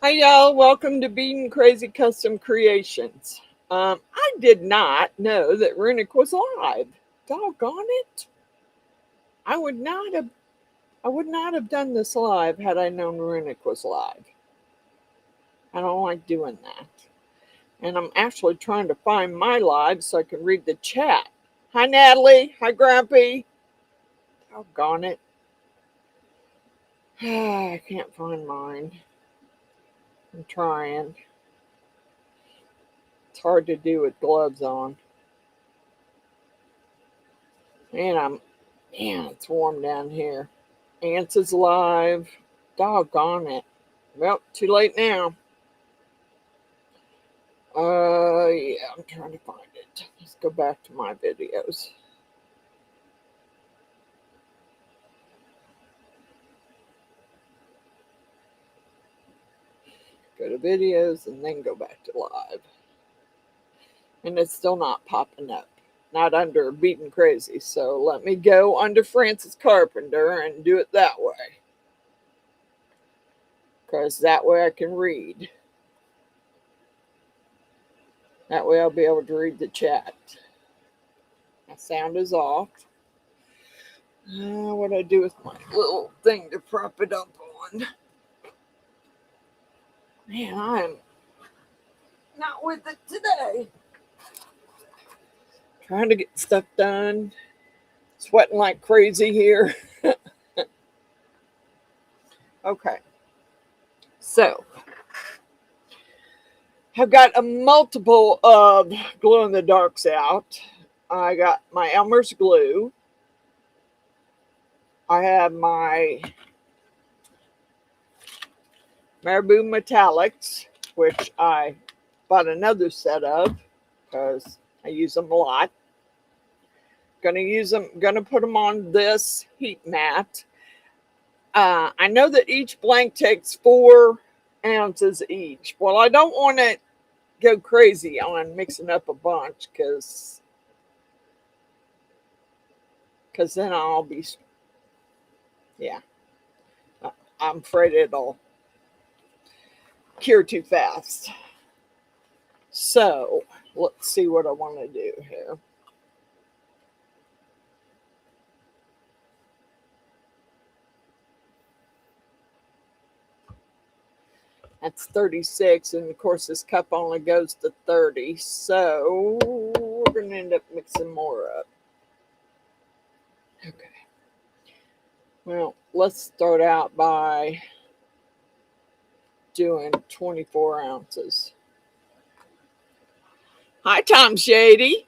Hi y'all, welcome to Beadinkrazy Custom Creations. I did not know that Runic was live. Doggone it. I would not have done this live had I known Runic was live. I don't like doing that. And I'm actually trying to find my live so I can read the chat. Hi Natalie, hi Grampy. Doggone it. I can't find mine. I'm trying. It's hard to do with gloves on. Man, it's warm down here. Ants is live. Doggone it. Well, too late now. Yeah, I'm trying to find it. Let's go back to my videos. Go to videos and then go back to live. And it's still not popping up. Not under Beadinkrazy. So let me go under Francis Carpenter and do it that way. Because that way I can read. That way I'll be able to read the chat. My sound is off. What do I do with my little thing to prop it up on? Man, I'm not with it today. Trying to get stuff done. Sweating like crazy here. Okay. So, I've got a multiple of glow-in-the-darks out. I got my Elmers glue. I have my Marabou Metallics, which I bought another set of because I use them a lot. Gonna put them on this heat mat. I know that each blank takes 4 ounces each. Well, I don't want to go crazy on mixing up a bunch because then I'll be, yeah, I'm afraid it'll cure too fast. So let's see what I want to do here. That's 36, and of course this cup only goes to 30, so we're going to end up mixing more up. Okay. Well, let's start out by doing 24 ounces. Hi, Tom Shady.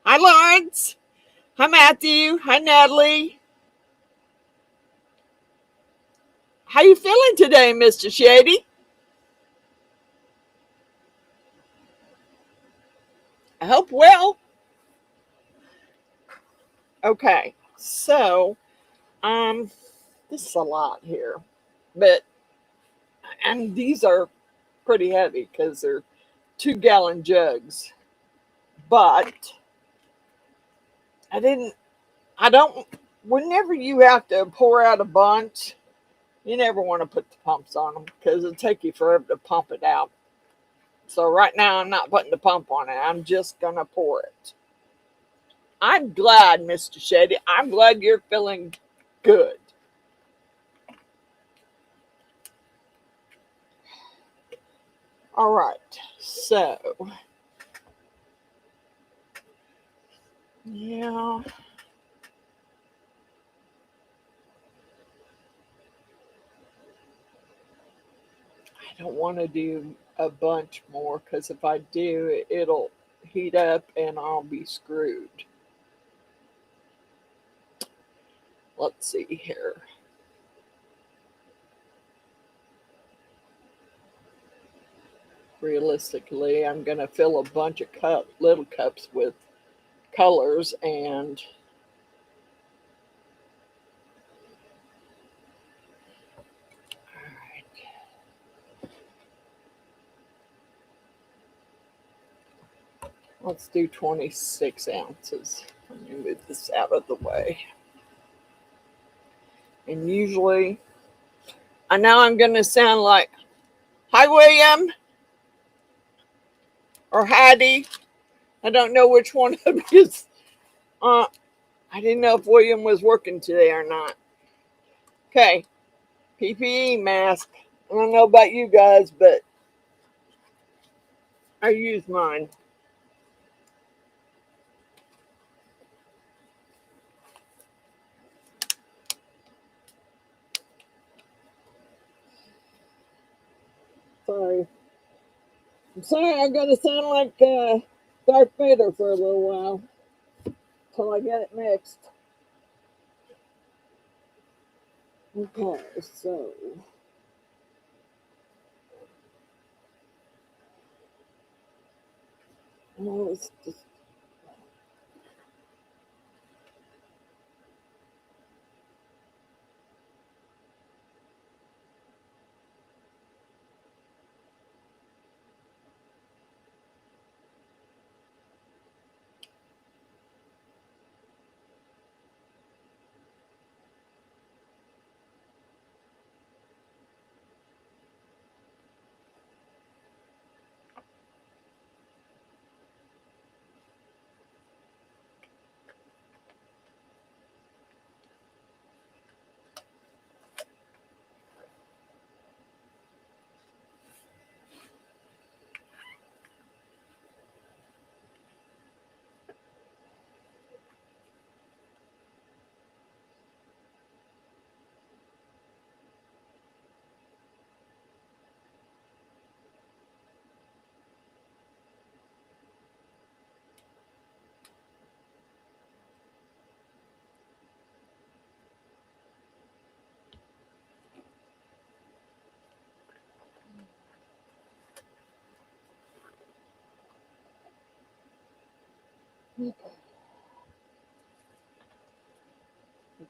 Hi, Lawrence. Hi, Matthew. Hi, Natalie. How you feeling today, Mr. Shady? I hope well. Okay, so this is a lot here, and these are pretty heavy because they're 2-gallon jugs. But whenever you have to pour out a bunch, you never want to put the pumps on them because it'll take you forever to pump it out. So right now I'm not putting the pump on it. I'm just going to pour it. I'm glad, Mr. Shady. I'm glad you're feeling good. All right. So, yeah. I don't want to do a bunch more because if I do, it'll heat up and I'll be screwed. Let's see here. Realistically, I'm going to fill a bunch of little cups with colors and let's do 26 ounces. Let me move this out of the way. And usually, I know I'm going to sound like Hi, William, or Hattie. I don't know which one of you is. I didn't know if William was working today or not. Okay, PPE mask. I don't know about you guys, but I use mine. Sorry. I'm sorry I'm going to sound like Darth Vader for a little while until I get it mixed. Okay, so. Oh, it's just.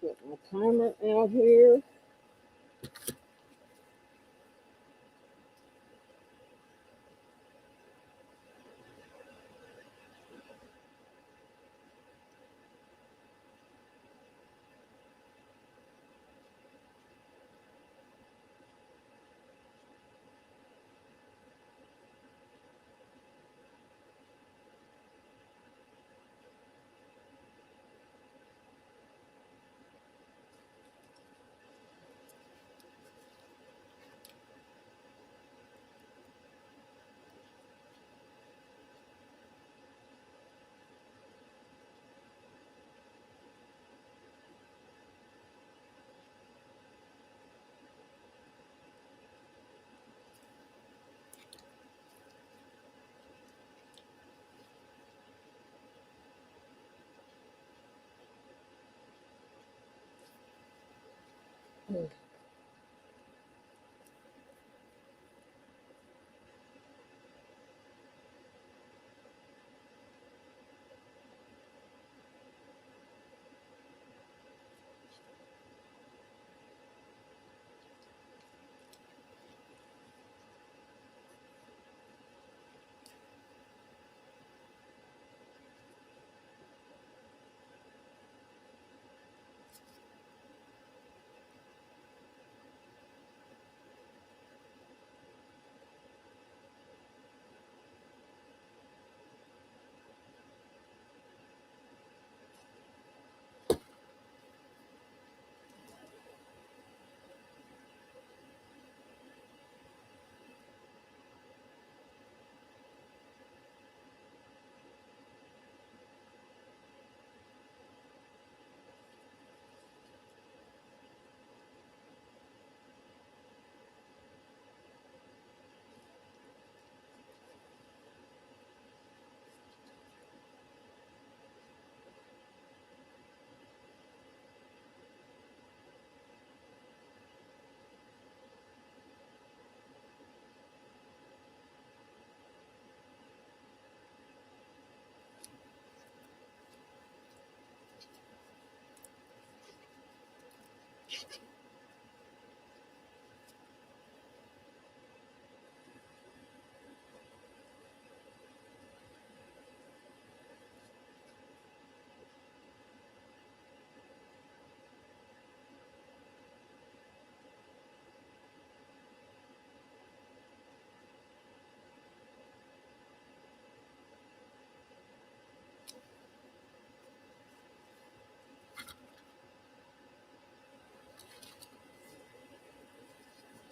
Get my timer out here.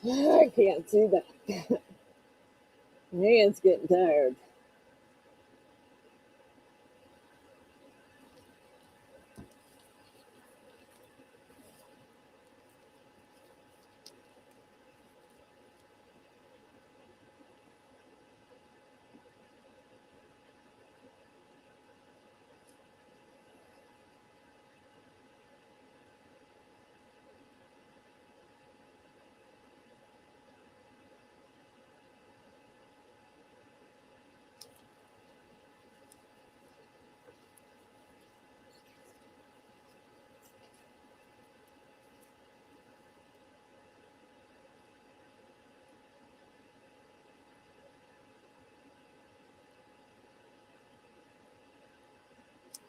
I can't see that. My hand's getting tired.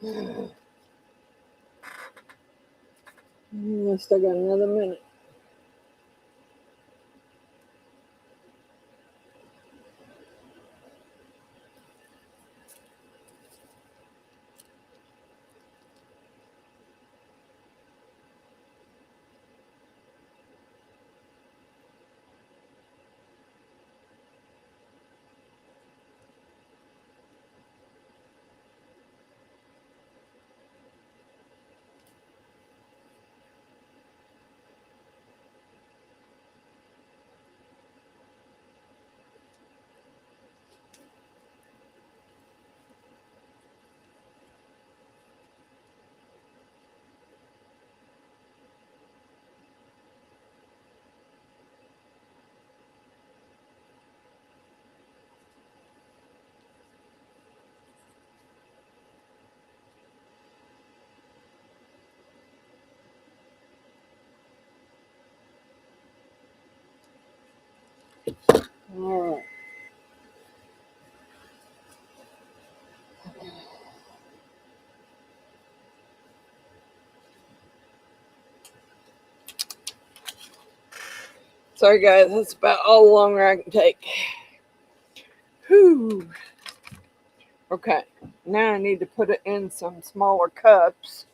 I still got another minute. All right. Sorry, guys. That's about all the longer I can take. Whew. Okay. Now I need to put it in some smaller cups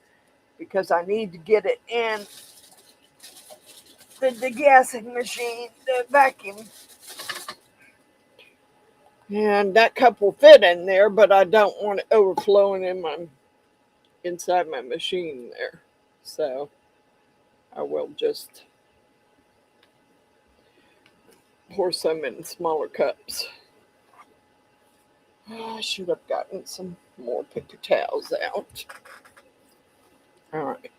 because I need to get it in the degassing machine, the vacuum. And that cup will fit in there, but I don't want it overflowing inside my machine there. So I will just pour some in smaller cups. I should have gotten some more paper towels out. All right.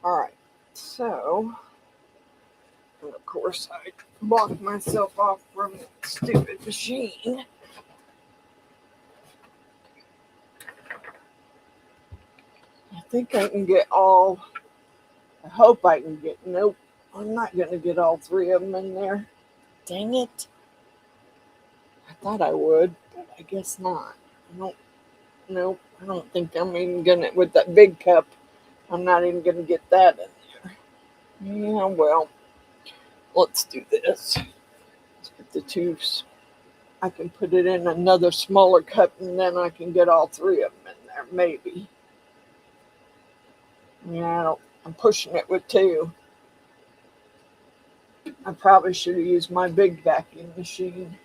All right. So, and of course, I blocked myself off from the stupid machine. I think I can get all, I hope I can get, nope, I'm not going to get all three of them in there. Dang it. I thought I would, but I guess not. I don't, nope, I don't think I'm even going to, with that big cup, I'm not even going to get that in there. Yeah, well, let's do this. Let's put the two, I can put it in another smaller cup and then I can get all three of them in there, maybe. Yeah, I'm pushing it with two. I probably should have used my big vacuum machine.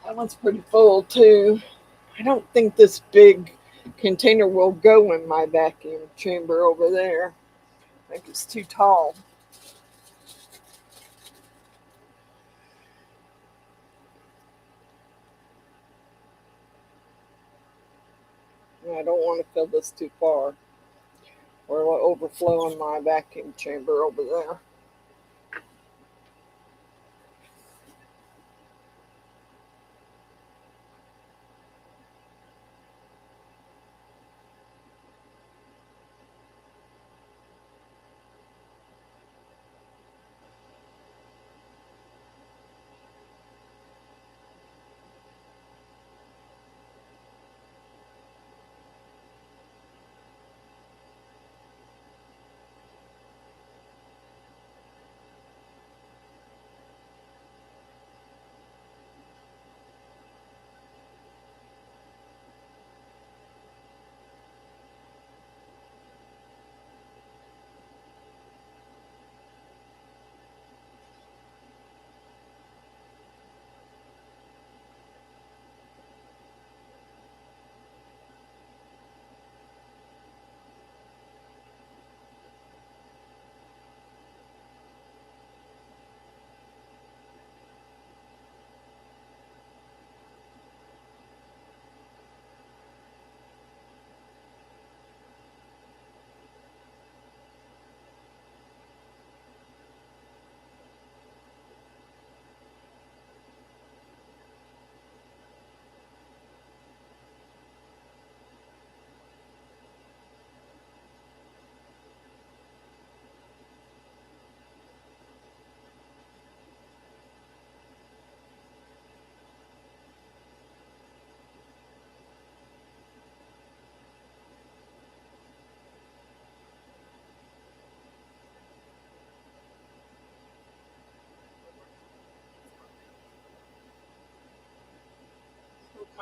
That one's pretty full too. I don't think this big container will go in my vacuum chamber over there. I think it's too tall. I don't want to fill this too far or it'll overflow in my vacuum chamber over there.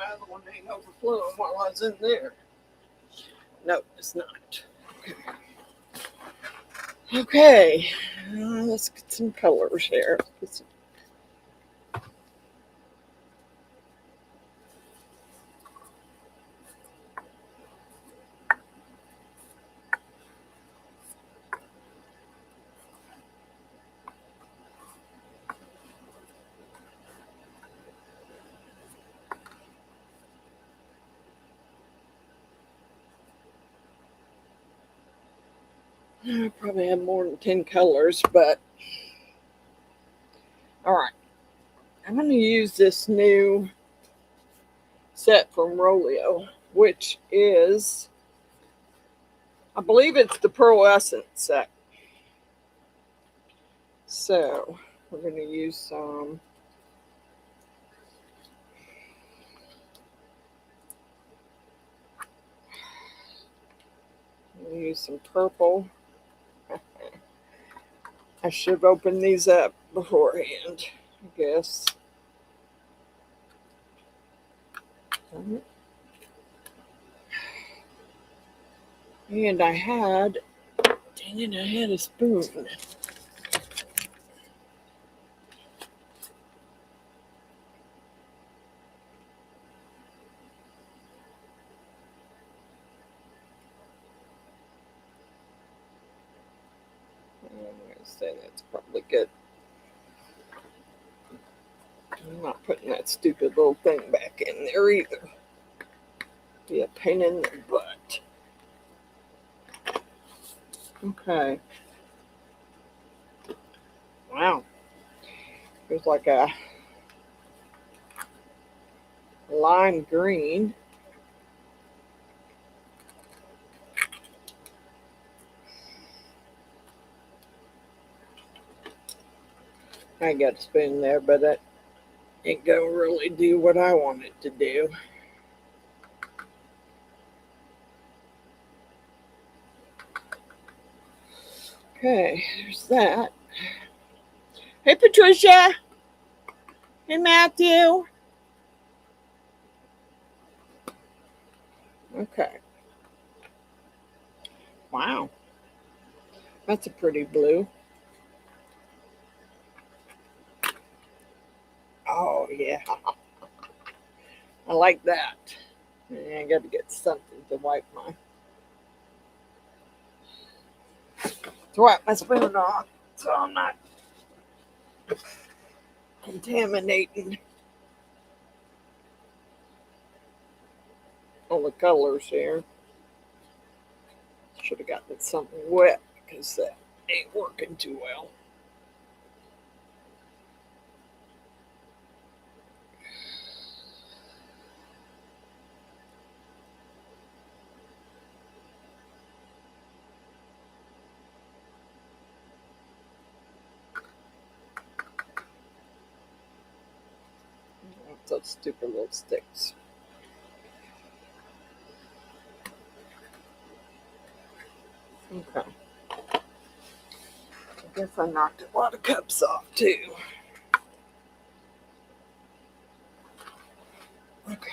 my other one ain't overflowing while I was in there. No, it's not. Okay, let's get some colors here. I probably have more than 10 colors, but all right. I'm going to use this new set from Rolio, which is, I believe it's the Pearlescent set. So we're going to use some purple. I should have opened these up beforehand, I guess. And I had, dang it, I had a spoon. I'm going to say that's probably good. I'm not putting that stupid little thing back in there either. Be a pain in the butt. Okay. Wow. There's like a lime green. I got a spoon there, but it ain't gonna really do what I want it to do. Okay, there's that. Hey, Patricia. Hey, Matthew. Okay. Wow. That's a pretty blue. Oh, yeah. I like that. I got to get something to wipe my spoon off so I'm not contaminating all the colors here. Should have gotten something wet because that ain't working too well. Those stupid little sticks. Okay. I guess I knocked a lot of cups off too. Okay.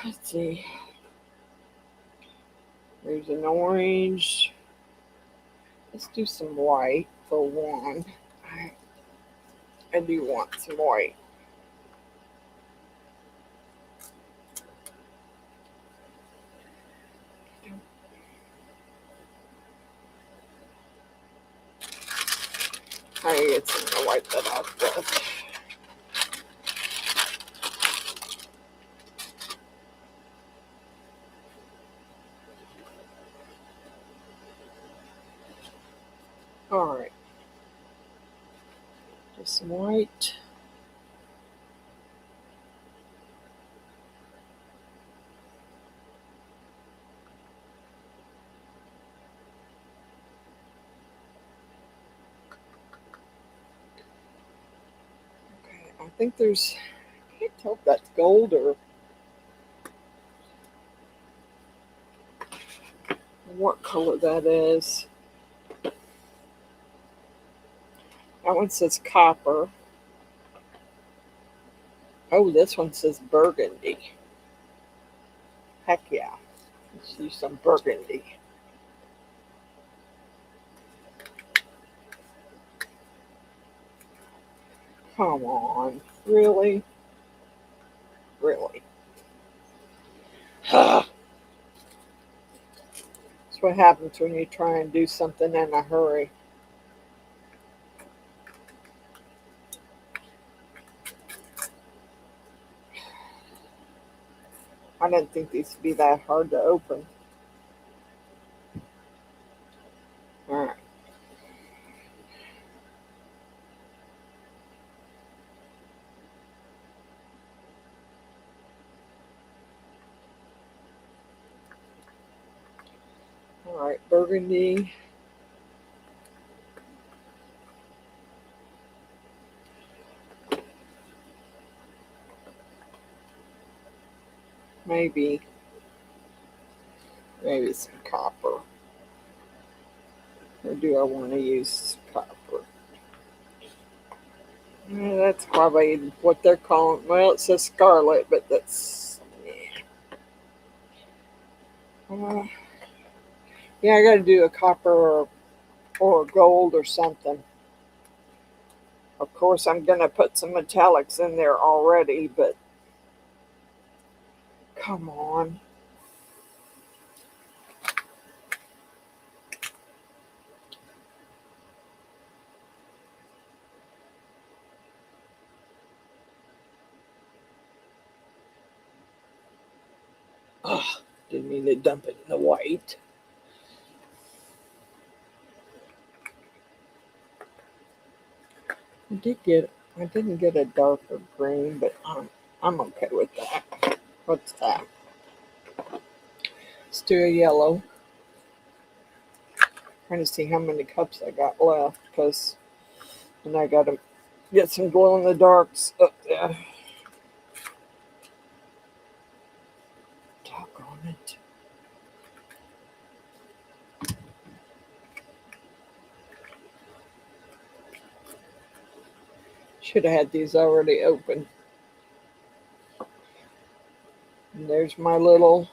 Let's see. There's an orange. Let's do some white for one. I do want some white. I get some to wipe that off with. All right. Just some white. Okay, I think there's, I can't tell if that's gold or what color that is. That one says copper. Oh, this one says burgundy. Heck yeah. Let's use some burgundy. Come on. Really? Really? That's what happens when you try and do something in a hurry. I didn't think these would be that hard to open. All right. All right, burgundy. Maybe some copper. Or do I want to use copper? That's probably what they're calling. Well, it says scarlet, but that's yeah. I got to do a copper or gold or something. Of course, I'm gonna put some metallics in there already, but come on. Ugh, didn't mean to dump it in the white. I didn't get a darker green, but I'm okay with that. What's that? Let's do a yellow. Trying to see how many cups I got left, because and I gotta get some glow in the darks up there. Doggone it. Should have had these already open. And there's my little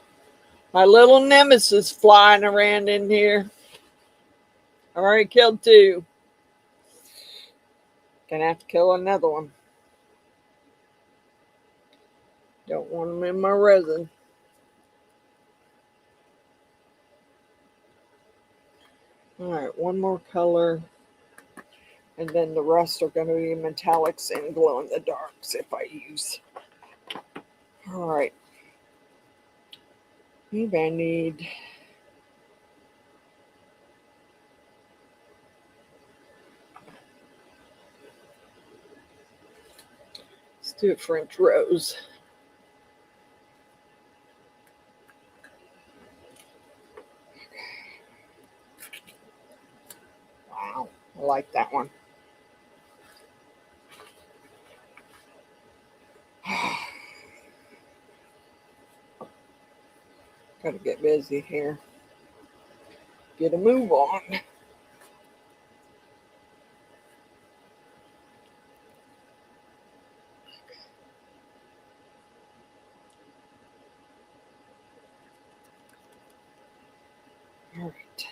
nemesis flying around in here. I already killed 2. Gonna have to kill another one. Don't want them in my resin. Alright, one more color. And then the rest are going to be metallics and glow in the darks if I use. Alright. Maybe I need... Let's do a French rose. Wow, I like that one. Gotta get busy here. Get a move on. Alright.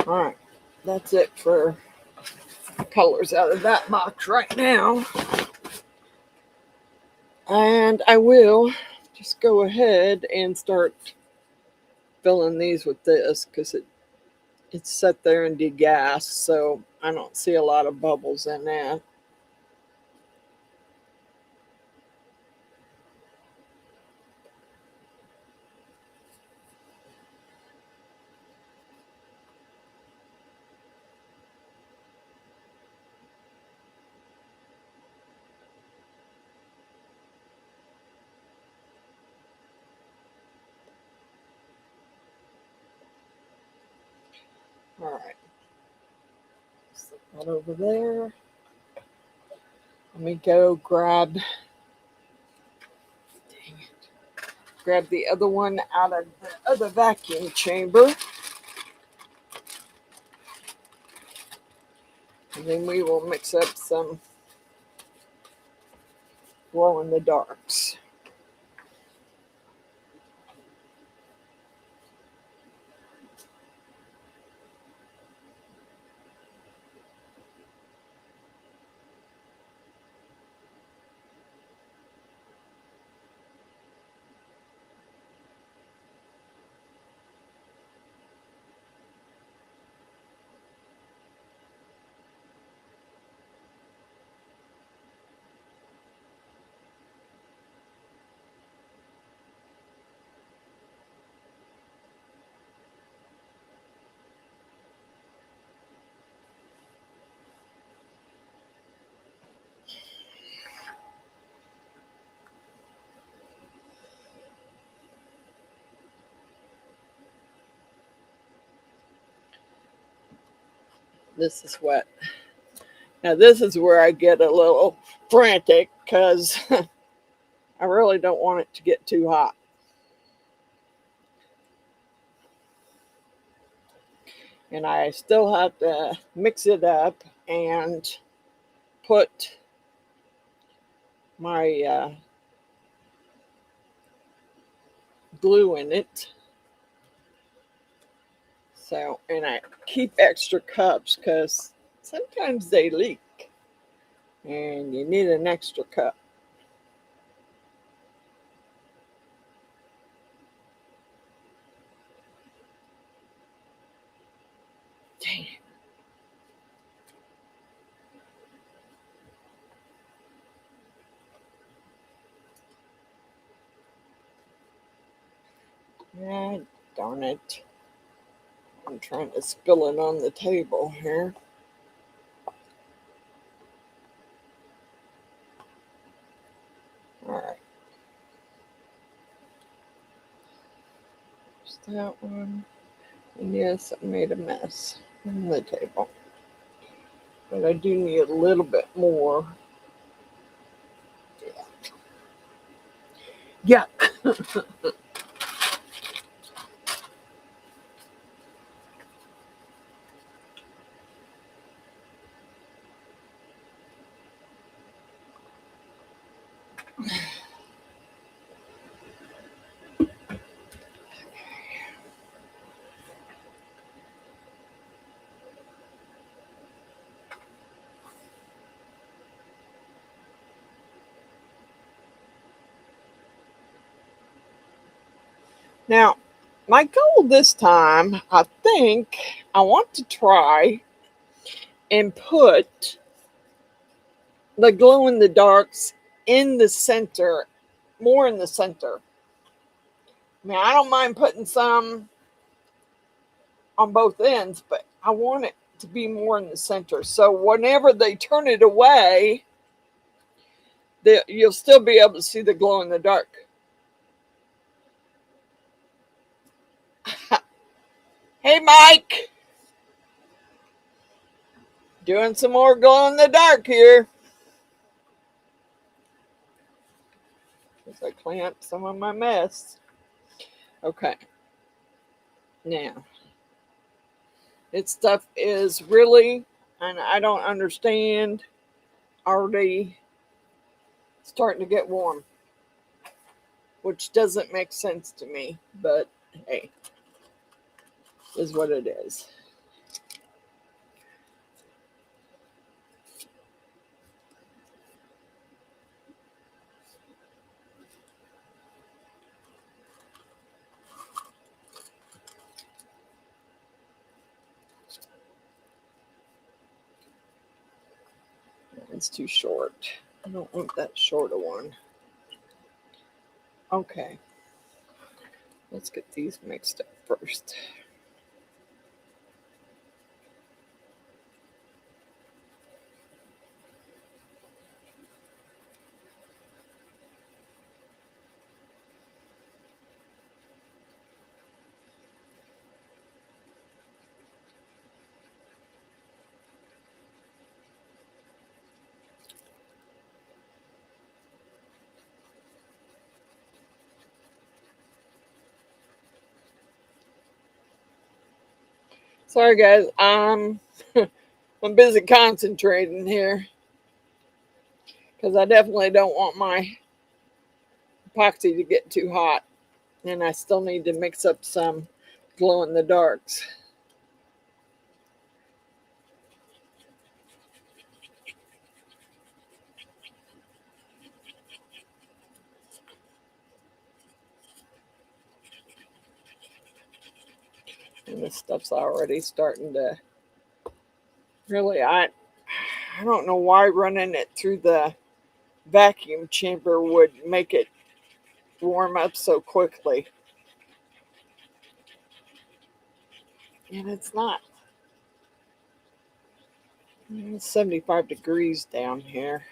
Alright. That's it for colors out of that box right now. And I will just go ahead and start filling these with this because it's set there and degassed, so I don't see a lot of bubbles in that. All right, set that over there. Let me go grab, dang it, grab the other one out of the other vacuum chamber. And then we will mix up some glow in the darks. This is wet. Now this is where I get a little frantic because I really don't want it to get too hot. And I still have to mix it up and put my glue in it. So, and I keep extra cups because sometimes they leak and you need an extra cup. Dang it. Yeah, darn it. I'm trying to spill it on the table here. All right. There's that one. And yes, I made a mess on the table. But I do need a little bit more. Yeah. Yuck. Now, my goal this time, I think I want to try and put the glow in the darks in the center, more in the center. I mean, I don't mind putting some on both ends, but I want it to be more in the center. So whenever they turn it away, you'll still be able to see the glow in the dark. Hey, Mike. Doing some more glow in the dark here. As I clean up some of my mess. Okay. Now, this stuff is really, and I don't understand, already starting to get warm, which doesn't make sense to me, but hey, is what it is. It's too short. I don't want that shorter one. Okay. Let's get these mixed up first. Sorry guys, I'm I'm busy concentrating here because I definitely don't want my epoxy to get too hot. And I still need to mix up some glow in the darks. And this stuff's already starting to really, I don't know why running it through the vacuum chamber would make it warm up so quickly. And it's not. It's 75 degrees down here.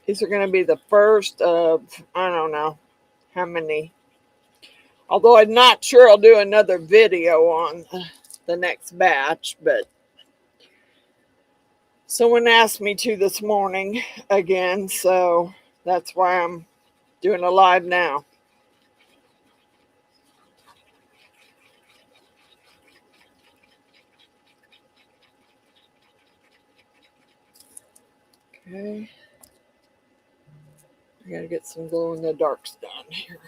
These are going to be the first of, I don't know how many. Although I'm not sure I'll do another video on the next batch, but someone asked me to this morning again, so that's why I'm doing a live now. Okay. I gotta get some glow in the darks done here.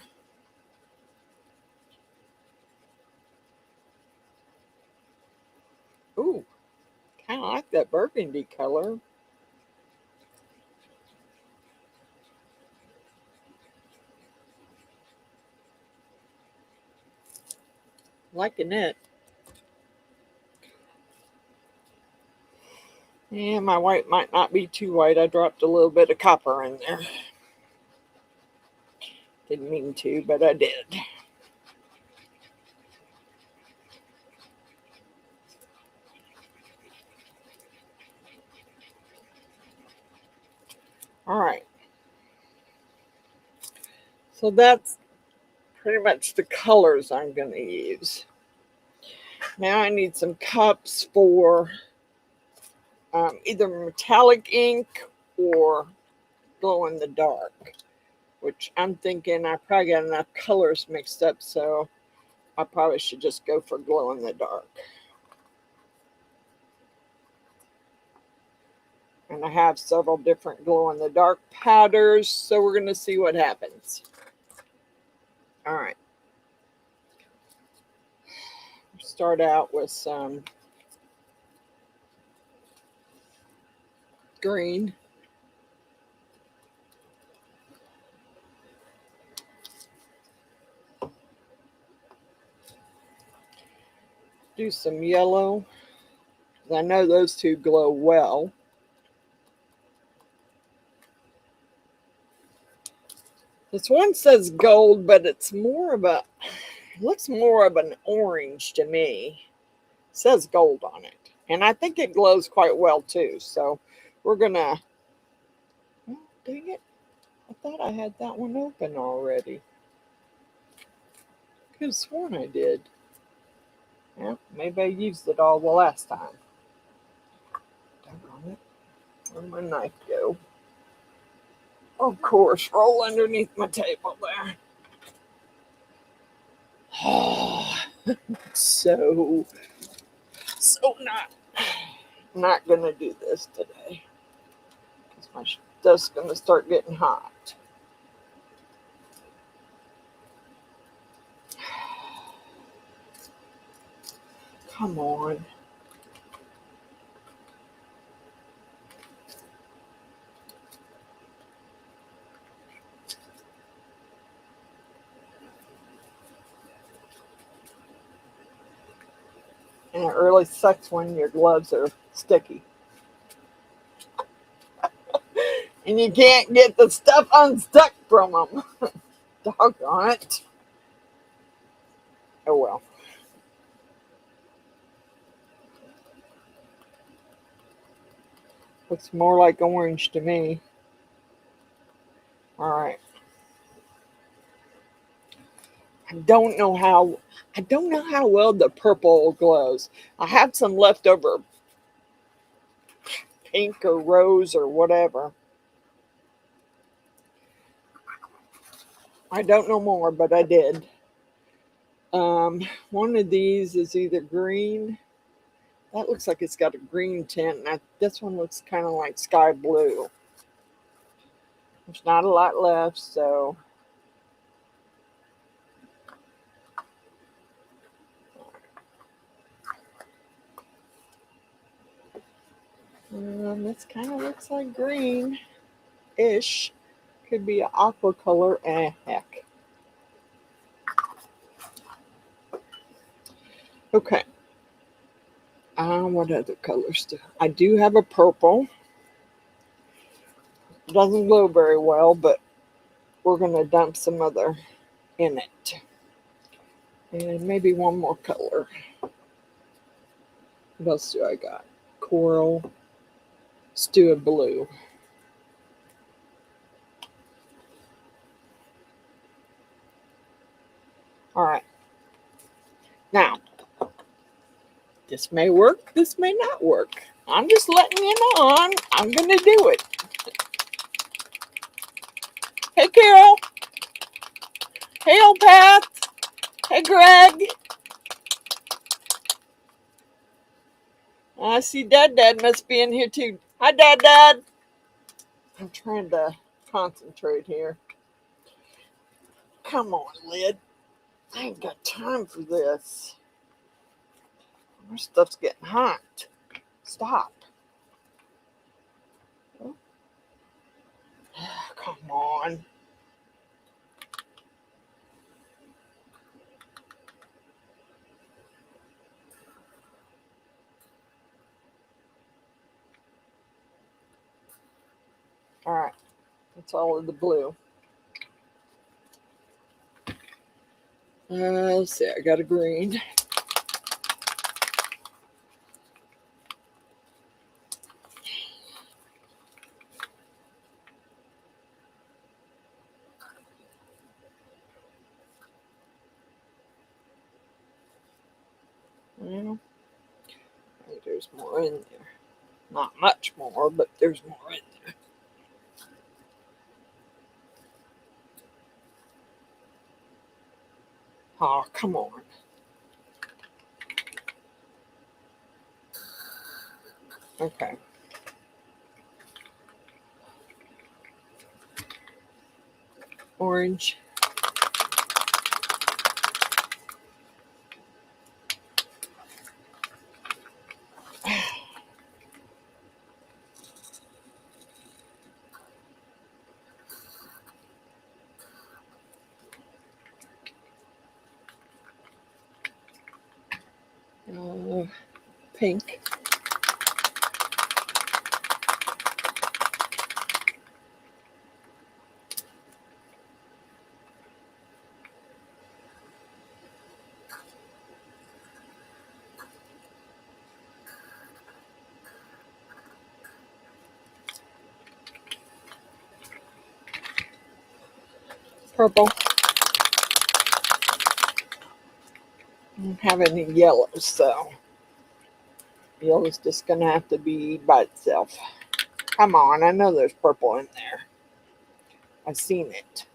Ooh, kind of like that burgundy color. Liking it. Yeah, my white might not be too white. I dropped a little bit of copper in there. Didn't mean to, but I did. All right. So that's pretty much the colors I'm going to use. Now I need some cups for either metallic ink or glow in the dark, which I'm thinking I probably got enough colors mixed up, so I probably should just go for glow in the dark. And I have several different glow in the dark powders, so we're going to see what happens. All right. Start out with some green. Do some yellow. I know those two glow well. This one says gold, but it's more of a, it looks more of an orange to me. It says gold on it. And I think it glows quite well too. So we're gonna, oh, dang it. I thought I had that one open already. Could have sworn I did. Yeah, maybe I used it all the last time. Doggone it. Where'd my knife go? Of course, roll underneath my table there. Oh, so not gonna do this today because my stuff's gonna start getting hot. Come on. And it really sucks when your gloves are sticky. And you can't get the stuff unstuck from them. Doggone it. Oh well. Looks more like orange to me. All right. don't know how well the purple glows. I have some leftover pink or rose or whatever. I don't know more, but I did. One of these is either green. That looks like it's got a green tint. And this one looks kind of like sky blue. There's not a lot left, so. This kind of looks like green-ish. Could be an aqua color. Heck. Okay. What other colors do I do have a purple. It doesn't glow very well, but we're going to dump some other in it. And maybe one more color. What else do I got? Coral. Let's do a blue. All right. Now, this may work, this may not work. I'm just letting you know I'm going to do it. Hey, Carol. Hey, old Pat. Hey, Greg. I see Dad must be in here too. Hi, Dad. I'm trying to concentrate here. Come on, lid. I ain't got time for this. My stuff's getting hot. Stop. Oh. Come on. All right. That's all of the blue. Let's see. I got a green. Well, there's more in there. Not much more, but there's more in there. Oh, come on. Okay. Orange. Pink. Purple. I don't have any yellows, so yellow's just gonna have to be by itself. Come on, I know there's purple in there. I've seen it.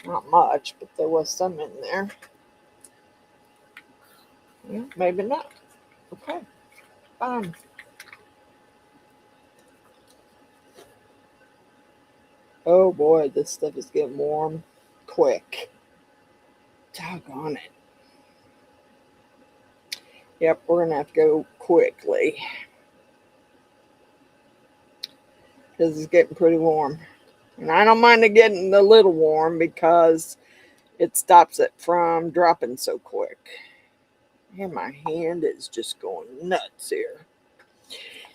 Not much, but there was some in there. Yeah, maybe not. Okay, fine. Oh boy, this stuff is getting warm quick. Doggone it. Yep, we're gonna have to go quickly because it's getting pretty warm. And I don't mind it getting a little warm because it stops it from dropping so quick. And my hand is just going nuts here.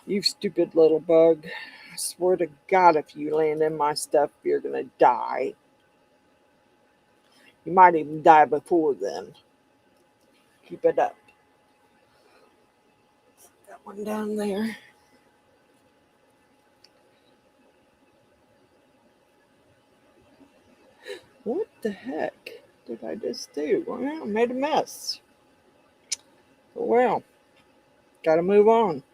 You stupid little bug. I swear to God, if you land in my stuff, you're going to die. You might even die before then. Keep it up. That one down there. What the heck? did I just do? Well, I made a mess. But well, gotta move on.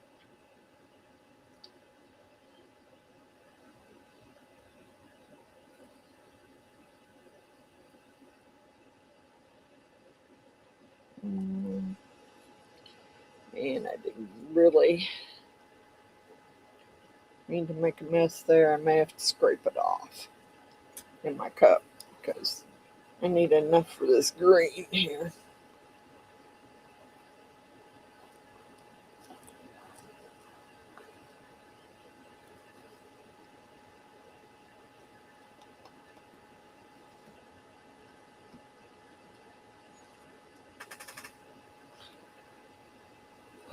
Man, I didn't really mean to make a mess there. I may have to scrape it off in my cup because I need enough for this green here.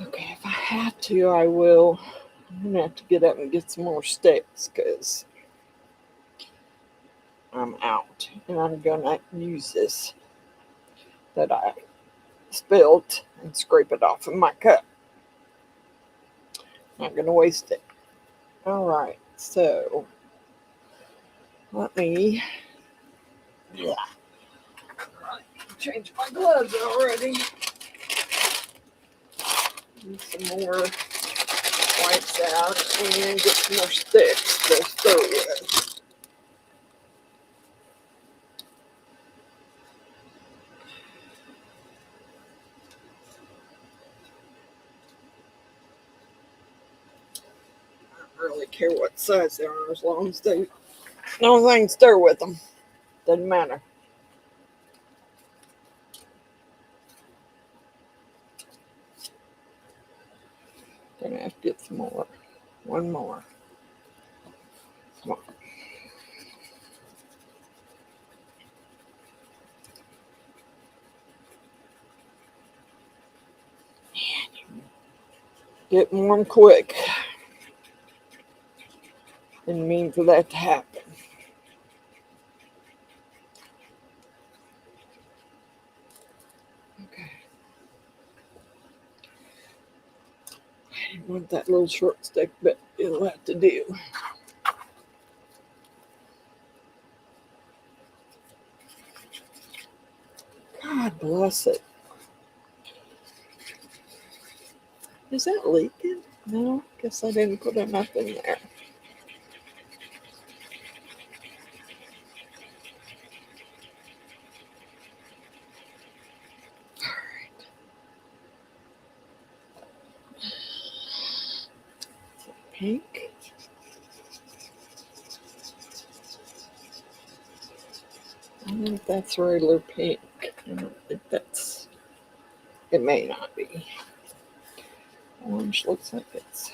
Okay, if I have to, I will. I'm gonna have to get up and get some more sticks because I'm out, and I'm gonna use this that I spilled and scrape it off of my cup. Not gonna waste it. All right, so let me. Yeah, change my gloves already. Get some more wipes out and get some more sticks to stir with. Really care what size they are as long as I can stir with them. Doesn't matter. Gonna have to get some more. One more. Come on. Get warm quick. Didn't mean for that to happen. Okay. I didn't want that little short stick, but it'll have to do. God bless it. Is that leaking? No, guess I didn't put enough in there. Pink. I don't know if that's regular pink. I don't think that's. It may not be. Orange looks like it's.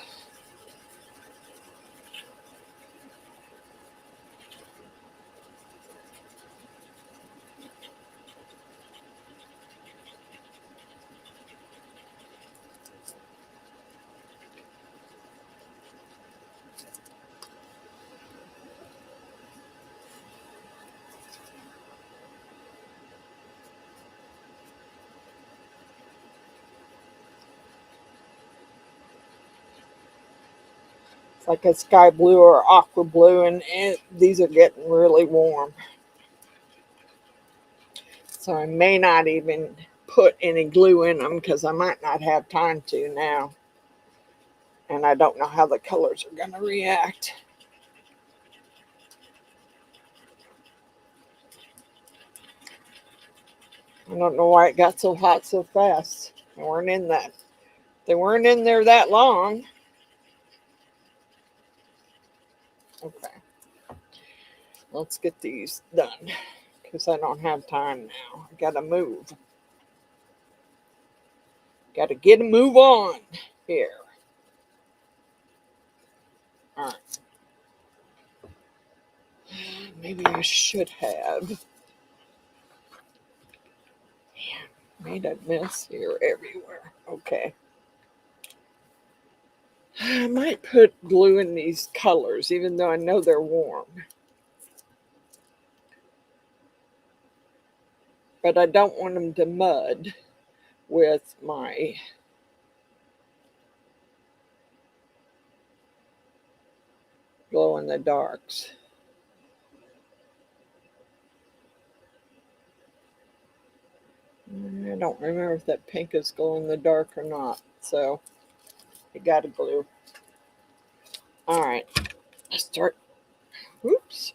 It's like a sky blue or aqua blue, and these are getting really warm. So I may not even put any glue in them because I might not have time to now. And I don't know how the colors are going to react. I don't know why it got so hot so fast. They weren't in there that long. Okay. Let's get these done because I don't have time now. I gotta move. Gotta get a move on here. All right. Maybe I should have. Made a mess here everywhere. Okay. I might put glue in these colors, even though I know they're warm. But I don't want them to mud with my glow in the darks. I don't remember if that pink is glow in the dark or not, so I got to glue. All right, let's start. Oops,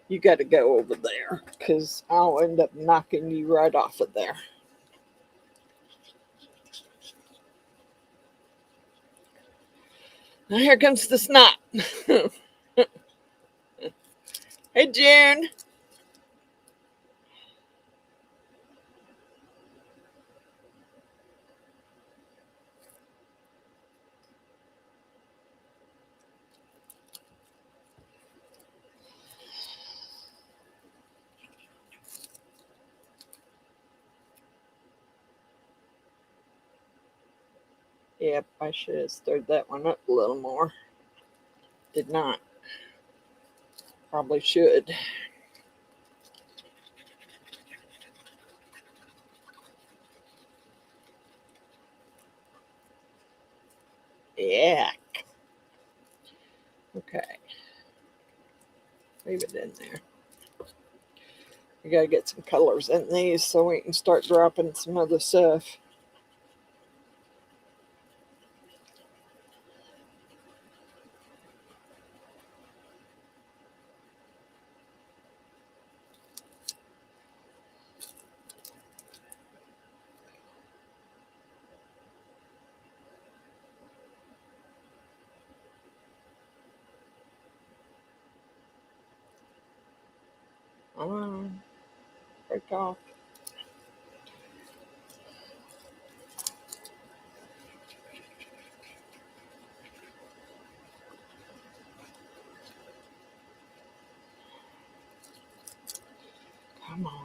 you got to go over there because I'll end up knocking you right off of there. Now here comes the snot. Hey, June. Yep, I should have stirred that one up a little more. Did not. Probably should. Yeah. Okay. Leave it in there. We gotta get some colors in these so we can start dropping some other stuff. Break off. Come on.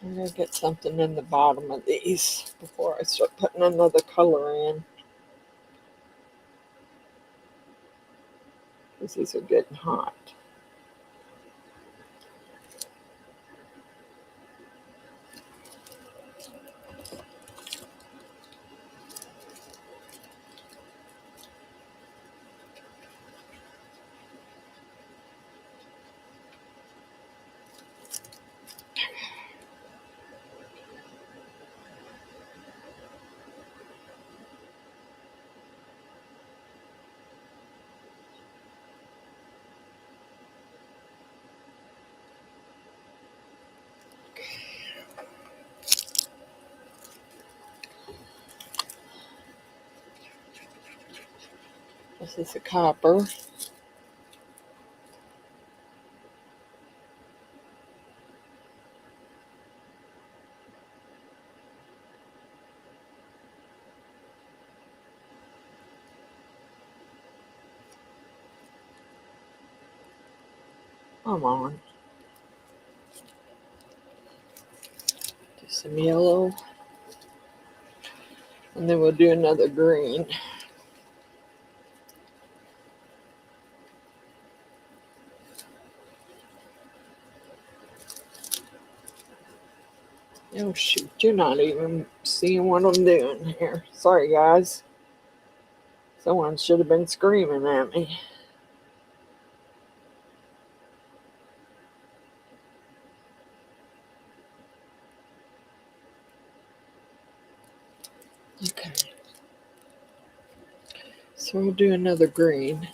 I'm gonna get something in the bottom of these before I start putting another color in. Because these are getting hot. This is a copper. Come on. Do some yellow. And then we'll do another green. Oh shoot, you're not even seeing what I'm doing here. Sorry guys. Someone should have been screaming at me. Okay. So we'll do another green.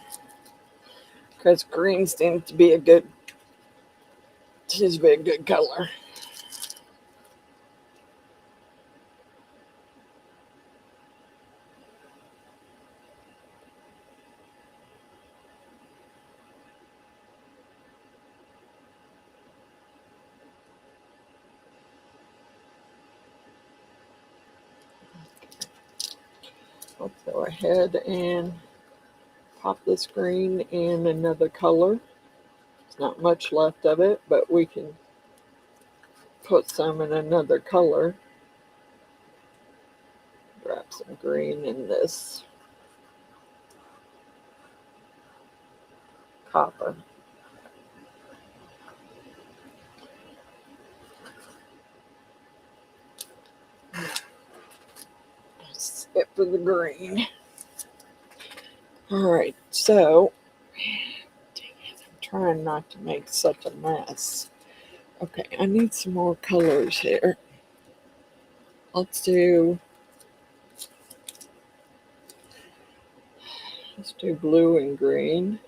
Because green seems to be a good color. I'll go ahead and pop this green in another color. There's not much left of it, but we can put some in another color. Grab some green in this. copper. Skip for the green. All right, so dang it, I'm trying not to make such a mess. Okay, I need some more colors here. Let's do blue and green.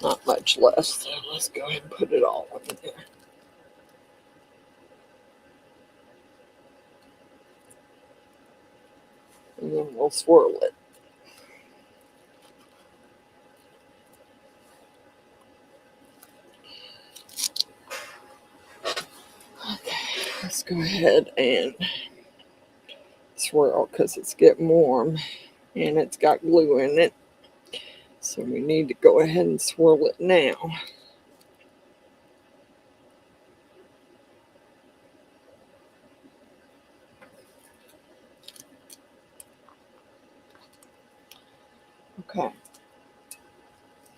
Not much less, so let's go ahead and put it all in there. And then we'll swirl it. Okay, let's go ahead and swirl because it's getting warm and it's got glue in it. So we need to go ahead and swirl it now. Okay,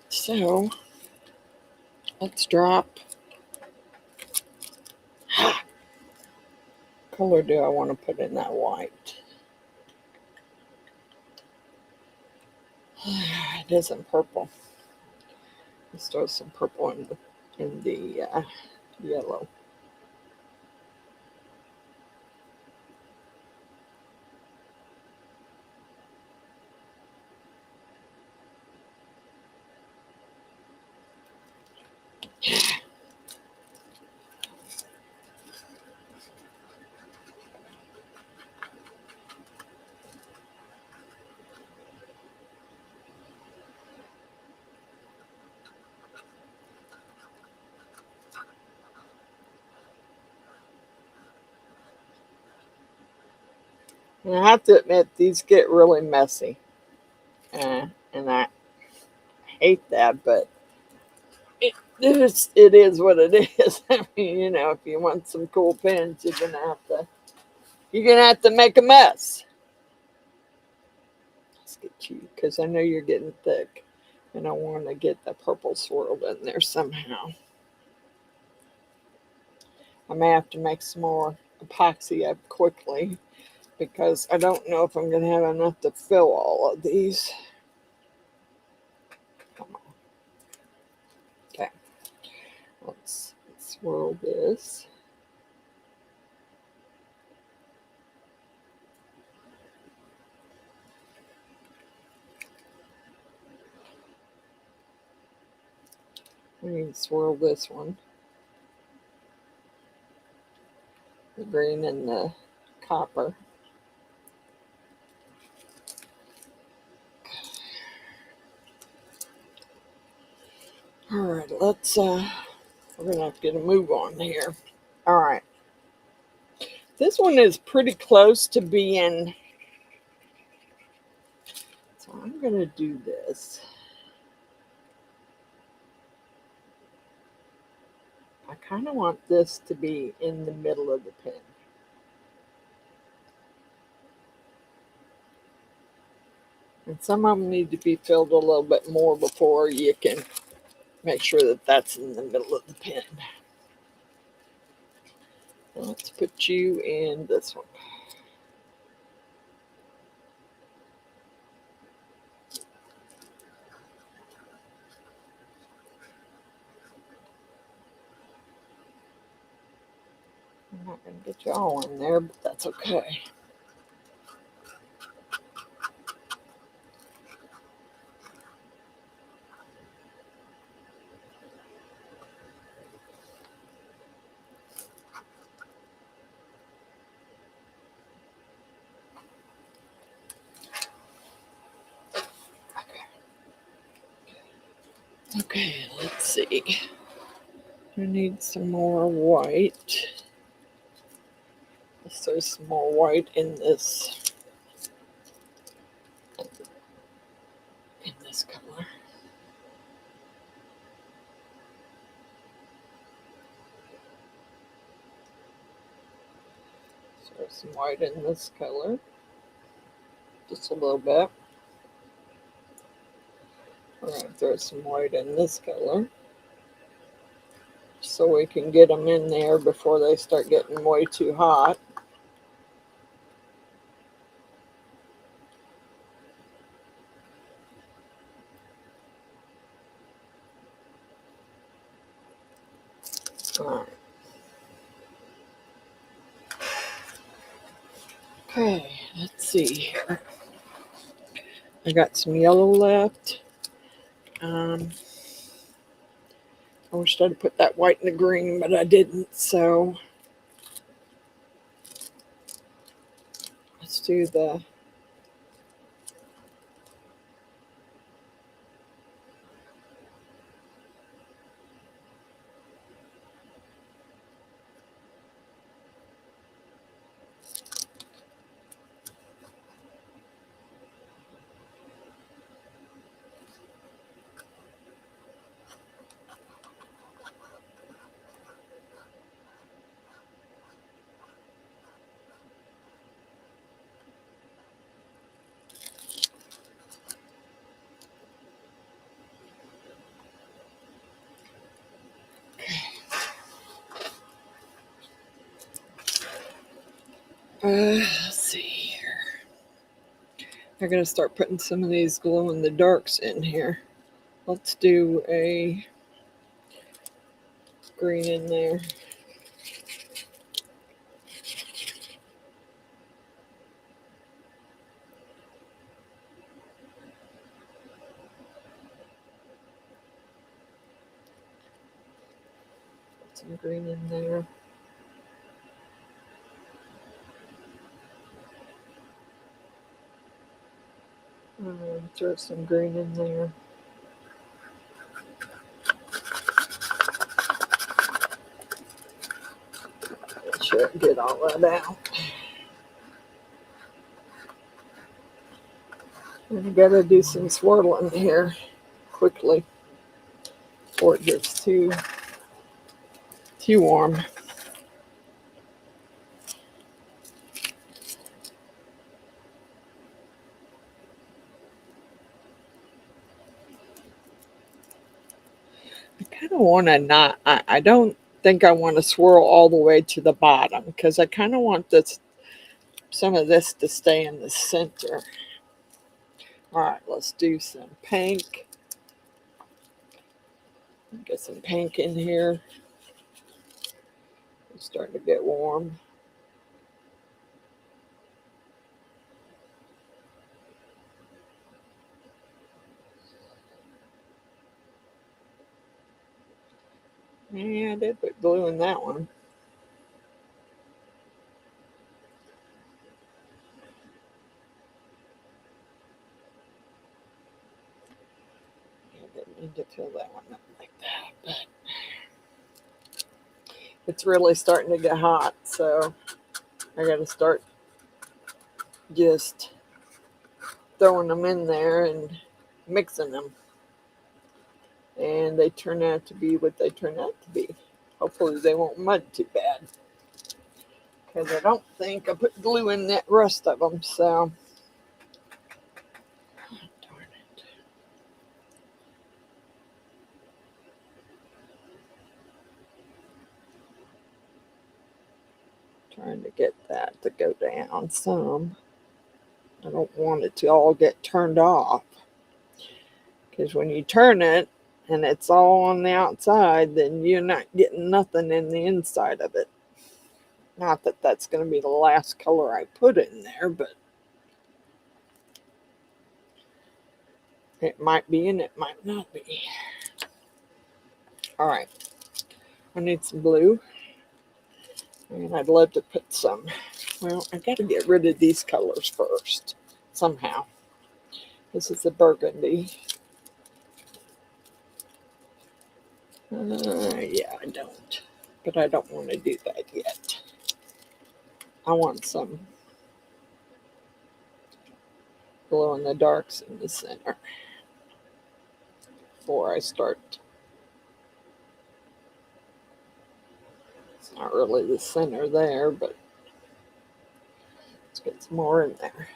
so let's drop. Color do I want to put in that white? It isn't purple. Let's throw some purple in the yellow. And I have to admit, these get really messy. And I hate that, but it is what it is. I mean, you know, if you want some cool pens, you're gonna have to make a mess. Let's get you, because I know you're getting thick, and I want to get the purple swirled in there somehow. I may have to make some more epoxy up quickly because I don't know if I'm going to have enough to fill all of these. Come on. Okay, let's swirl this. We need to swirl this one. The green and the copper. All right, let's, we're going to have to get a move on here. All right. This one is pretty close to being, so I'm going to do this. I kind of want this to be in the middle of the pen. And some of them need to be filled a little bit more before you can make sure that that's in the middle of the pen. Let's put you in this one. I'm not going to get you all in there, but that's okay. Okay, let's see. I need some more white. Let's throw some more white in this color. Throw some white in this color. Just a little bit. We're going to throw some white in this color so we can get them in there before they start getting way too hot. All right. Okay, let's see here. I got some yellow left. I wish I'd put that white in the green, but I didn't, so let's do the let's see here. I gotta start putting some of these glow in the darks in here. Let's do a green in there. Put some green in there. Throw some green in there. Make sure I get all that out. And I gotta do some swirling here quickly before it gets too warm. I kind of want to not, I don't think I want to swirl all the way to the bottom because I kind of want some of this to stay in the center. All right, let's do some pink. Get some pink in here. It's starting to get warm. Yeah, I did put blue in that one. I didn't need to fill that one up like that, but it's really starting to get hot, so I got to start just throwing them in there and mixing them. And they turn out to be what they turn out to be. Hopefully they won't mud too bad. Because I don't think I put glue in that rest of them, so. Darn it. Trying to get that to go down some. I don't want it to all get turned off. Because when you turn it and it's all on the outside, then you're not getting nothing in the inside of it. Not that that's going to be the last color I put in there, but it might be and it might not be. All right. I need some blue. And I'd love to put some. Well, I got to get rid of these colors first, somehow. This is a burgundy. Yeah, I don't. But I don't want to do that yet. I want some glow in the darks in the center before I start. It's not really the center there, but let's get some more in there.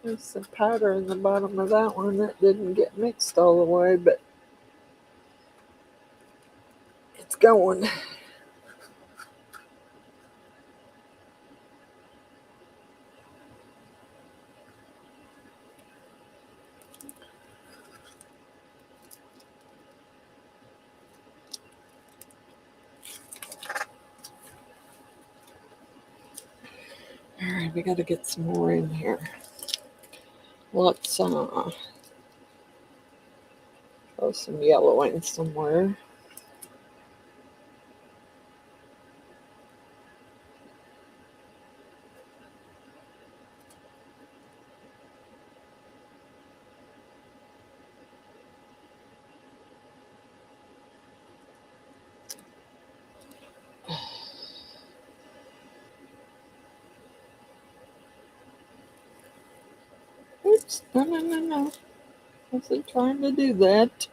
There's some powder in the bottom of that one that didn't get mixed all the way, but it's going. All right, we got to get some more in here. Let's throw some yellow in somewhere. Oops, no. I wasn't trying to do that.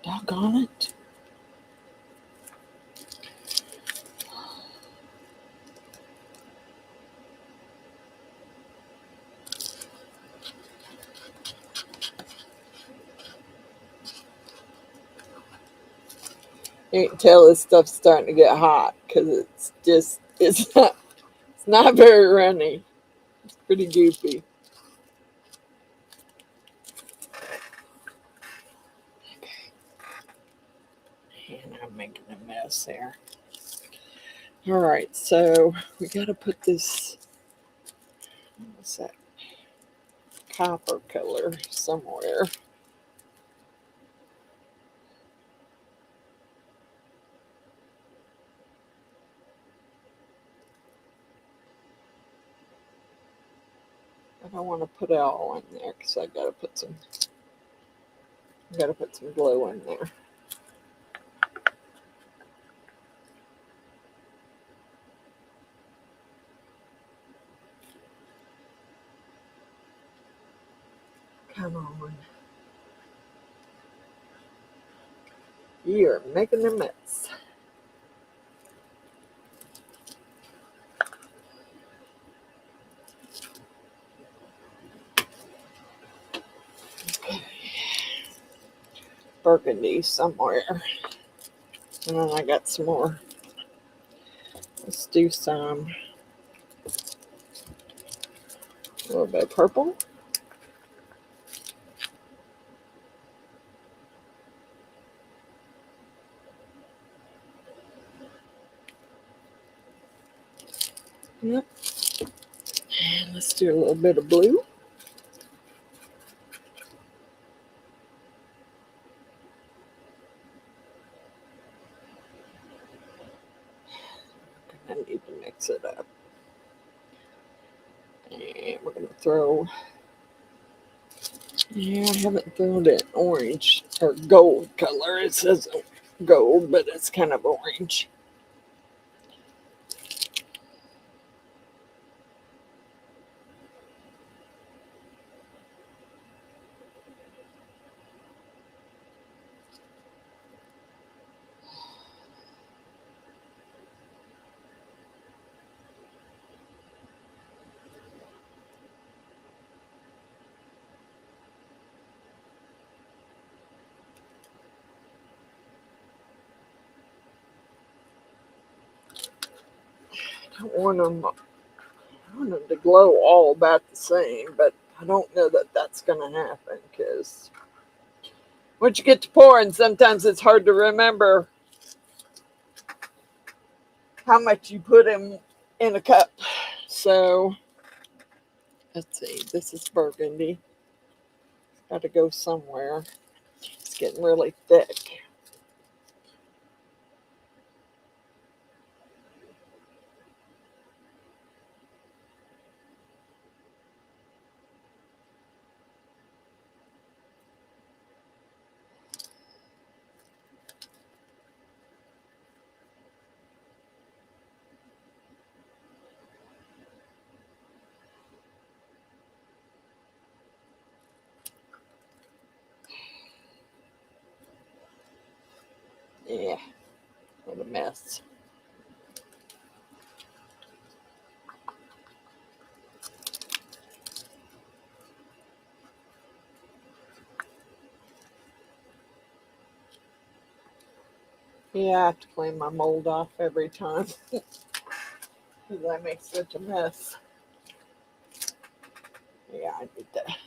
Doggone it. You can tell this stuff's starting to get hot because it's not very runny. It's pretty goopy. Okay. And I'm making a mess there. All right, so we got to put this, what's that, copper color somewhere. I don't want to put it all in there because I got to put some glue in there. Come on. You're making a mess. Okay. Burgundy somewhere. And then I got some more. Let's do some, a little bit of purple. Yep. And let's do a little bit of blue. I need to mix it up. And we're going to throw, I haven't thrown it orange or gold color. It says gold, but it's kind of orange. I want them to glow all about the same, but I don't know that that's going to happen because once you get to pouring, sometimes it's hard to remember how much you put in a cup. So let's see, this is burgundy. Got to go somewhere. It's getting really thick. Yeah, what a mess. Yeah, I have to clean my mold off every time because I make such a mess. Yeah, I need that.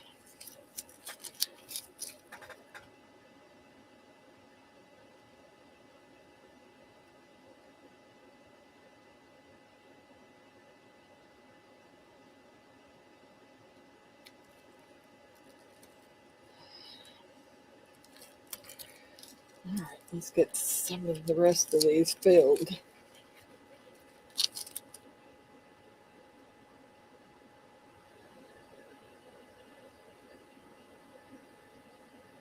All right, let's get some of the rest of these filled.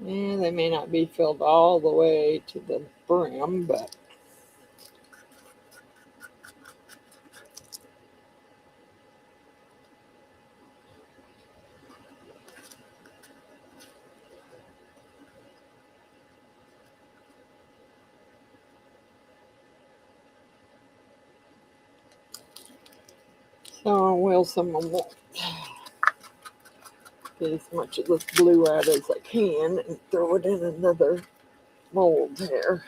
Yeah, they may not be filled all the way to the brim, but so I will some of them. Get as much of this blue out as I can and throw it in another mold here.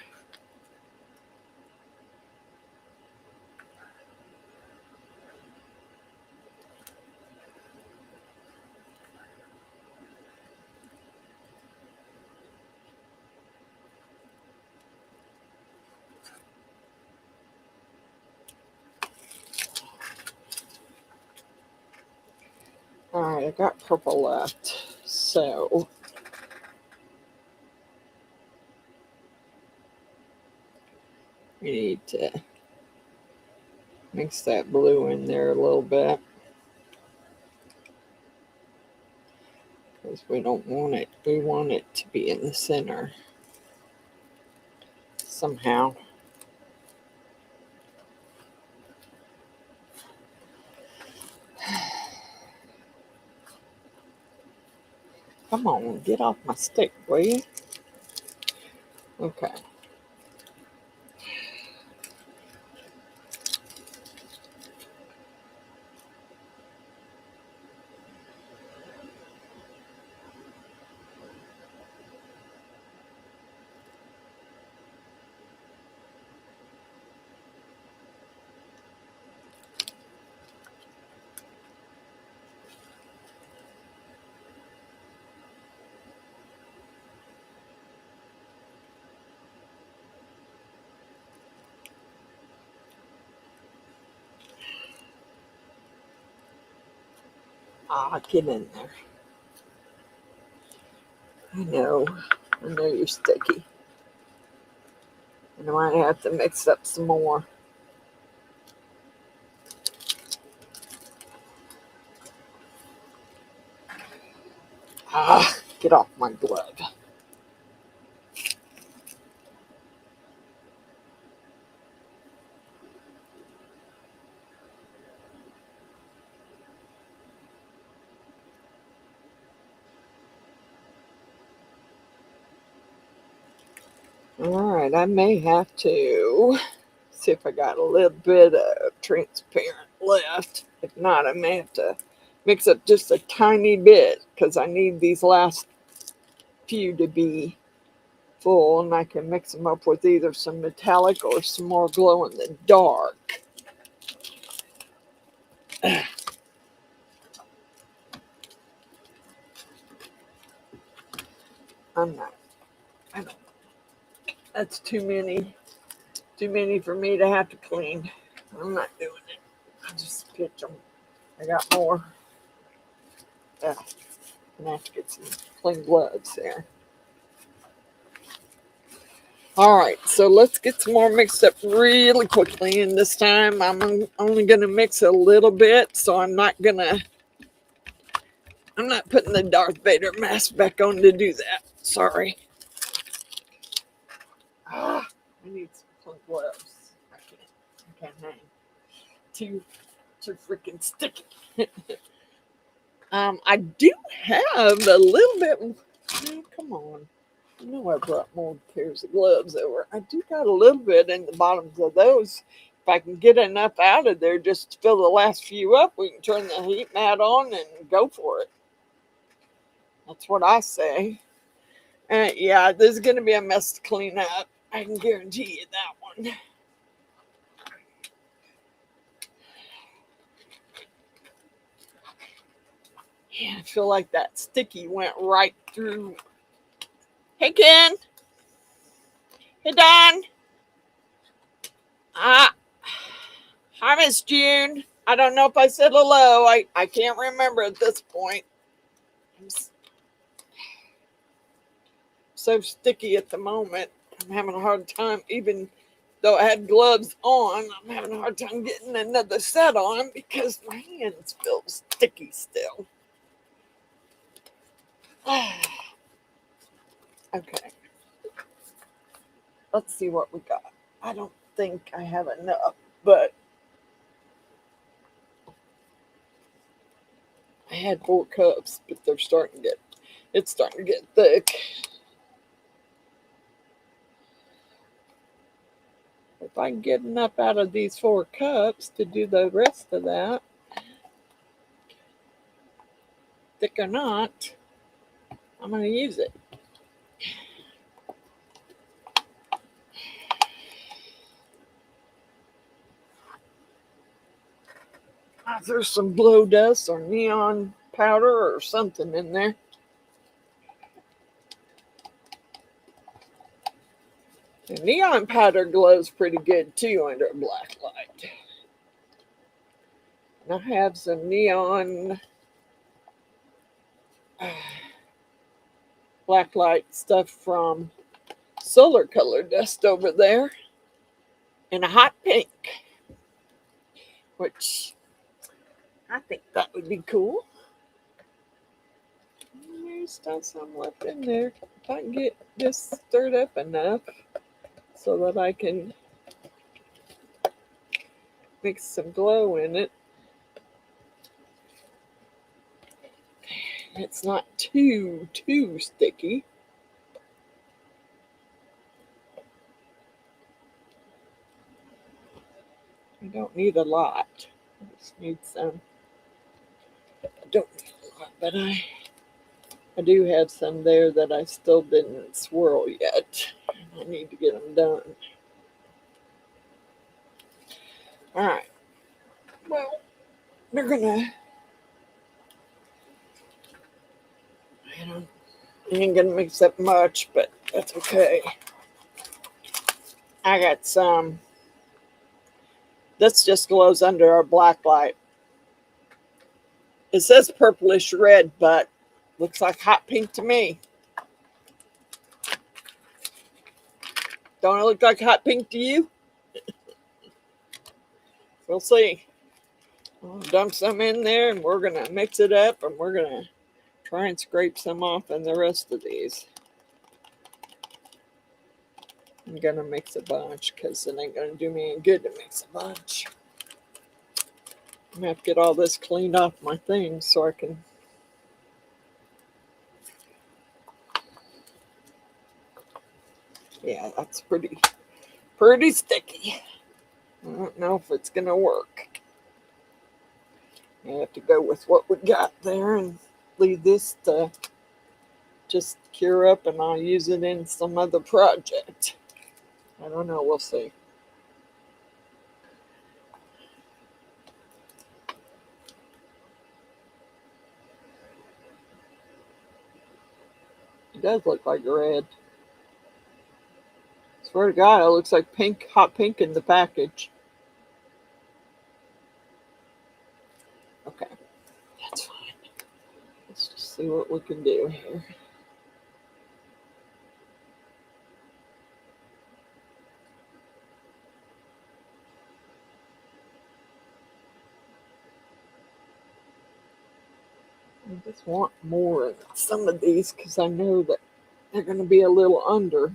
All right, I got purple left, so we need to mix that blue in there a little bit because we don't want it. We want it to be in the center somehow. Come on, get off my stick, will you? Okay. Ah, get in there. I know you're sticky. And I might have to mix up some more. Ah, get off my glove. All right, I may have to see if I got a little bit of transparent left. If not, I may have to mix up just a tiny bit because I need these last few to be full, and I can mix them up with either some metallic or some more glow in the dark. I'm not. I don't. That's too many. Too many for me to have to clean. I'm not doing it. I'll just pitch them. I got more. Yeah, I'm gonna have to get some clean gloves there. All right, so let's get some more mixed up really quickly. And this time I'm only gonna mix a little bit, so I'm not putting the Darth Vader mask back on to do that. Sorry. I need some clean gloves. I can't hang. Too freaking sticky. I do have a little bit. Oh, come on. I know I brought more pairs of gloves over. I do got a little bit in the bottoms of those. If I can get enough out of there just to fill the last few up, we can turn the heat mat on and go for it. That's what I say. And yeah, this is going to be a mess to clean up. I can guarantee you that one. Yeah, I feel like that sticky went right through. Hey, Ken. Hey, Don. Ah, hi, Miss June. I don't know if I said hello. I can't remember at this point. I'm so sticky at the moment. I'm having a hard time, even though I had gloves on, I'm having a hard time getting another set on because my hands feel sticky still. Okay. Let's see what we got. I don't think I have enough, but I had 4 cups, but it's starting to get thick. If I can get enough out of these 4 cups to do the rest of that, thick or not, I'm going to use it. There's some blow dust or neon powder or something in there. The neon powder glows pretty good too under a black light. And I have some neon black light stuff from Solar Color Dust over there in a hot pink, which I think that would be cool. There's still some left in there. If I can get this stirred up enough so that I can mix some glow in it. It's not too sticky. I don't need a lot. I just need some. I don't need a lot, but I do have some there that I still didn't swirl yet. I need to get them done. All right. Well, they're gonna. I ain't gonna mix up much, but that's okay. I got some. This just glows under our black light. It says purplish red, but looks like hot pink to me. Don't it look like hot pink to you? We'll see. I'll dump some in there and we're going to mix it up and we're going to try and scrape some off in the rest of these. I'm going to mix a bunch because it ain't going to do me any good to mix a bunch. I'm going to have to get all this cleaned off my things so I can. Yeah, that's pretty sticky. I don't know if it's going to work. I have to go with what we got there and leave this to just cure up and I'll use it in some other project. I don't know. We'll see. It does look like red. Swear to God, it looks like pink, hot pink in the package. Okay, that's fine. Let's just see what we can do here. I just want more in some of these because I know that they're going to be a little under.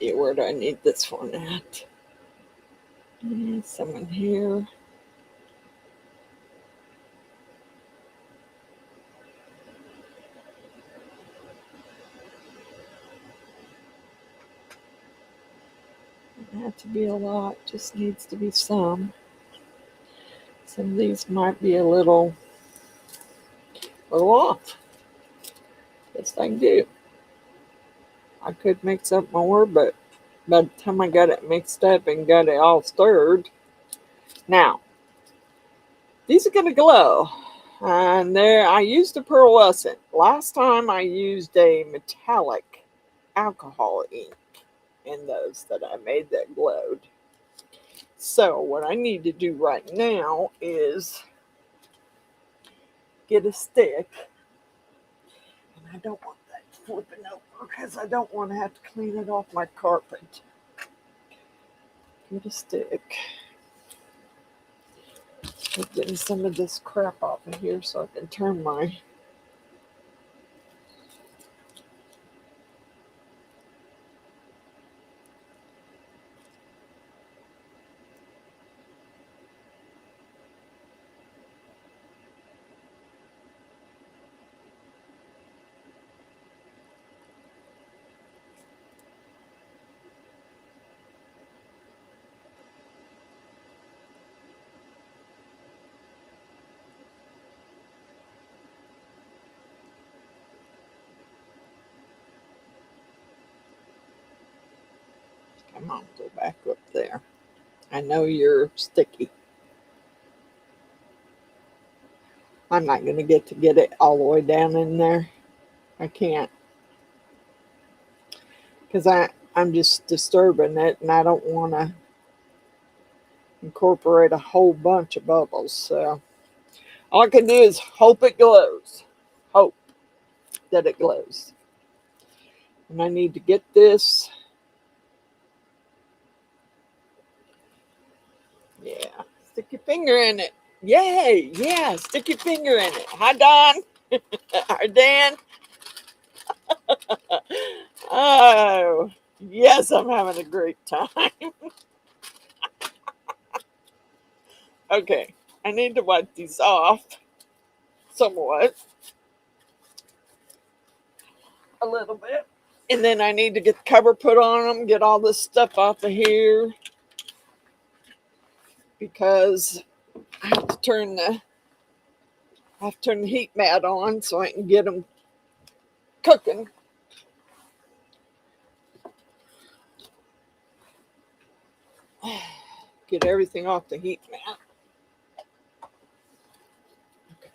see, where do I need this one at? Someone here. Doesn't have to be a lot, just needs to be some. Some of these might be a little off. Best I can do. I could mix up more, but by the time I got it mixed up and got it all stirred. Now, these are going to glow. And there, I used a pearlescent. Last time I used a metallic alcohol ink in those that I made that glowed. So what I need to do right now is get a stick. And I don't want that flipping over because I don't want to have to clean it off my carpet. Get a stick. I'm getting some of this crap off of here so I can turn my come on, go back up there. I know you're sticky. I'm not going to get it all the way down in there. I can't. Because I'm just disturbing it and I don't want to incorporate a whole bunch of bubbles. So all I can do is hope it glows. Hope that it glows. And I need to get this. Yeah. Stick your finger in it. Yay. Yeah. Stick your finger in it. Hi, Don. Hi, Dan. Oh, yes, I'm having a great time. Okay. I need to wipe these off somewhat. A little bit. And then I need to get the cover put on them, get all this stuff off of here. Because I have to turn the heat mat on so I can get them cooking. Get everything off the heat mat. Okay.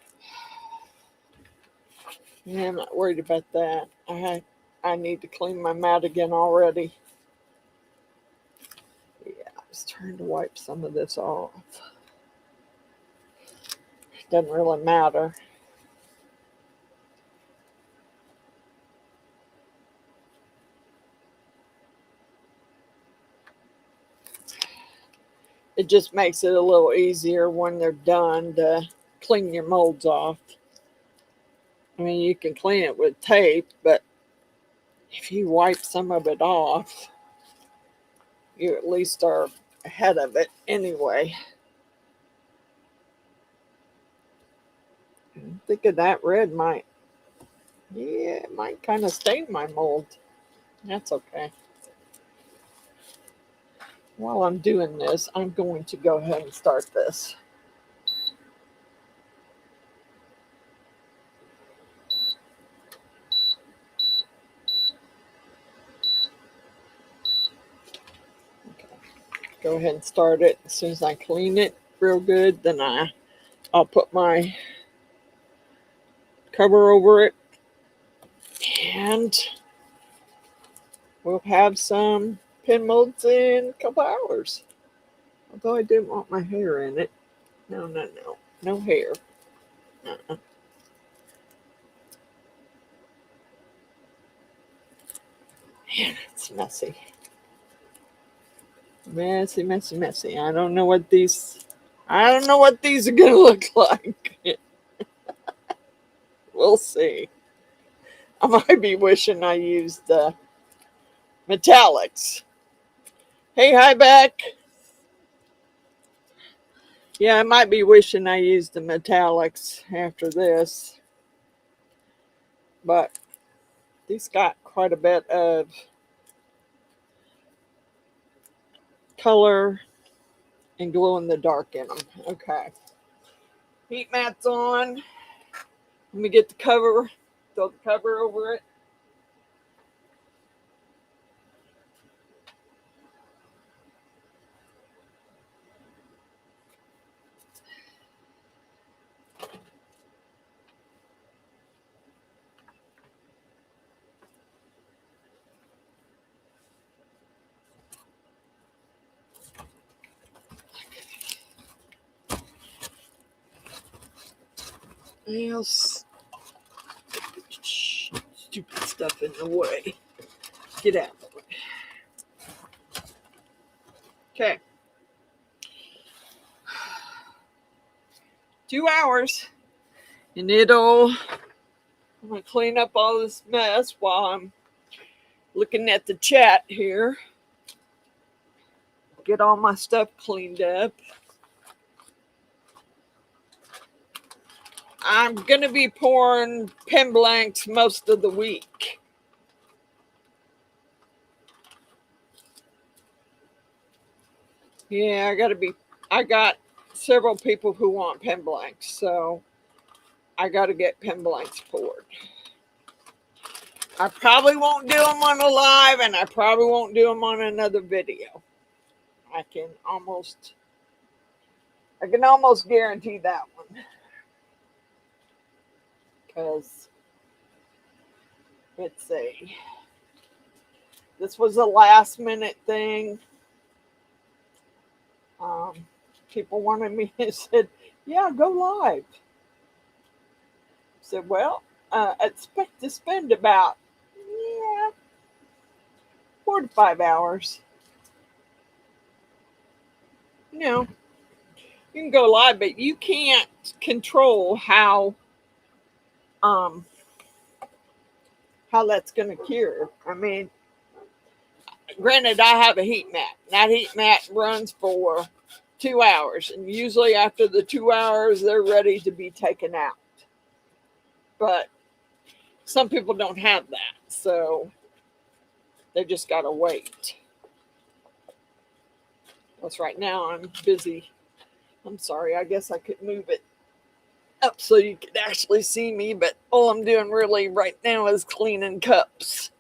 Yeah, I'm not worried about that. I need to clean my mat again already. Yeah, I was trying to wipe some of this off. Doesn't really matter. It just makes it a little easier when they're done to clean your molds off. I mean, you can clean it with tape, but if you wipe some of it off, you at least are ahead of it anyway. I'm thinking that red might, yeah, it might kind of stain my mold. That's okay. While I'm doing this, I'm going to go ahead and start this. Okay. Go ahead and start it. As soon as I clean it real good, then I'll put my cover over it and we'll have some pin molds in a couple hours. Although I didn't want my hair in it. No, no, no. No hair. Uh-uh. Man, it's messy. Messy, messy, messy. I don't know what these are gonna look like. We'll see. I might be wishing I used the metallics. Hey, hi, Beck. Yeah, I might be wishing I used the metallics after this, but these got quite a bit of color and glow in the dark in them. Okay. Heat mat's on. Let me get the cover, throw the cover over it. Else, stupid stuff in the way. Get out of the way. Okay. 2 hours. And I'm going to clean up all this mess while I'm looking at the chat here. Get all my stuff cleaned up. I'm going to be pouring pen blanks most of the week. Yeah, I got several people who want pen blanks, so I got to get pen blanks poured. I probably won't do them on a live, and I probably won't do them on another video. I can almost guarantee that one. Because this was a last minute thing. People wanted me to said, yeah, go live. I said, well, expect to spend about 4 to 5 hours. You know, you can go live, but you can't control how that's going to cure. I mean, granted, I have a heat mat. That heat mat runs for 2 hours, and usually after the 2 hours, they're ready to be taken out. But some people don't have that, so they just got to wait. Plus, right now I'm busy. I'm sorry, I guess I could move it up so you could actually see me, but all I'm doing really right now is cleaning cups.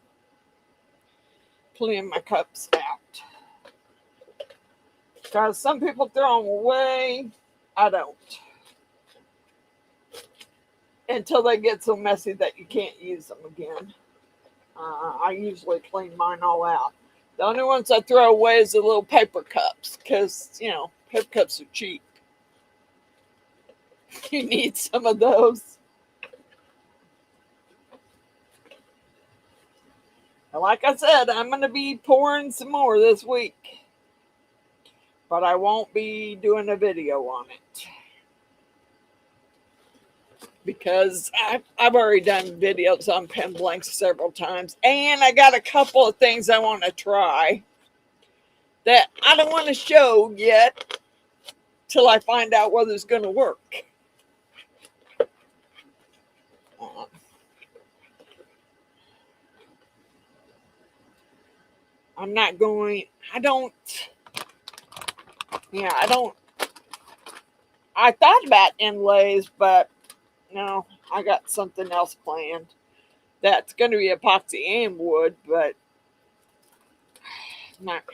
Cleaning my cups out. Because some people throw them away. I don't. Until they get so messy that you can't use them again. I usually clean mine all out. The only ones I throw away is the little paper cups. Because, paper cups are cheap. You need some of those. And like I said, I'm going to be pouring some more this week. But I won't be doing a video on it. Because I've already done videos on pen blanks several times. And I got a couple of things I want to try that I don't want to show yet till I find out whether it's going to work. I thought about inlays, but no, I got something else planned. That's going to be epoxy and wood, but not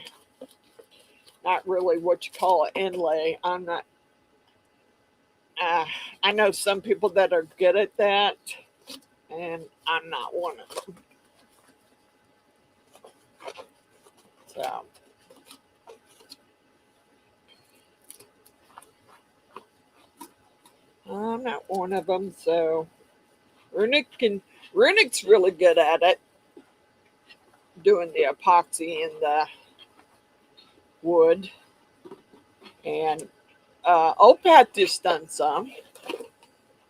really what you call an inlay. I'm not. I know some people that are good at that, and I'm not one of them. So, I'm not one of them. So, Runic's really good at it, doing the epoxy and the wood. And Opat just done some.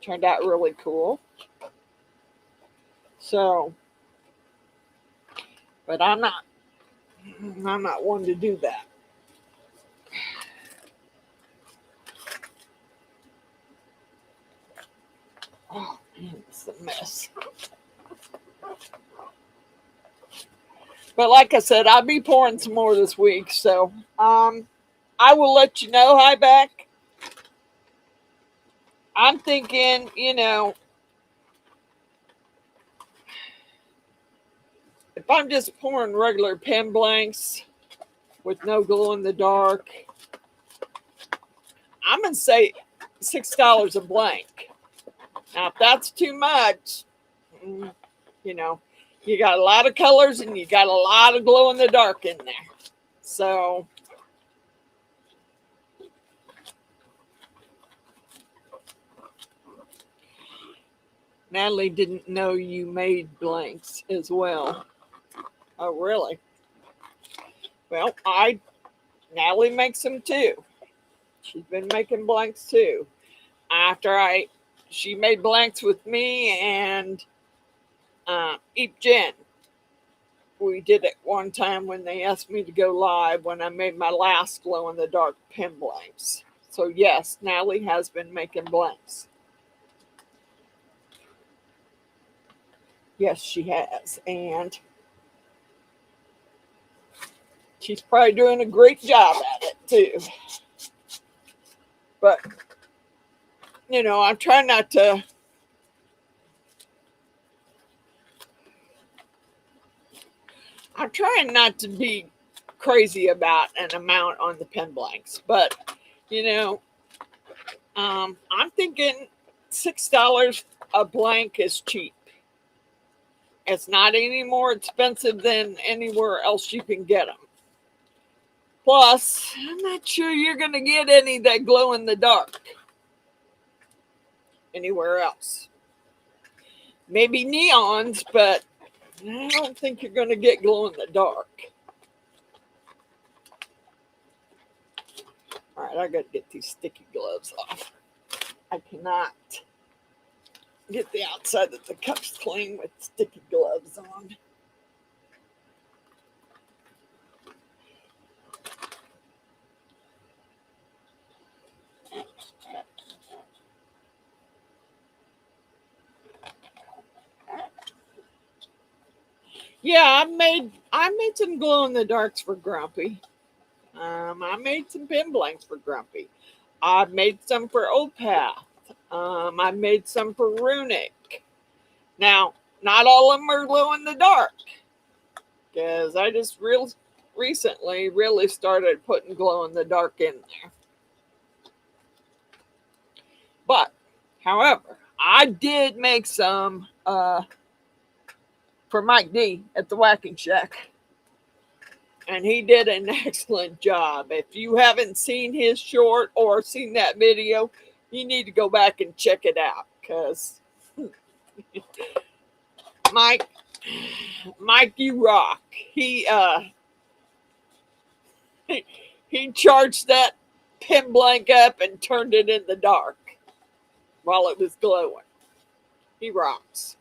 Turned out really cool. So, but I'm not I'm not one to do that. Oh man, it's a mess. But like I said, I'll be pouring some more this week, so I will let you know. Hi, back. I'm thinking, if I'm just pouring regular pen blanks with no glow in the dark, I'm gonna say $6 a blank. Now, if that's too much, you know, you got a lot of colors and you got a lot of glow in the dark in there. So Natalie didn't know you made blanks as well. Oh, really? Well, Natalie makes them too. She's been making blanks too. She made blanks with me and Eep Jen. We did it one time when they asked me to go live when I made my last glow in the dark pen blanks. So yes, Natalie has been making blanks. Yes, she has. And she's probably doing a great job at it too. But, I'm trying not to. I'm trying not to be crazy about an amount on the pen blanks. But, I'm thinking $6 a blank is cheap. It's not any more expensive than anywhere else you can get them. Plus, I'm not sure you're going to get any that glow in the dark anywhere else. Maybe neons, but I don't think you're going to get glow in the dark. All right, I got to get these sticky gloves off. I cannot get the outside of the cups clean with sticky gloves on. Yeah, I made some glow in the darks for Grumpy. I made some pen blanks for Grumpy. I made some for Opath. I made some for Runic. Now, not all of them are glow in the dark, because I just recently really started putting glow in the dark in there. But, however, I did make some for Mike D at the Whacking Shack. And he did an excellent job. If you haven't seen his short or seen that video, you need to go back and check it out, because Mike, you rock. He charged that pen blank up and turned it in the dark while it was glowing. He rocks.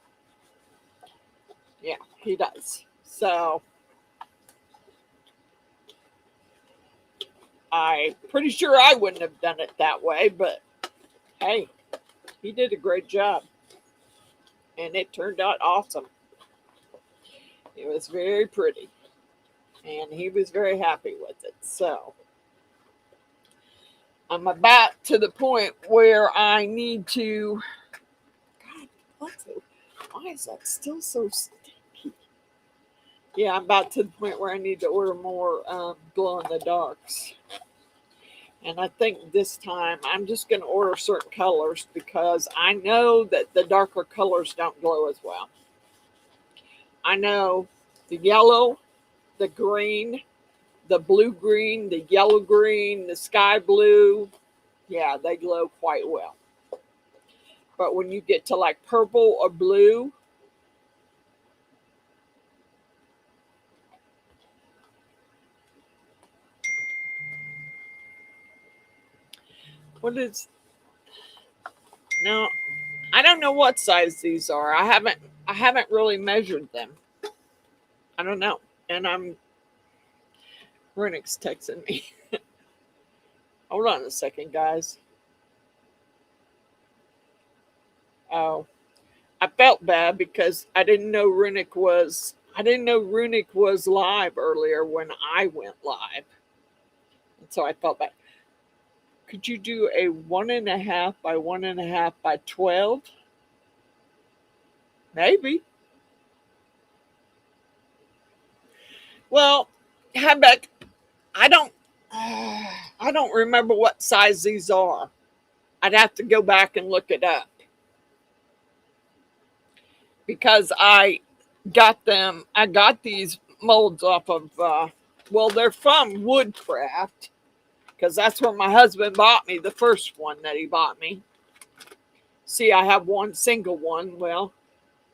Yeah, he does. So I'm pretty sure I wouldn't have done it that way, but hey, he did a great job. And it turned out awesome. It was very pretty. And he was very happy with it. So I'm about to the point where I need to. God, why is that still so sticky? Yeah, I'm about to the point where I need to order more glow in the darks. And I think this time I'm just going to order certain colors, because I know that the darker colors don't glow as well. I know the yellow, the green, the blue-green, the yellow-green, the sky blue, yeah, they glow quite well. But when you get to like purple or blue, no, I don't know what size these are. I haven't really measured them. I don't know. And Rennick's texting me. Hold on a second, guys. Oh, I felt bad because I didn't know Runic was live earlier when I went live. And so I felt bad. Could you do a 1.5 by 1.5 by 12? Maybe. Well, Habeck, I don't remember what size these are. I'd have to go back and look it up. Because I got these molds off of, they're from Woodcraft. Because that's where my husband bought me, the first one that he bought me. See, I have one single one. Well,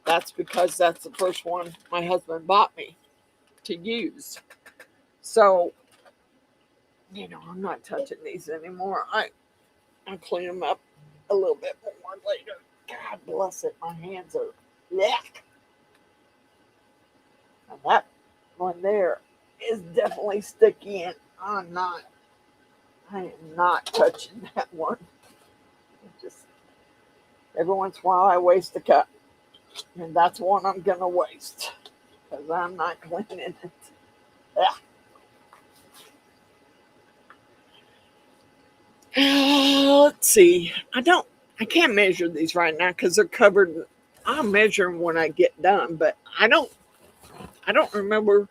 that's because that's the first one my husband bought me to use. So, I'm not touching these anymore. I'll clean them up a little bit more later. God bless it. My hands are yuck. And that one there is definitely sticky, and I am not touching that one. Just every once in a while I waste a cup. And that's one I'm going to waste. Because I'm not cleaning it. Let's see. I can't measure these right now because they're covered. I'll measure them when I get done, but I don't remember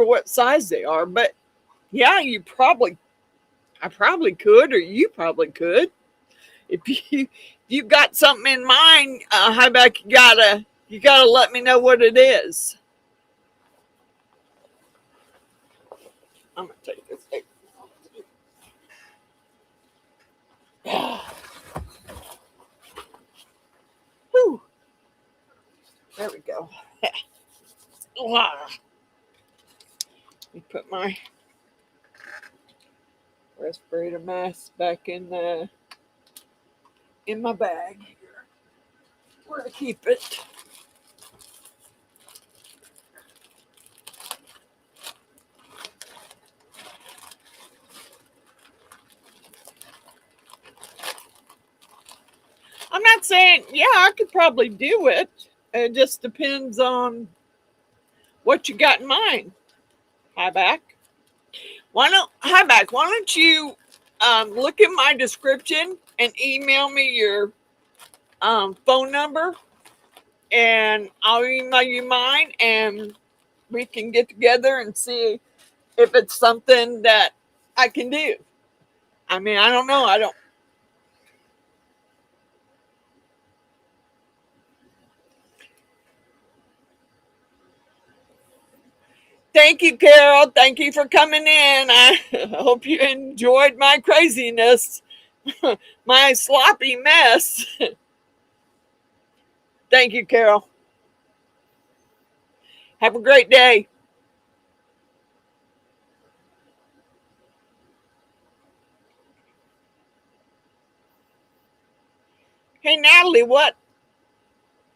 what size they are. But yeah, I probably could, or you probably could. If you've got something in mind, Highback, you gotta let me know what it is. I'm gonna take this. Whew. There we go. Let me put my respirator mask back in my bag here, where I keep it. I'm not saying, I could probably do it. It just depends on what you got in mind. Highback. Why don't you look in my description and email me your phone number, and I'll email you mine, and we can get together and see if it's something that I can do. I mean, I don't know. Thank you, Carol. Thank you for coming in. I hope you enjoyed my craziness, my sloppy mess. Thank you, Carol. Have a great day. Hey, Natalie, what?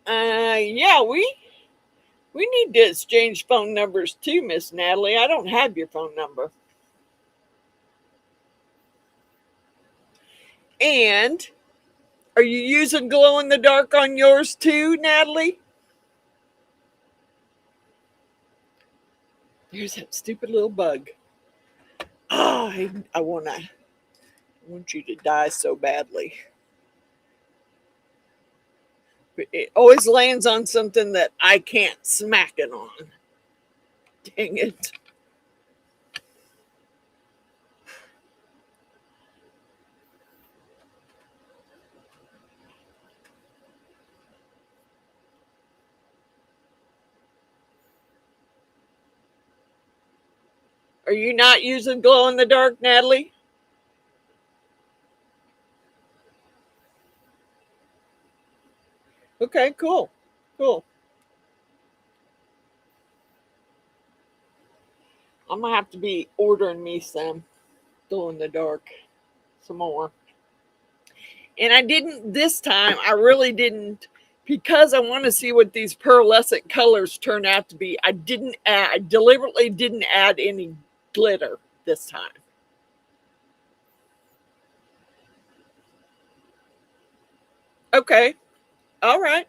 Yeah, we need to exchange phone numbers too, Miss Natalie. I don't have your phone number. And are you using glow in the dark on yours too, Natalie? There's that stupid little bug. Oh, I want you to die so badly. It always lands on something that I can't smack it on. Dang it. Are you not using glow in the dark, Natalie? Okay, cool. Cool. I'm going to have to be ordering me some glow in the dark. Some more. And I didn't this time. I really didn't. because I want to see what these pearlescent colors turn out to be, I deliberately didn't add any glitter this time. Okay. All right.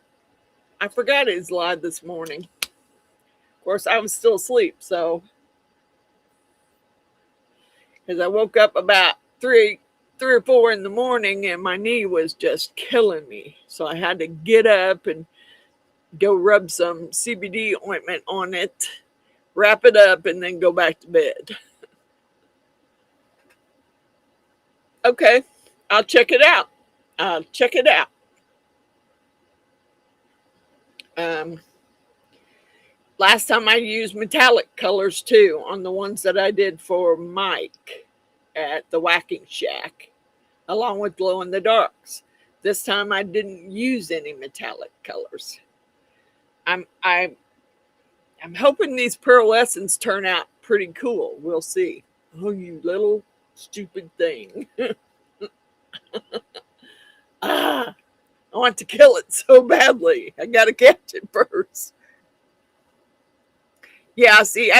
I forgot it was live this morning. Of course, I was still asleep, so because I woke up about 3 or 4 in the morning and my knee was just killing me. So I had to get up and go rub some CBD ointment on it, wrap it up, and then go back to bed. Okay, I'll check it out. I'll check it out. Last time I used metallic colors too on the ones that I did for Mike at the Whacking Shack, along with glow in the darks. This time I didn't use any metallic colors. I'm hoping these pearlescents turn out pretty cool. We'll see. Oh, you little stupid thing. I want to kill it so badly. I gotta catch it first. Yeah, see,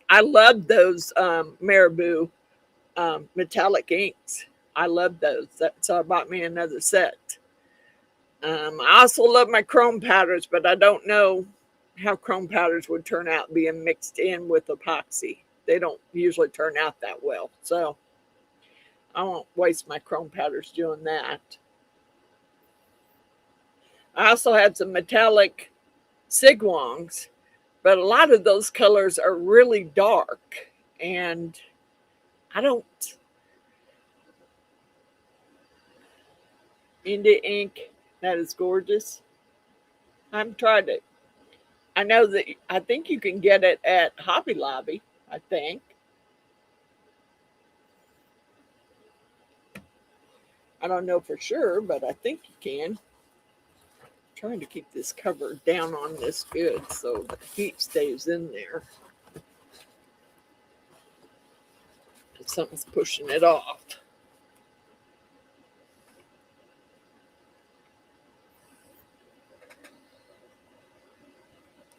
I love those Marabou metallic inks. I love those. So I bought me another set. I also love my chrome powders, but I don't know how chrome powders would turn out being mixed in with epoxy. They don't usually turn out that well. So I won't waste my chrome powders doing that. I also had some metallic Sigwongs, but a lot of those colors are really dark, and I don't. Indie ink, that is gorgeous. I've tried it. I know that I think you can get it at Hobby Lobby. I think. I don't know for sure, but I think you can. I'm trying to keep this cover down on this good so the heat stays in there. If something's pushing it off.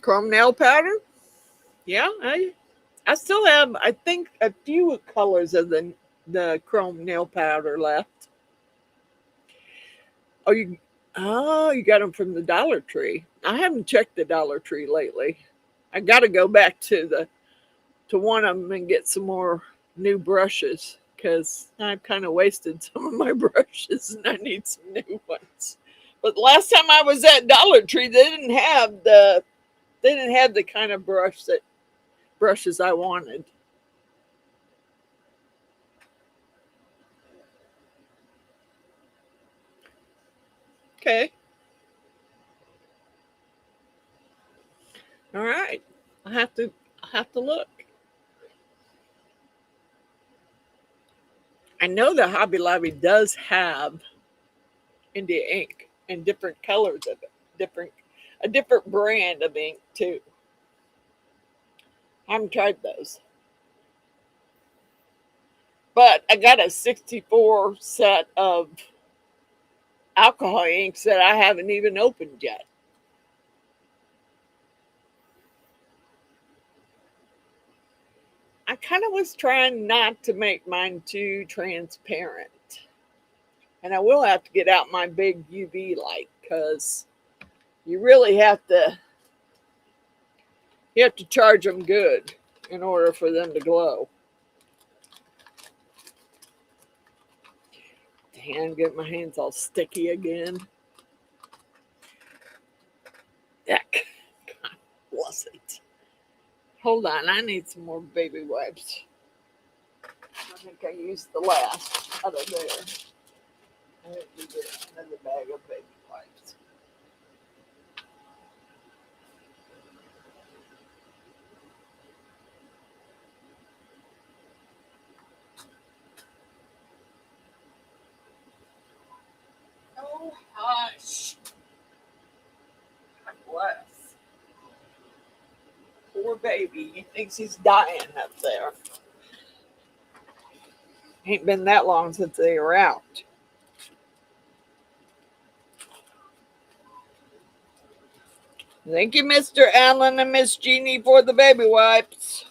Chrome nail powder? Yeah, I still have, I think, a few colors of the chrome nail powder left. Oh, you got them from the Dollar Tree. I haven't checked the Dollar Tree lately. I got to go back to one of them and get some more new brushes because I've kind of wasted some of my brushes and I need some new ones. But last time I was at Dollar Tree, they didn't have the kind of brushes I wanted. Okay. All right. I have to look. I know that Hobby Lobby does have India ink and different colors of it, a different brand of ink too. I haven't tried those. But I got a 64 set of alcohol inks that I haven't even opened yet. I kind of was trying not to make mine too transparent. And I will have to get out my big UV light because you really you have to charge them good in order for them to glow. Damn, get my hands all sticky again. Yuck. God bless it. Hold on, I need some more baby wipes. I think I used the last out of there. I need to get another bag of baby wipes. Oh, hush. God bless. Poor baby. He thinks he's dying up there. Ain't been that long since they were out. Thank you, Mr. Allen and Miss Jeannie, for the baby wipes.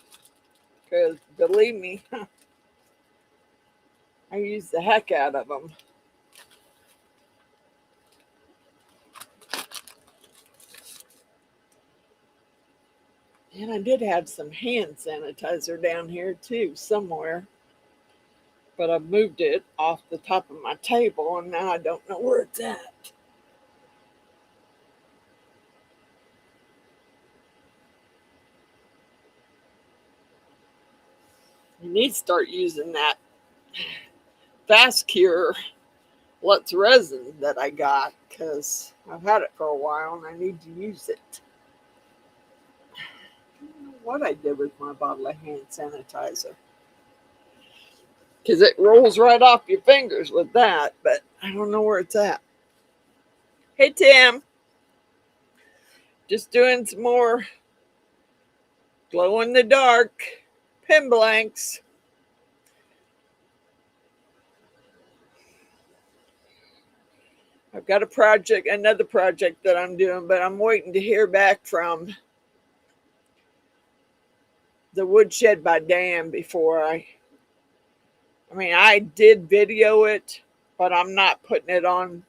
Because believe me, I use the heck out of them. And I did have some hand sanitizer down here too, somewhere. But I moved it off the top of my table and now I don't know where it's at. You need to start using that Fast Cure Lutz resin that I got because I've had it for a while and I need to use it. I don't know what I did with my bottle of hand sanitizer. Because it rolls right off your fingers with that, but I don't know where it's at. Hey, Tim. Just doing some more glow in the dark pen blanks. I've got a project, another project that I'm doing, but I'm waiting to hear back from the woodshed by Dan before I mean, I did video it, but I'm not putting it on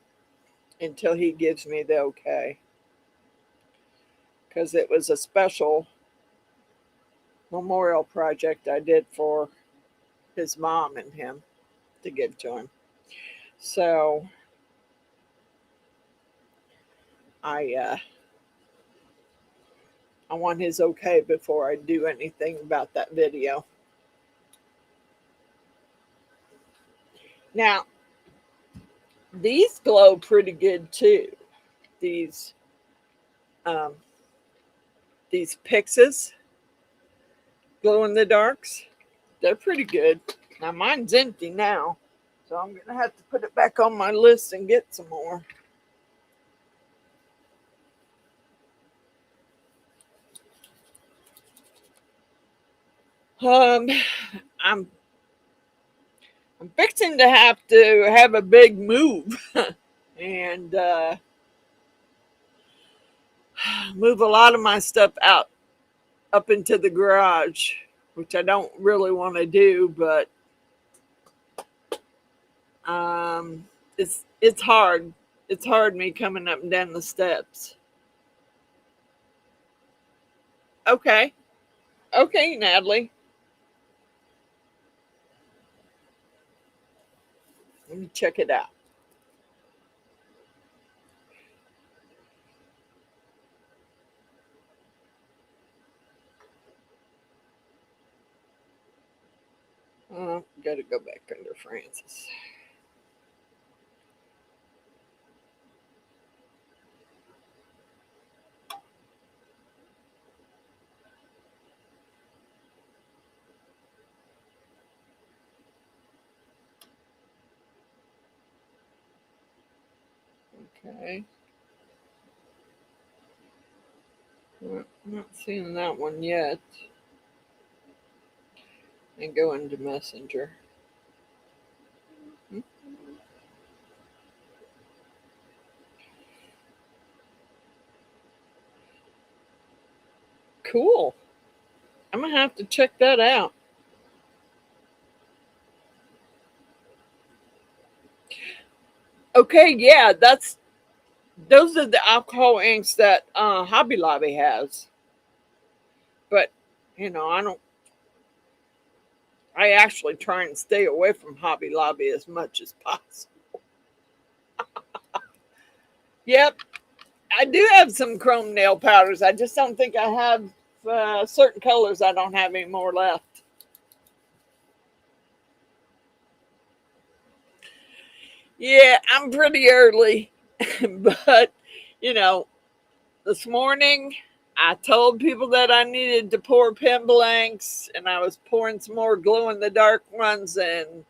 until he gives me the okay. Because it was a special memorial project I did for his mom and him to give to him. So I want his okay before I do anything about that video. Now, these glow pretty good too. These Pixes glow in the darks. They're pretty good. Now mine's empty now, so I'm gonna have to put it back on my list and get some more. I'm fixing to have a big move and move a lot of my stuff out up into the garage, which I don't really want to do, but it's hard. It's hard me coming up and down the steps. Okay, Natalie. Let me check it out. Got to go back under Francis. Okay. Well, I'm not seeing that one yet. And go into Messenger. Cool. I'm gonna have to check that out. Okay, yeah, those are the alcohol inks that Hobby Lobby has. But I actually try and stay away from Hobby Lobby as much as possible. Yep, I do have some chrome nail powders. I just don't think I have certain colors. I don't have any more left. Yeah, I'm pretty early, but this morning I told people that I needed to pour pen blanks, and I was pouring some more glow in the dark ones, and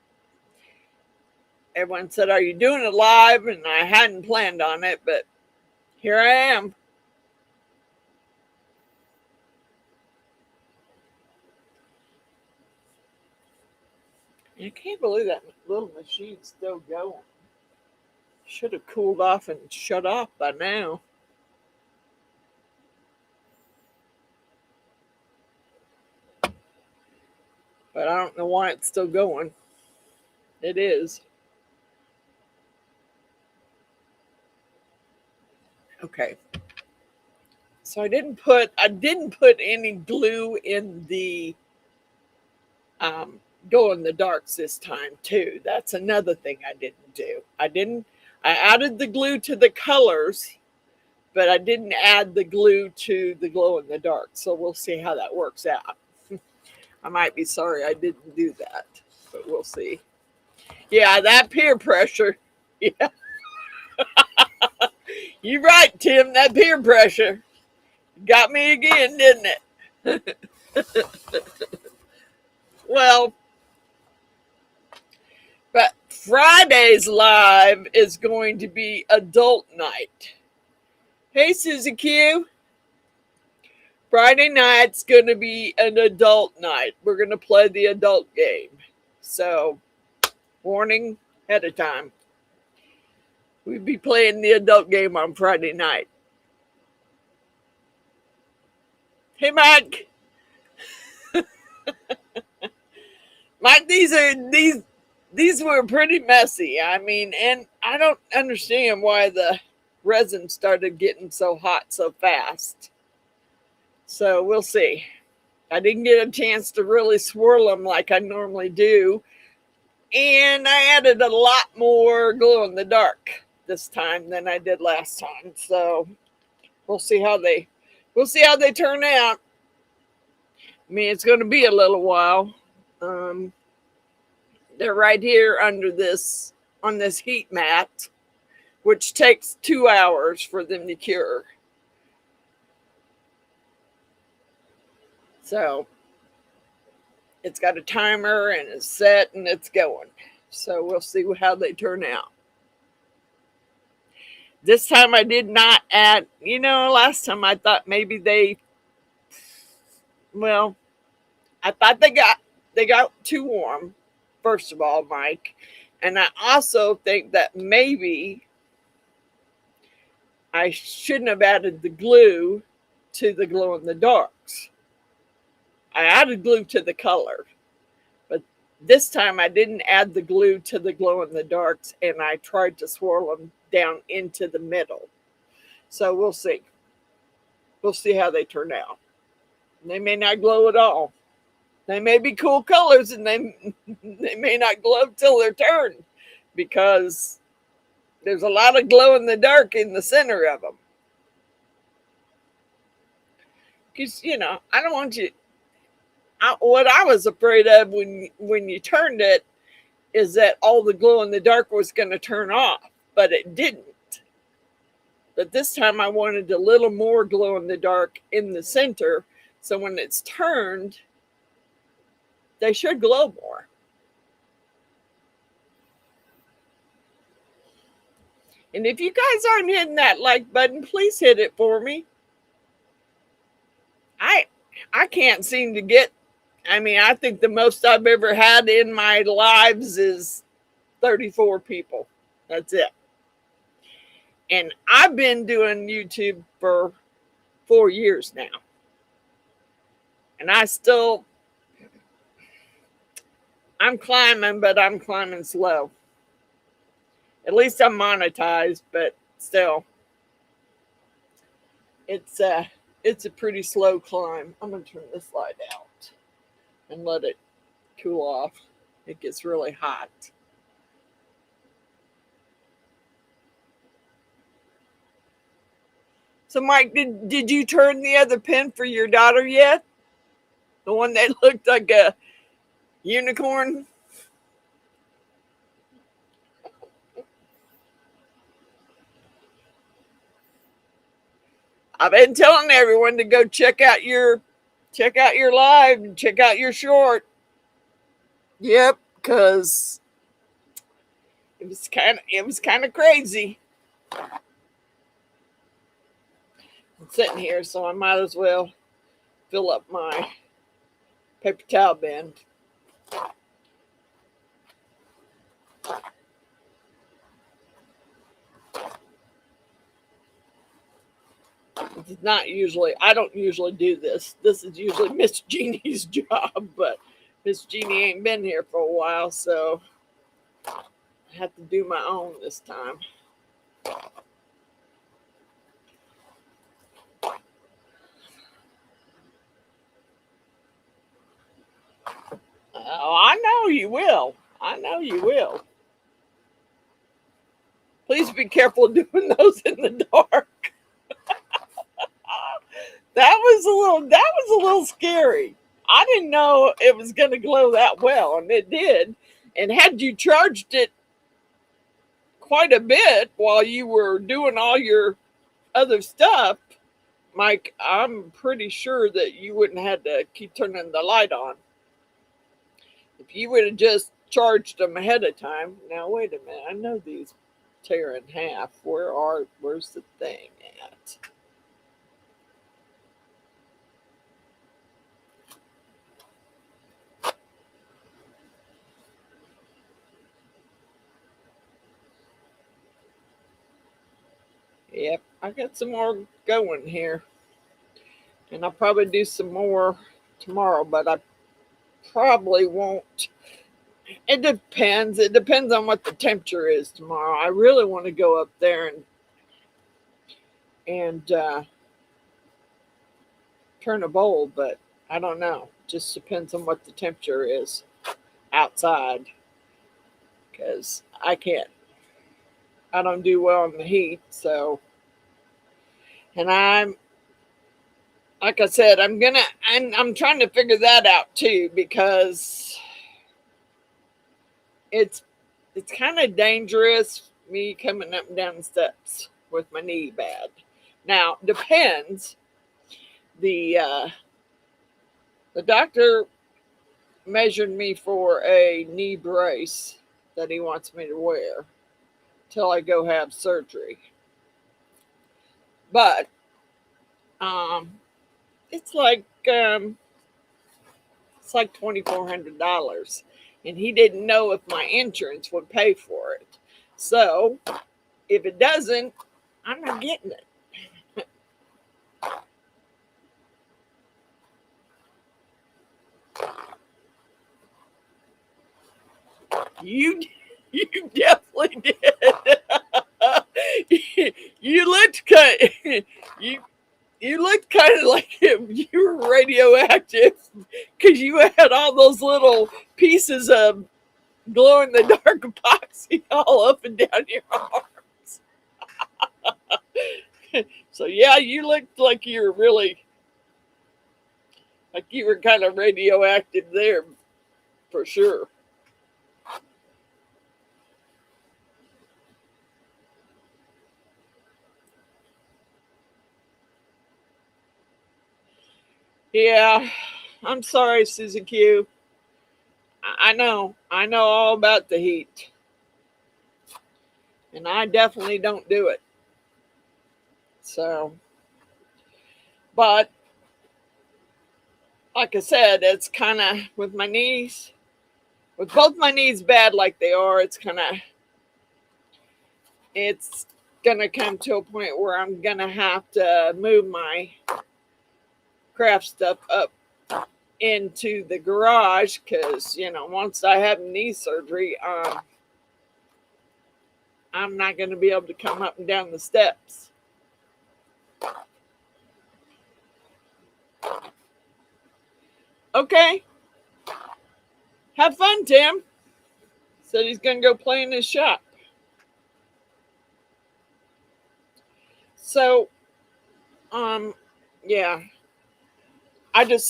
everyone said, "Are you doing it live?" And I hadn't planned on it, but here I am. I can't believe that little machine's still going. Should have cooled off and shut off by now. But I don't know why it's still going. It is. Okay. So I didn't put any glue in the glow in the darks this time too. That's another thing I didn't do. I added the glue to the colors, but I didn't add the glue to the glow in the dark. So we'll see how that works out. I might be sorry I didn't do that, but we'll see. Yeah, that peer pressure. Yeah, you're right, Tim. That peer pressure got me again, didn't it? Well, but Friday's live is going to be adult night. Hey, Susie Q. Friday night's going to be an adult night. We're going to play the adult game. So, warning ahead of time. We'll be playing the adult game on Friday night. Hey, Mike. Mike, these were pretty messy. I mean, and I don't understand why the resin started getting so hot so fast. So we'll see. I didn't get a chance to really swirl them like I normally do. And I added a lot more glow in the dark this time than I did last time. So we'll see how they turn out. I mean, it's going to be a little while. They're right here under this on this heat mat, which takes 2 hours for them to cure. So it's got a timer and it's set and it's going. So we'll see how they turn out. This time I did not add, last time I thought maybe I thought they got too warm, first of all, Mike. And I also think that maybe I shouldn't have added the glue to the glow in the darks. I added glue to the color, but this time I didn't add the glue to the glow in the darks, and I tried to swirl them down into the middle. So we'll see. We'll see how they turn out. They may not glow at all. They may be cool colors, and they may not glow till they're turned, because there's a lot of glow in the dark in the center of them. Because, I don't want you... what I was afraid of when you turned it is that all the glow in the dark was going to turn off, but it didn't. But this time I wanted a little more glow in the dark in the center, so when it's turned, they should glow more. And if you guys aren't hitting that like button, please hit it for me. I can't seem to get... I think the most I've ever had in my lives is 34 people. That's it. And I've been doing YouTube for 4 years now. And I'm climbing, but I'm climbing slow. At least I'm monetized, but still. It's a pretty slow climb. I'm going to turn this light out and let it cool off. It gets really hot. So, Mike, did you turn the other pin for your daughter yet? The one that looked like a unicorn? I've been telling everyone to go check out your live and check out your short. Yep, because it was kind of crazy. I'm sitting here, so I might as well fill up my paper towel bin. It's not usually, I don't usually do this. This is usually Miss Jeannie's job, but Miss Jeannie ain't been here for a while, so I have to do my own this time. Oh, I know you will. I know you will. Please be careful doing those in the dark. That was a little scary. I didn't know it was going to glow that well, and it did. And had you charged it quite a bit while you were doing all your other stuff, Mike, I'm pretty sure that you wouldn't have to keep turning the light on. If you would have just charged them ahead of time. Now, wait a minute. I know these tear in half. Where's the thing at? Yep, I got some more going here. And I'll probably do some more tomorrow, but I probably won't. It depends. It depends on what the temperature is tomorrow. I really want to go up there and turn a bowl, but I don't know. Just depends on what the temperature is outside, because I don't do well in the heat. So, and like I said, I'm trying to figure that out too, because it's kind of dangerous me coming up and down the steps with my knee bad. Now, depends. The doctor measured me for a knee brace that he wants me to wear till I go have surgery. But it's like $2,400, and he didn't know if my insurance would pay for it. So if it doesn't, I'm not getting it. You definitely did. You looked you looked kind of like you were radioactive, because you had all those little pieces of glow in the dark epoxy all up and down your arms. So yeah, you looked like you were really, like you were kind of radioactive there, for sure. Yeah, I'm sorry, Susie Q. I know all about the heat, and I definitely don't do it. So, but like I said, it's kind of with my knees, with both my knees bad like they are, it's gonna come to a point where I'm gonna have to move my craft stuff up into the garage, because once I have knee surgery, I'm not going to be able to come up and down the steps. Okay, have fun, Tim. Said he's going to go play in his shop. So yeah, I don't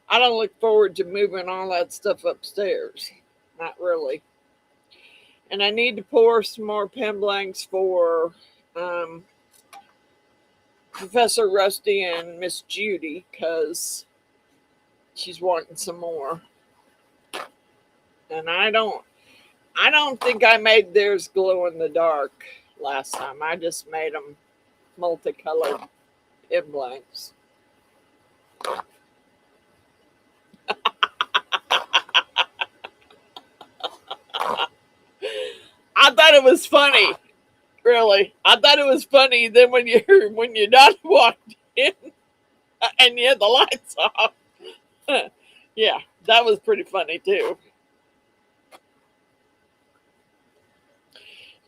look forward to moving all that stuff upstairs. Not really. And I need to pour some more pen blanks for Professor Rusty and Miss Judy, because she's wanting some more. And I don't think I made theirs glow in the dark last time. I just made them multicolored pen blanks. I thought it was funny. Really, I thought it was funny. Then when your daughter walked in and you had the lights off, Yeah, that was pretty funny too.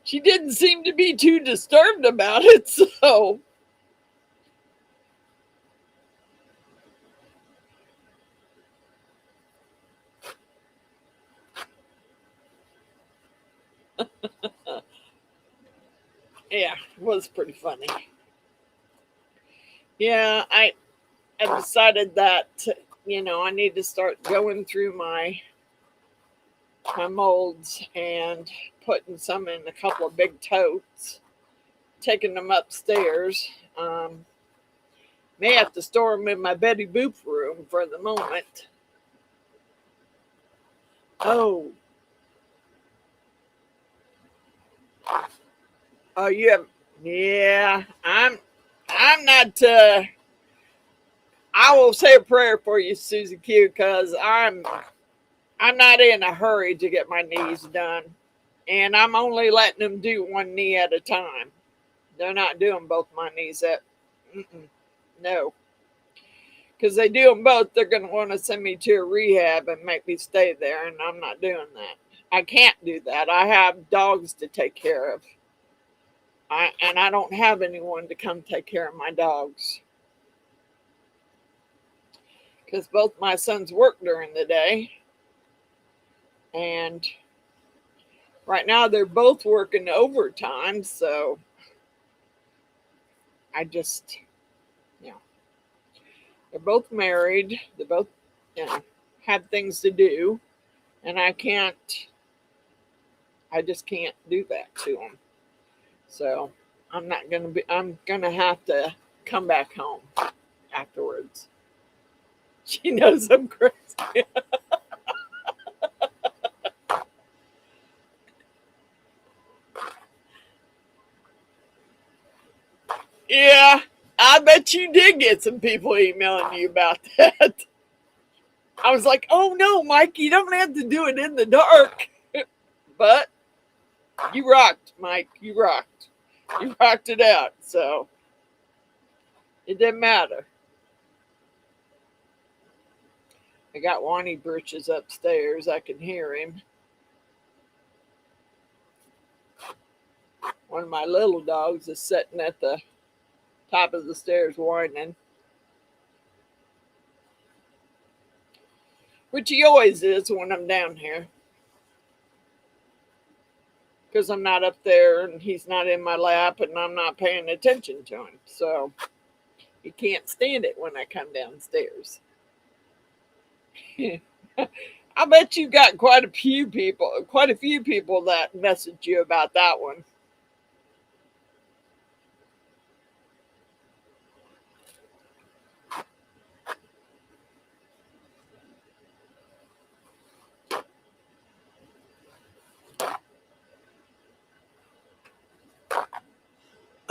She didn't seem to be too disturbed about it, so. Yeah, it was pretty funny. Yeah, I decided that, I need to start going through my molds and putting some in a couple of big totes, taking them upstairs. May have to store them in my Betty Boop room for the moment. Oh, oh, you have, yeah. I'm not. I will say a prayer for you, Susie Q, because I'm not in a hurry to get my knees done, and I'm only letting them do one knee at a time. They're not doing both my knees at. No, because they do them both, they're going to want to send me to a rehab and make me stay there, and I'm not doing that. I can't do that. I have dogs to take care of. And I don't have anyone to come take care of my dogs because both my sons work during the day, and right now they're both working overtime. So I just, you know, they're both married. They both, have things to do, and I just can't do that to them. So I'm gonna have to come back home afterwards. She knows I'm crazy. Yeah, I bet you did get some people emailing you about that. I was like, oh no, Mike, you don't have to do it in the dark. But you rocked, Mike. You rocked. You rocked it out. So it didn't matter. I got Wani Birches upstairs. I can hear him. One of my little dogs is sitting at the top of the stairs whining, which he always is when I'm down here, because I'm not up there and he's not in my lap and I'm not paying attention to him. So he can't stand it when I come downstairs. I bet you got quite a few people that messaged you about that one.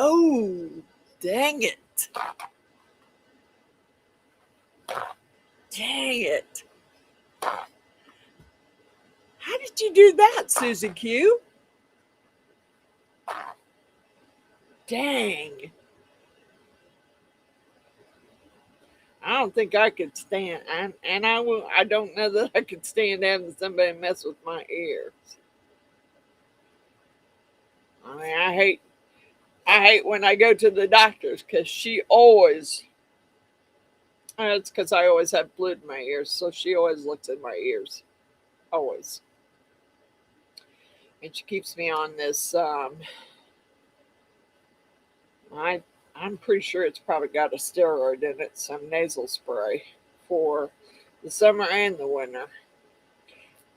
Oh, dang it. Dang it. How did you do that, Susie Q? Dang. I don't think I could stand, and I don't know that I could stand having somebody mess with my ears. I mean, I hate when I go to the doctors because she always. It's because I always have fluid in my ears, so she always looks in my ears, always, and she keeps me on this. I'm pretty sure it's probably got a steroid in it, some nasal spray for the summer and the winter.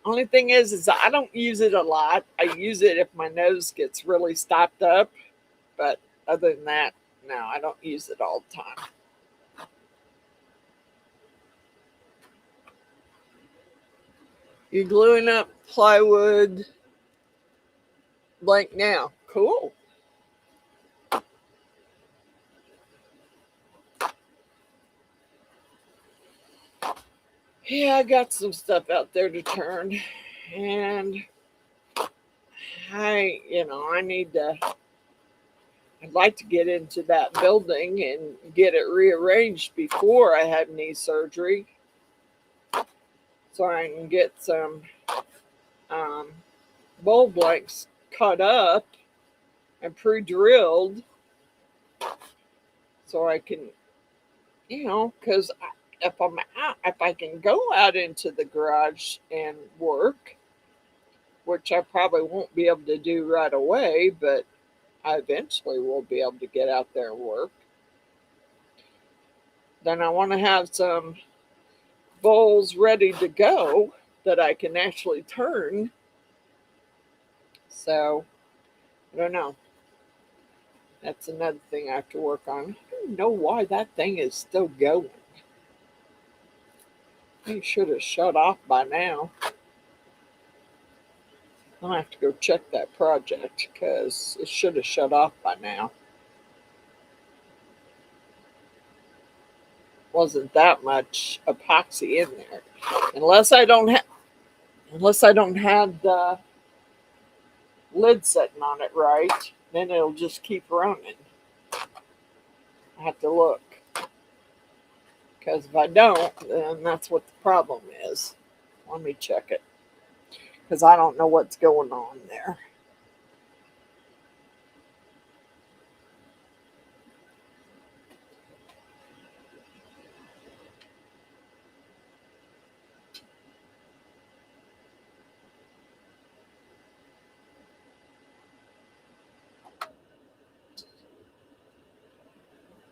Only thing is I don't use it a lot. I use it if my nose gets really stopped up, but other than that, no, I don't use it all the time. You're gluing up plywood blank now. Cool. Yeah, I got some stuff out there to turn, and I need to. I'd like to get into that building and get it rearranged before I have knee surgery. so I can get some bowl blanks cut up and pre-drilled, so I can, because if I can go out into the garage and work, which I probably won't be able to do right away, but I eventually will be able to get out there and work. Then I want to have some bowls ready to go that I can actually turn. So, I don't know. That's another thing I have to work on. I don't know why that thing is still going. It should have shut off by now. I'll have to go check that project because it should have shut off by now. Wasn't that much epoxy in there, unless I don't have the lid setting on it right. Then it'll just keep running. I have to look, because if I don't, then that's what the problem is. Let me check it, because I don't know what's going on there.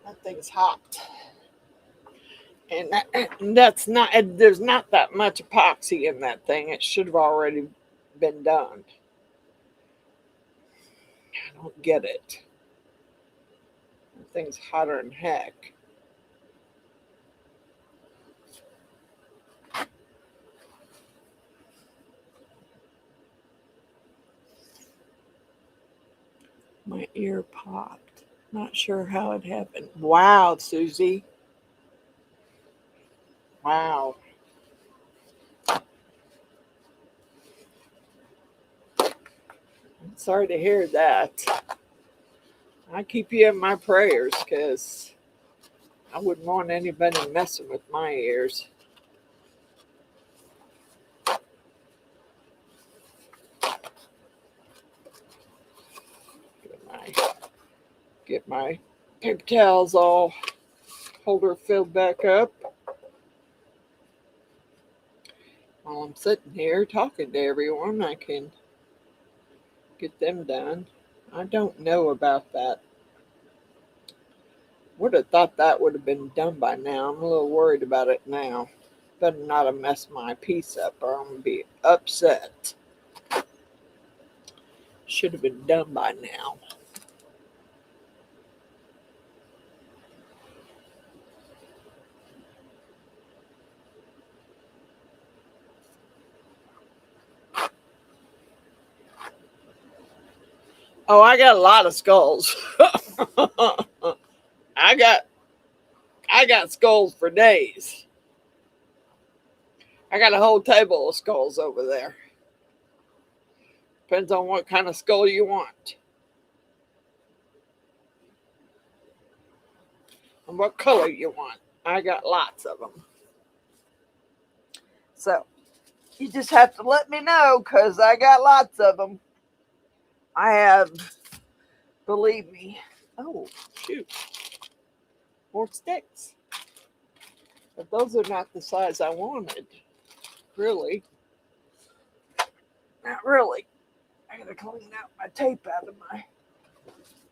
That thing's hot. And that's not, there's not that much epoxy in that thing. It should have already been done. I don't get it. That thing's hotter than heck. My ear popped. Not sure how it happened. Wow, Susie. Wow. I'm sorry to hear that. I keep you in my prayers, because I wouldn't want anybody messing with my ears. Get my paper towels all holder filled back up. While I'm sitting here talking to everyone, I can get them done. I don't know about that. Would have thought that would have been done by now. I'm a little worried about it now. Better not have messed my piece up, or I'm going to be upset. Should have been done by now. Oh, I got a lot of skulls. I got skulls for days. I got a whole table of skulls over there. Depends on what kind of skull you want. And what color you want. I got lots of them. So, you just have to let me know, because I got lots of them. I have, believe me. Oh, shoot. More sticks. But those are not the size I wanted. Really. Not really. I gotta clean out my tape out of my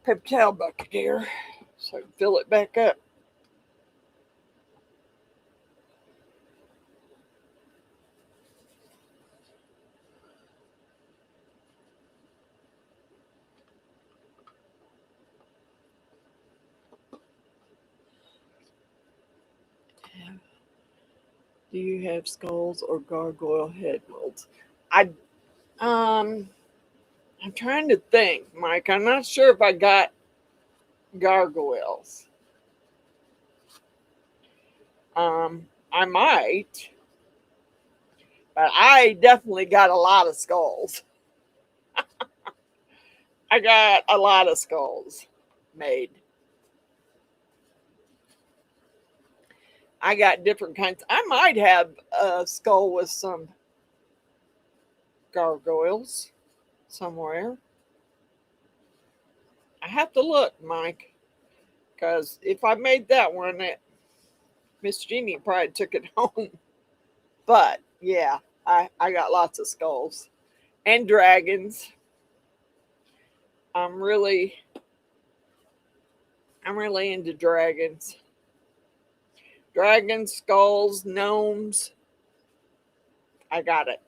paper towel bucket here so I can fill it back up. Do you have skulls or gargoyle head molds? I'm trying to think, Mike. I'm not sure if I got gargoyles. I might, but I definitely got a lot of skulls. I got a lot of skulls made. I got different kinds. I might have a skull with some gargoyles somewhere. I have to look, Mike, because if I made that one, Miss Jeannie probably took it home. But yeah, I got lots of skulls and dragons. I'm really into dragons. Dragons, skulls, gnomes. I got it.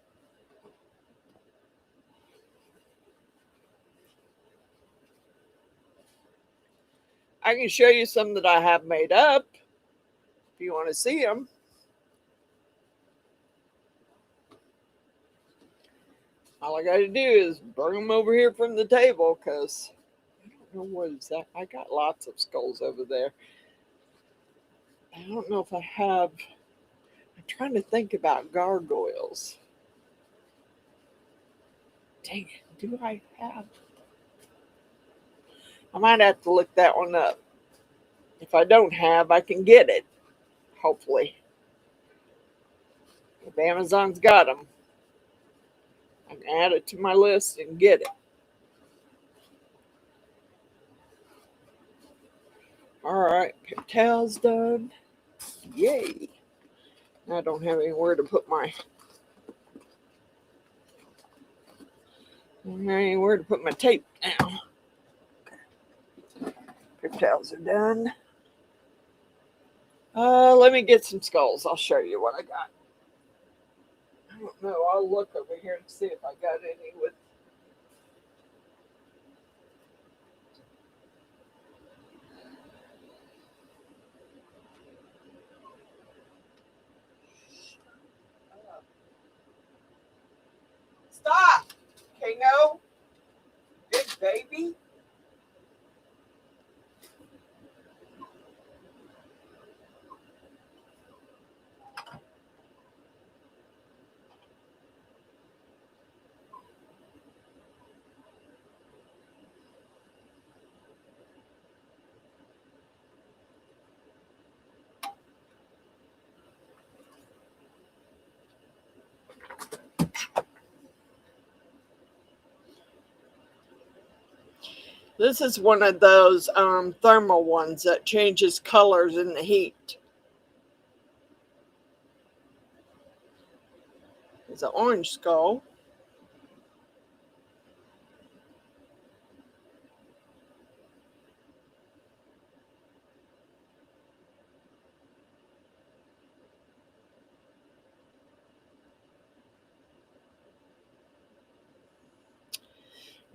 I can show you some that I have made up if you want to see them. All I got to do is bring them over here from the table because I don't know what is that. I got lots of skulls over there. I don't know if I have. I'm trying to think about gargoyles. Dang it, do I have? I might have to look that one up. If I don't have, I can get it. Hopefully. If Amazon's got them, I can add it to my list and get it. All right, pigtails done. Yay. I don't have anywhere to put my tape now. Pigtails are done. Let me get some skulls. I'll show you what I got. I don't know. I'll look over here and see if I got any with. Stop! Kano! Big baby! This is one of those thermal ones that changes colors in the heat. It's an orange skull.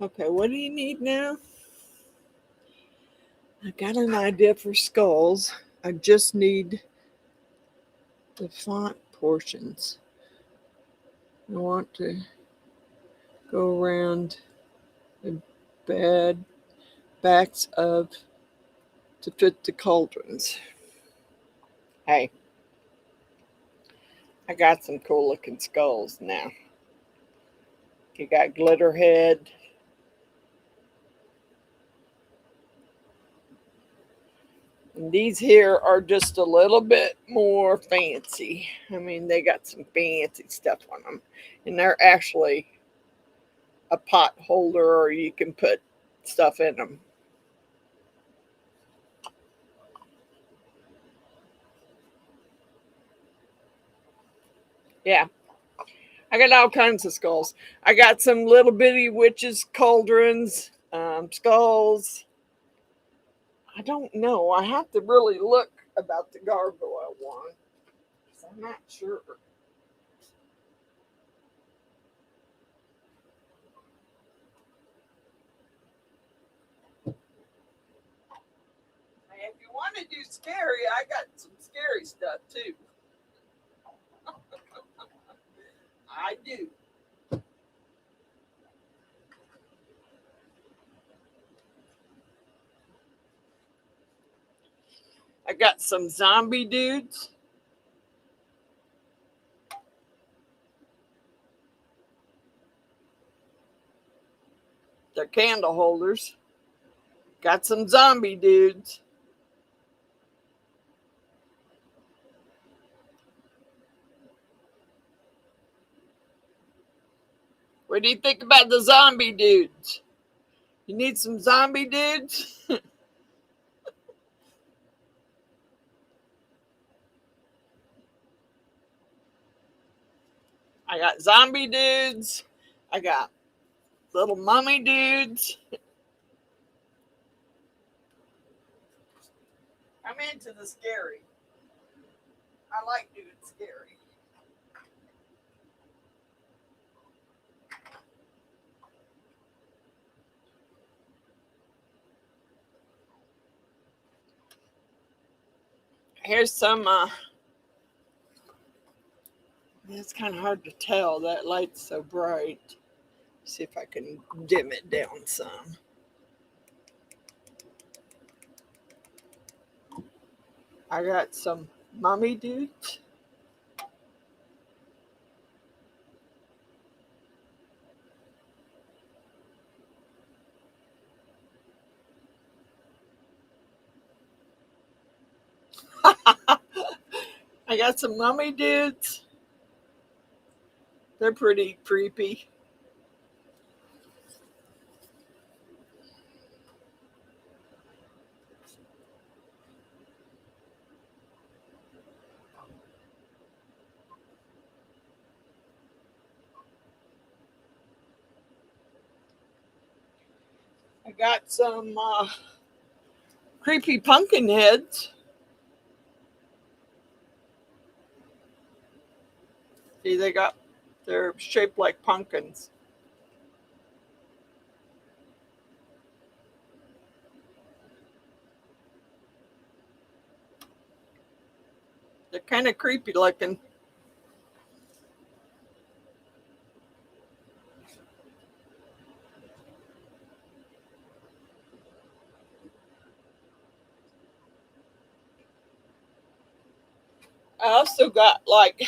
Okay, what do you need now? I got an idea for skulls. I just need the font portions. I want to go around the backs of to fit the cauldrons. Hey, I got some cool looking skulls now. You got glitter head. And these here are just a little bit more fancy. I mean, they got some fancy stuff on them. And they're actually a pot holder, or you can put stuff in them. Yeah, I got all kinds of skulls. I got some little bitty witches cauldrons, skulls. I don't know. I have to really look about the gargoyle one. I'm not sure. If you want to do scary, I got some scary stuff too. I do. I got some zombie dudes. They're candle holders. Got some zombie dudes. What do you think about the zombie dudes? You need some zombie dudes? I got zombie dudes. I got little mummy dudes. I'm into the scary. I like doing scary. Here's some, it's kind of hard to tell. That light's so bright. See if I can dim it down some. I got some mummy dudes. I got some mummy dudes. They're pretty creepy. I got some creepy pumpkin heads. See, they're shaped like pumpkins. They're kind of creepy looking. I also got like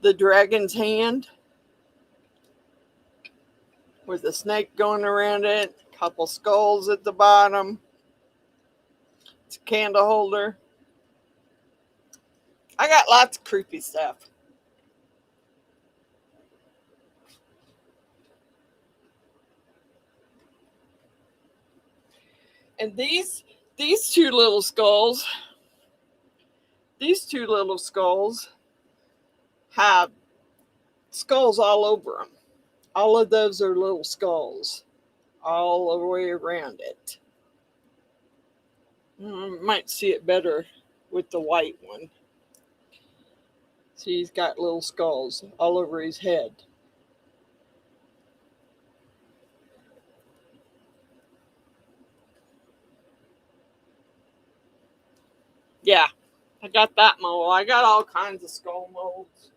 the dragon's hand with a snake going around it, a couple skulls at the bottom. It's a candle holder. I got lots of creepy stuff. And these two little skulls, have skulls all over them. All of those are little skulls all the way around it. Might see it better with the white one. See, he's got little skulls all over his head. Yeah, I got that mold. I got all kinds of skull molds.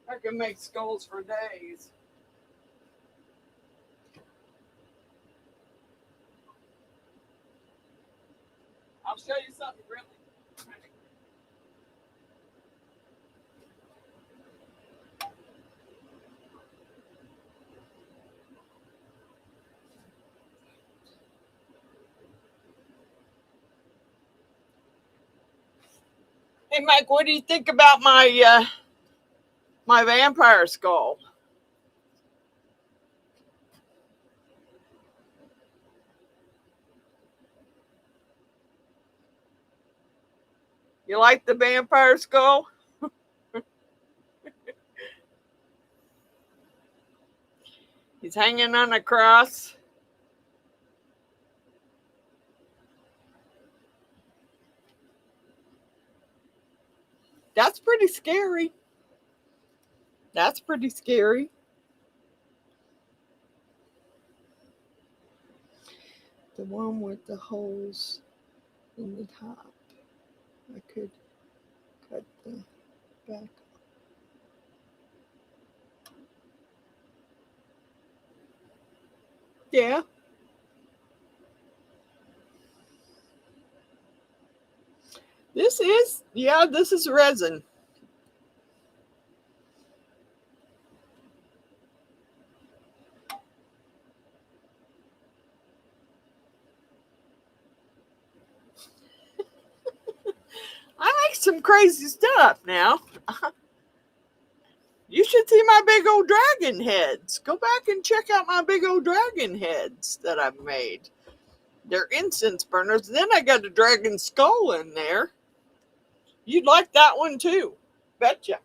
I can make skulls for days. I'll show you something really. Hey, Mike, what do you think about my my vampire skull? You like the vampire skull? He's hanging on a cross. That's pretty scary. That's pretty scary. The one with the holes in the top. I could cut the back. Yeah. This is resin. I make some crazy stuff now. You should see my big old dragon heads. Go back and check out my big old dragon heads that I've made. They're incense burners. Then I got a dragon skull in there. You'd like that one too. Betcha.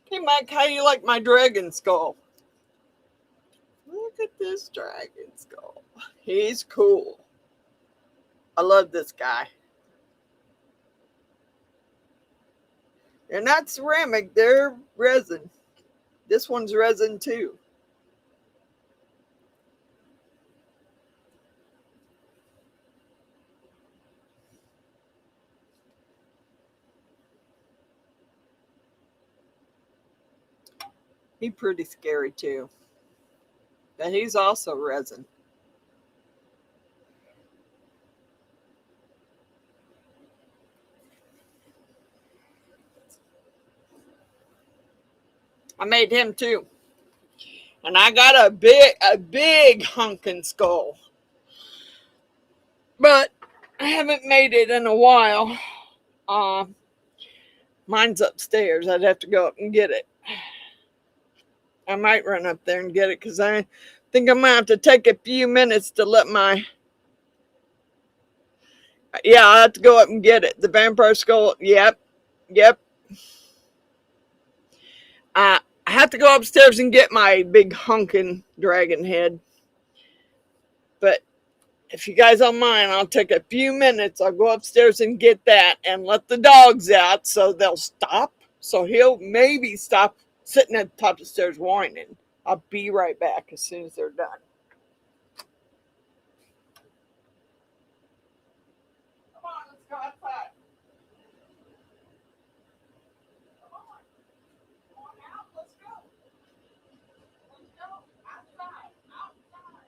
Hey Mike, how do you like my dragon skull? Look at this dragon skull. He's cool. I love this guy. They're not ceramic, they're resin. This one's resin too. He's pretty scary too. But he's also resin. I made him too. And I got a big hunkin' skull. But I haven't made it in a while. Mine's upstairs. I'd have to go up and get it. I might run up there and get it because I think I'm going to have to take a few minutes to let my... Yeah, I'll have to go up and get it. The vampire skull. Yep. I have to go upstairs and get my big hunkin' dragon head. But if you guys don't mind, I'll take a few minutes. I'll go upstairs and get that and let the dogs out so they'll stop. So he'll maybe stop sitting at the top of the stairs whining. I'll be right back as soon as they're done. Come on, let's go outside. Come on. Come on out. Let's go. Let's go. Outside. Outside.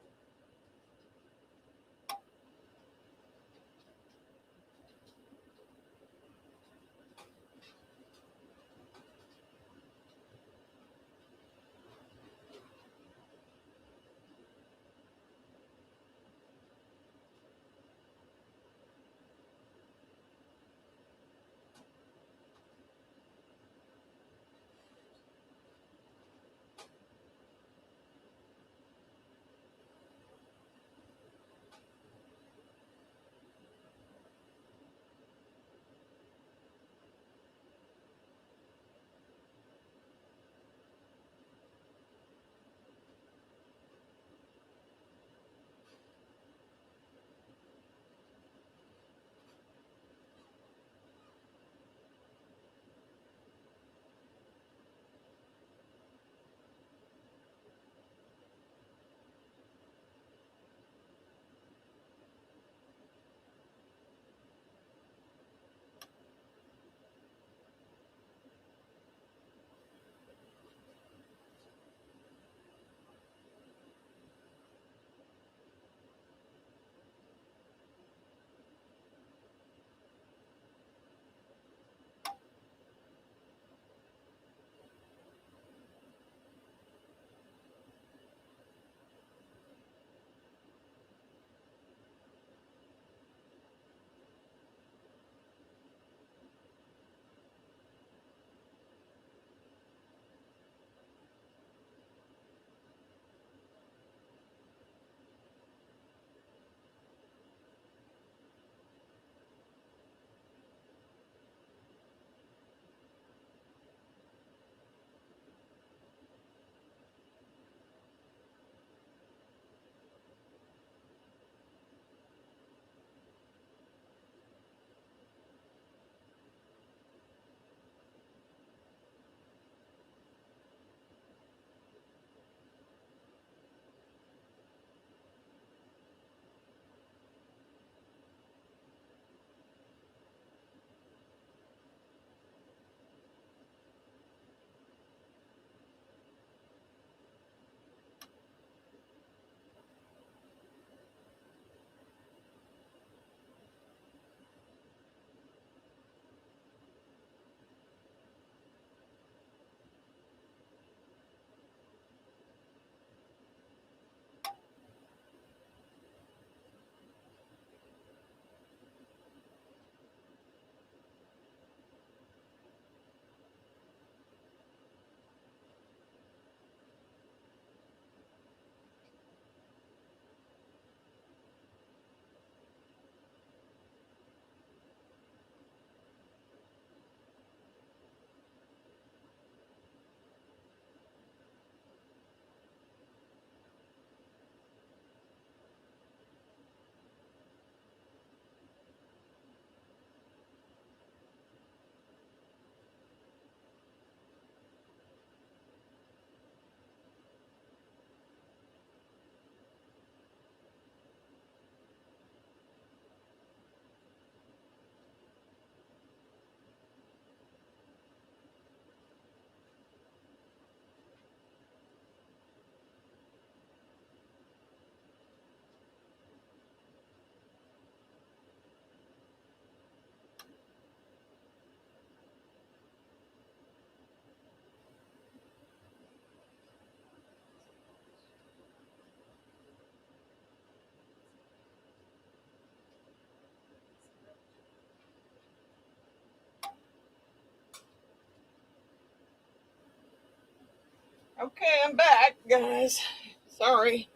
Okay, I'm back, guys. Sorry,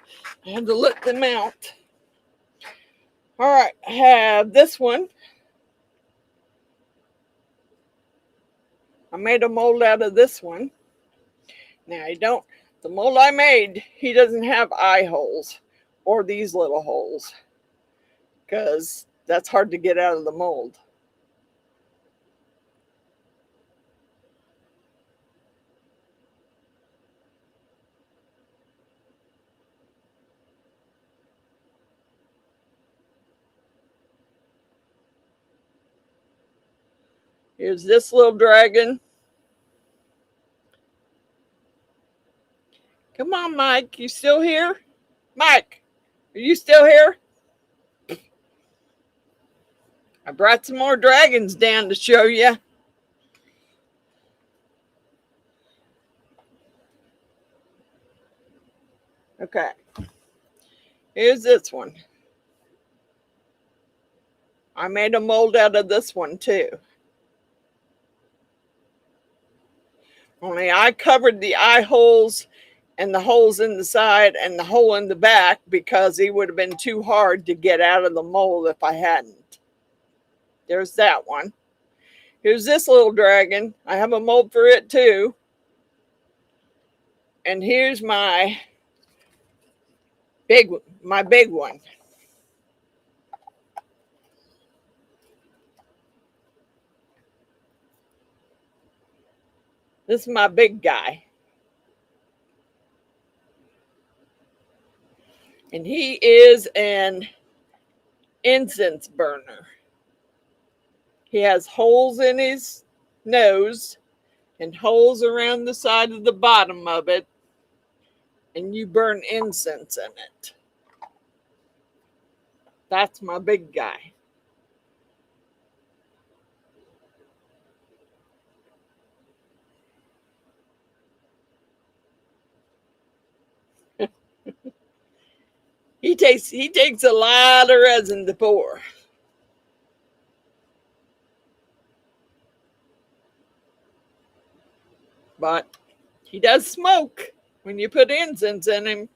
I had to let them out. All right, I have this one. I made a mold out of this one. Now, the mold I made, he doesn't have eye holes or these little holes because that's hard to get out of the mold. Here's this little dragon. Come on, Mike. You still here? Mike, are you still here? I brought some more dragons down to show you. Okay. Here's this one. I made a mold out of this one too. Only I covered the eye holes and the holes in the side and the hole in the back because he would have been too hard to get out of the mold if I hadn't. There's that one. Here's this little dragon. I have a mold for it too. And here's my big one. This is my big guy. And he is an incense burner. He has holes in his nose and holes around the side of the bottom of it. And you burn incense in it. That's my big guy. He takes a lot of resin to pour. But he does smoke. When you put incense in him,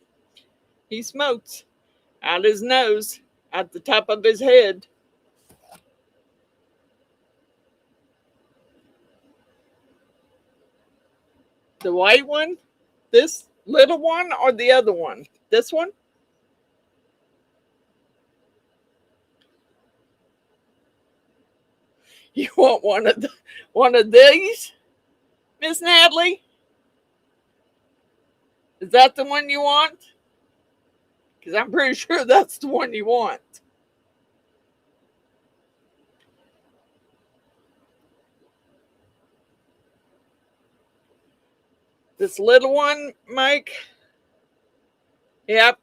he smokes out his nose, at the top of his head. The white one? This little one or the other one? This one? You want one of these, Miss Natalie? Is that the one you want? Because I'm pretty sure that's the one you want. This little one, Mike? Yep.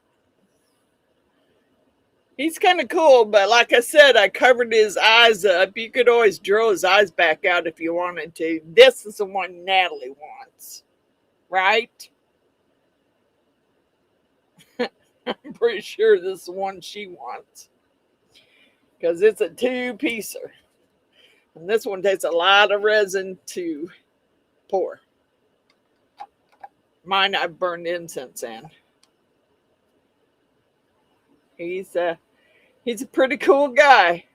He's kind of cool, but like I said, I covered his eyes up. You could always drill his eyes back out if you wanted to. This is the one Natalie wants, right? I'm pretty sure this is the one she wants because it's a two-piecer. And this one takes a lot of resin to pour. Mine I burned incense in. He's a pretty cool guy.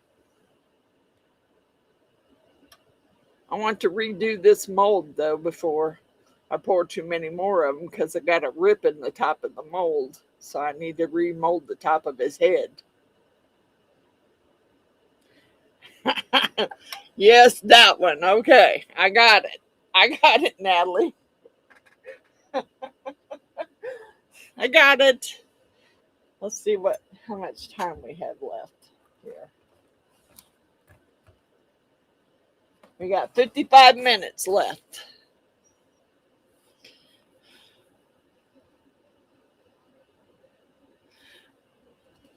I want to redo this mold though before I pour too many more of them because I got a rip in the top of the mold. So I need to remold the top of his head. Yes, that one. Okay, I got it. I got it, Natalie. I got it. Let's see how much time we have left here. We got 55 minutes left.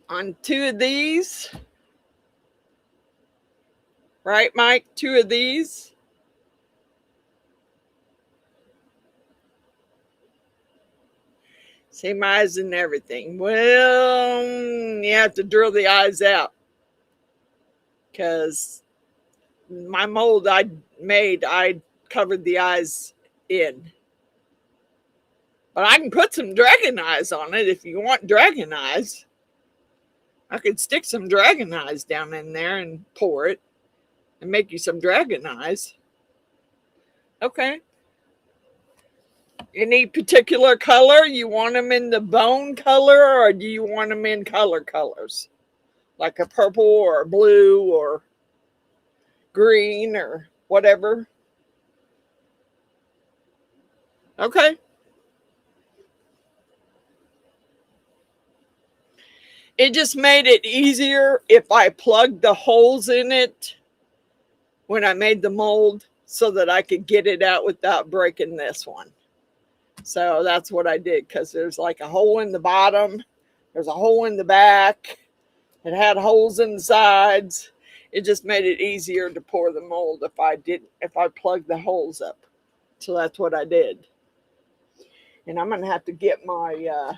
On two of these. Right, Mike? Two of these. Same eyes and everything. Well, you have to drill the eyes out. Because my mold I made, I covered the eyes in. But I can put some dragon eyes on it if you want dragon eyes. I could stick some dragon eyes down in there and pour it and make you some dragon eyes. Okay. Any particular color? You want them in the bone color, or do you want them in colors? Like a purple or a blue or green or whatever? Okay. It just made it easier if I plugged the holes in it when I made the mold so that I could get it out without breaking this one. So that's what I did, because there's like a hole in the bottom, there's a hole in the back, it had holes in the sides. It just made it easier to pour the mold if I plugged the holes up. So that's what I did. And I'm gonna have to get my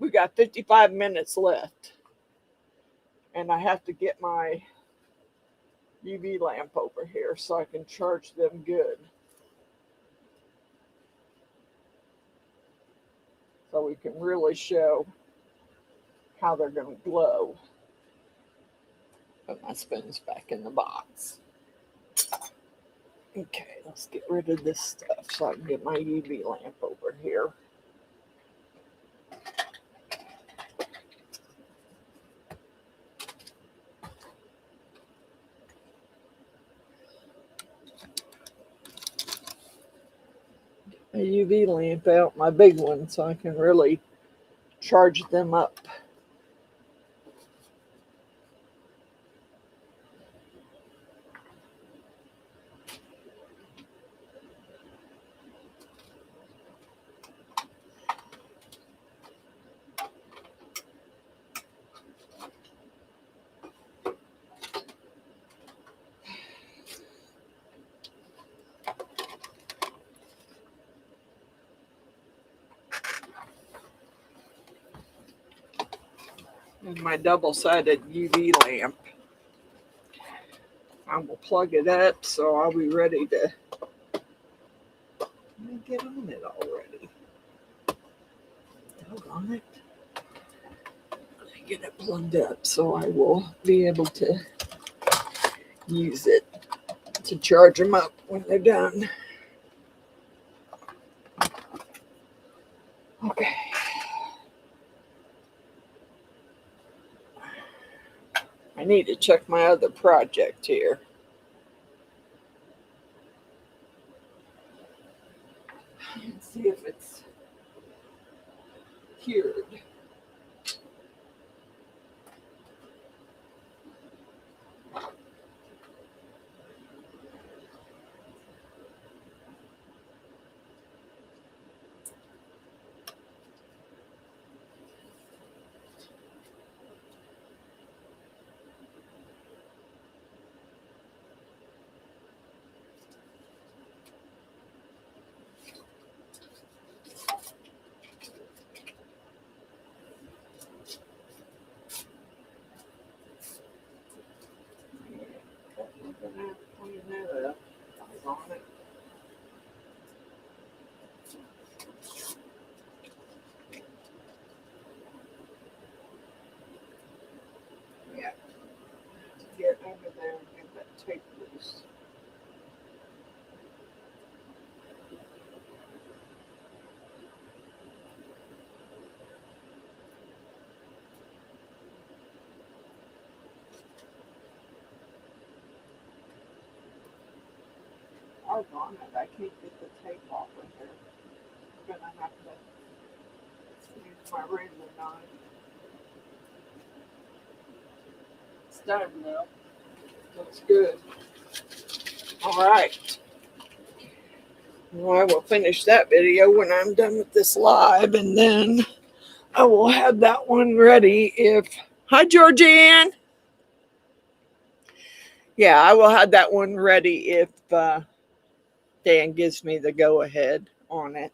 we got 55 minutes left, and I have to get my UV lamp over here so I can charge them good. So we can really show how they're going to glow. Put my spoons back in the box. Okay, let's get rid of this stuff so I can get my UV lamp over here. A UV lamp out, my big one, so I can really charge them up. And my double-sided UV lamp. I will plug it up so I'll be ready to get on it already. Doggone it. Get it plugged up so I will be able to use it to charge them up when they're done. Okay. I need to check my other project here. And see if it's cured. Clean that up. On it. Yeah. Get over there and get that tape loose. Doggone it, I can't get the tape off of here. I'm gonna have to use my razor knife. It's done though. Looks good. All right. Well, I will finish that video when I'm done with this live, and then I will have that one ready if... Hi, Georgianne. Yeah, I will have that one ready if Dan gives me the go-ahead on it.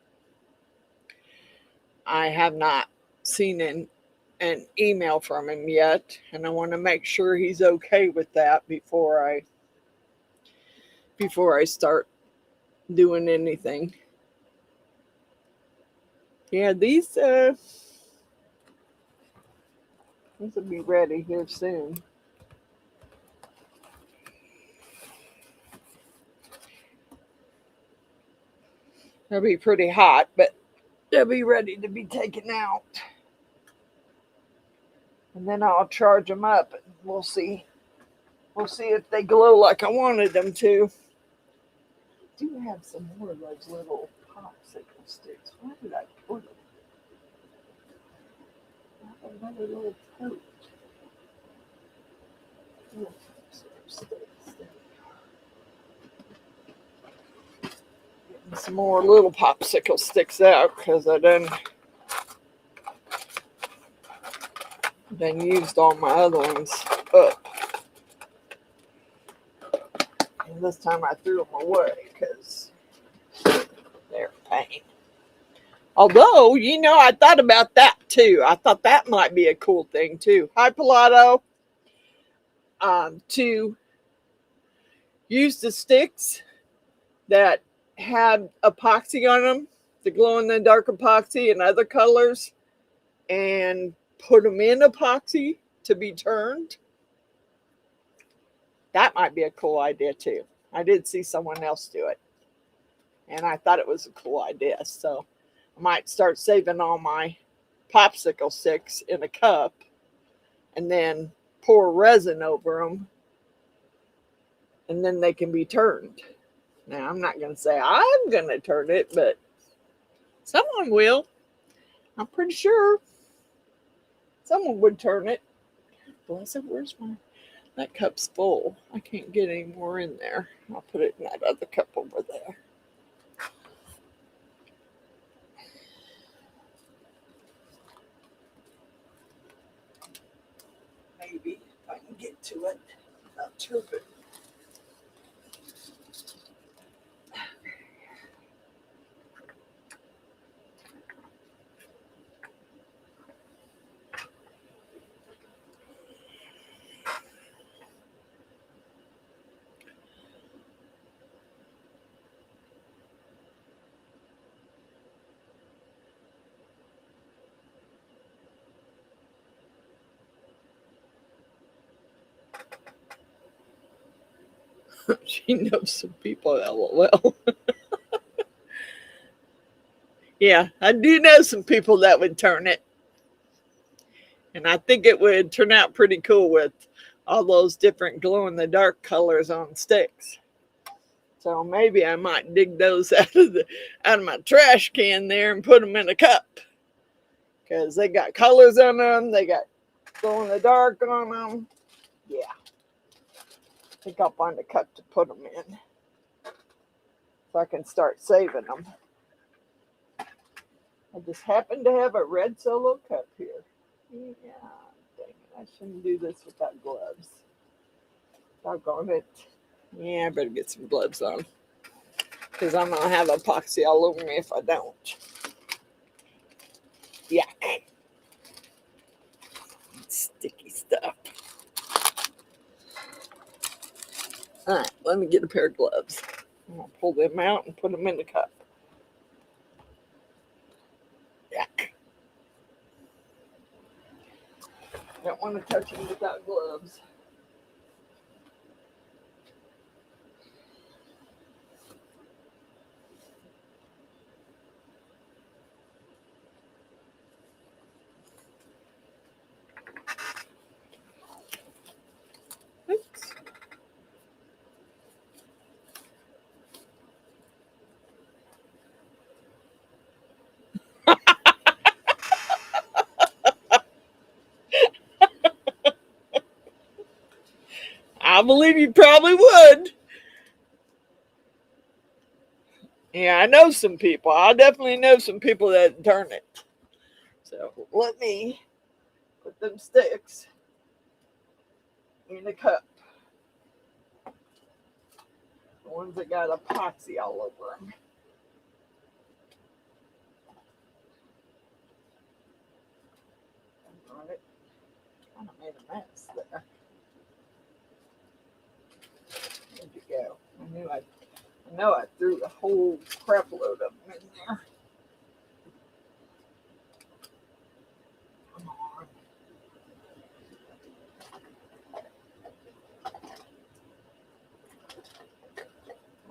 I have not seen an email from him yet, and I want to make sure he's okay with that before I start doing anything. Yeah, these will be ready here soon. They'll be pretty hot, but they'll be ready to be taken out. And then I'll charge them up and we'll see. We'll see if they glow like I wanted them to. I do have some more of those little popsicle sticks. Where did I put them? I have another little tote. Little popsicle sticks. Getting some more little popsicle sticks out because I done used all my other ones up. And this time I threw them away because they're a pain. Although, I thought about that too. I thought that might be a cool thing too. Hi, Pilato. To use the sticks that had epoxy on them, the glow in the dark epoxy and other colors, and put them in epoxy to be turned. That might be a cool idea too. I did see someone else do it, and I thought it was a cool idea. So I might start saving all my popsicle sticks in a cup and then pour resin over them, and then they can be turned. Now, I'm not going to say I'm going to turn it, but someone will. I'm pretty sure someone would turn it. Bless it, where's my... That cup's full. I can't get any more in there. I'll put it in that other cup over there. Maybe if I can get to it, I'll turn it. She knows some people, LOL. Yeah, I do know some people that would turn it. And I think it would turn out pretty cool with all those different glow-in-the-dark colors on sticks. So maybe I might dig those out of my trash can there and put them in a cup. Because they got colors on them. They got glow-in-the-dark on them. Yeah. I think I'll find a cup to put them in, so I can start saving them. I just happen to have a red Solo cup here. Yeah, dang it. I shouldn't do this without gloves. Doggone it. Yeah, I better get some gloves on, because I'm going to have epoxy all over me if I don't. Yuck. Sticky stuff. All right, let me get a pair of gloves. I'm going to pull them out and put them in the cup. Yuck. Don't want to touch them without gloves. Oops. I believe you probably would. Yeah, I know some people. I definitely know some people that turn it. So let me put them sticks in a cup. The ones that got epoxy all over them. Darn it. Kind of made a mess there. Where'd you go? I know I threw a whole crap load of them in there.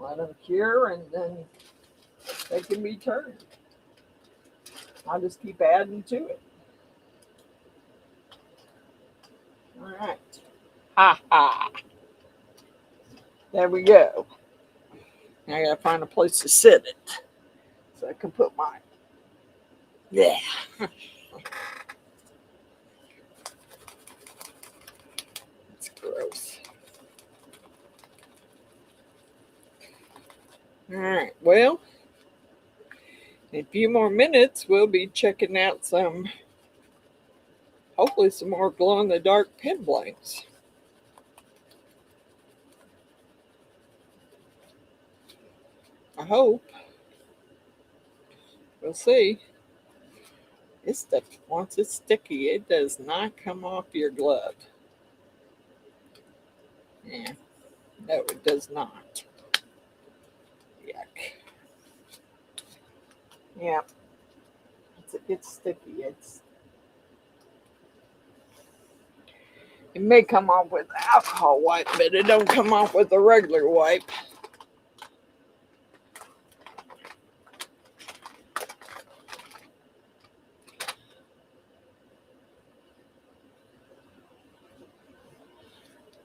let them cure, and then they can be turned. I'll just keep adding to it. All right. Ha ha. There we go. Now I gotta find a place to sit it so I can put mine. Yeah. It's gross. All right. Well, in a few more minutes, we'll be checking out hopefully some more glow-in-the-dark pen blanks. I hope. We'll see. This stuff, once it's sticky, it does not come off your glove. Yeah. No, it does not. Yuck. Yeah. It gets sticky. It may come off with alcohol wipe, but it don't come off with a regular wipe.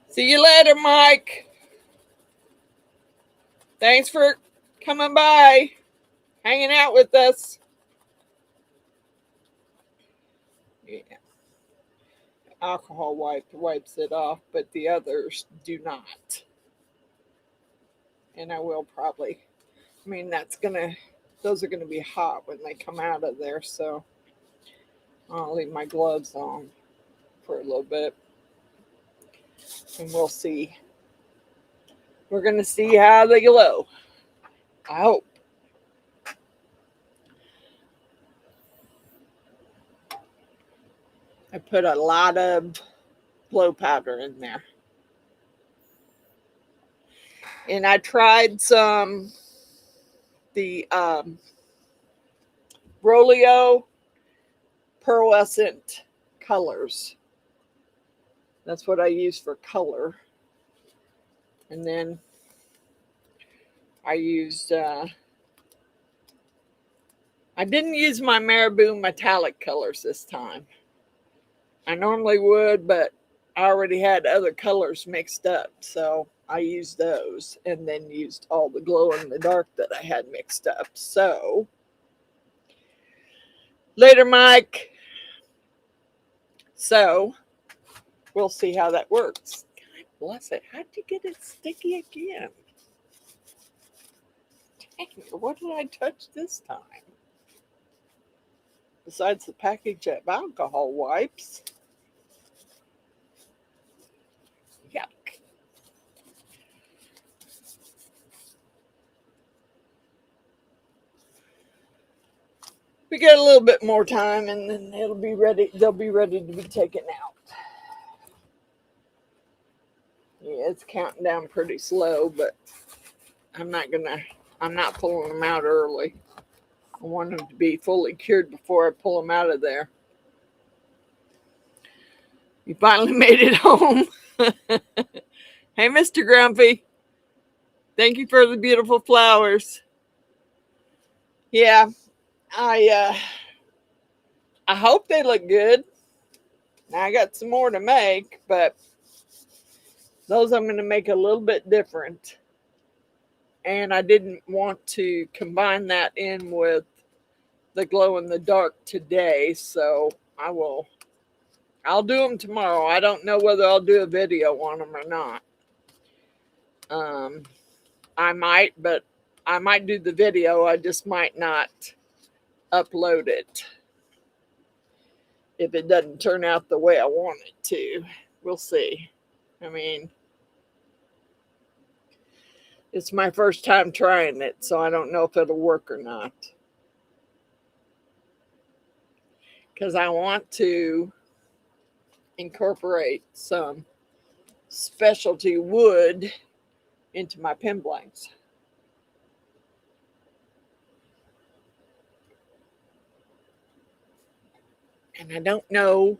See you later, Mike. Thanks for coming by, hanging out with us. Yeah. Alcohol wipes it off, but the others do not. And I will probably, those are gonna be hot when they come out of there, so I'll leave my gloves on for a little bit. And we'll see. We're gonna see how they glow. I hope. I put a lot of glow powder in there. And I tried the Rolio Pearlescent colors. That's what I use for color. And then I used, I didn't use my Marabou metallic colors this time. I normally would, but I already had other colors mixed up. So I used those and then used all the glow in the dark that I had mixed up. So later, Mike. So we'll see how that works. God bless it. How'd you get it sticky again? Dang, what did I touch this time? Besides the package of alcohol wipes. Yuck. We got a little bit more time and then it'll be ready. They'll be ready to be taken out. Yeah, it's counting down pretty slow, but I'm not pulling them out early. I want them to be fully cured before I pull them out of there. You finally made it home. Hey, Mr. Grumpy. Thank you for the beautiful flowers. Yeah, I hope they look good. Now I got some more to make, but those I'm going to make a little bit different. And I didn't want to combine that in with the glow in the dark today, so I'll do them tomorrow. I don't know whether I'll do a video on them or not. I might, but I might do the video. I just might not upload it if it doesn't turn out the way I want it to. We'll see. I mean, it's my first time trying it, so I don't know if it'll work or not. Because I want to incorporate some specialty wood into my pen blanks. And I don't know.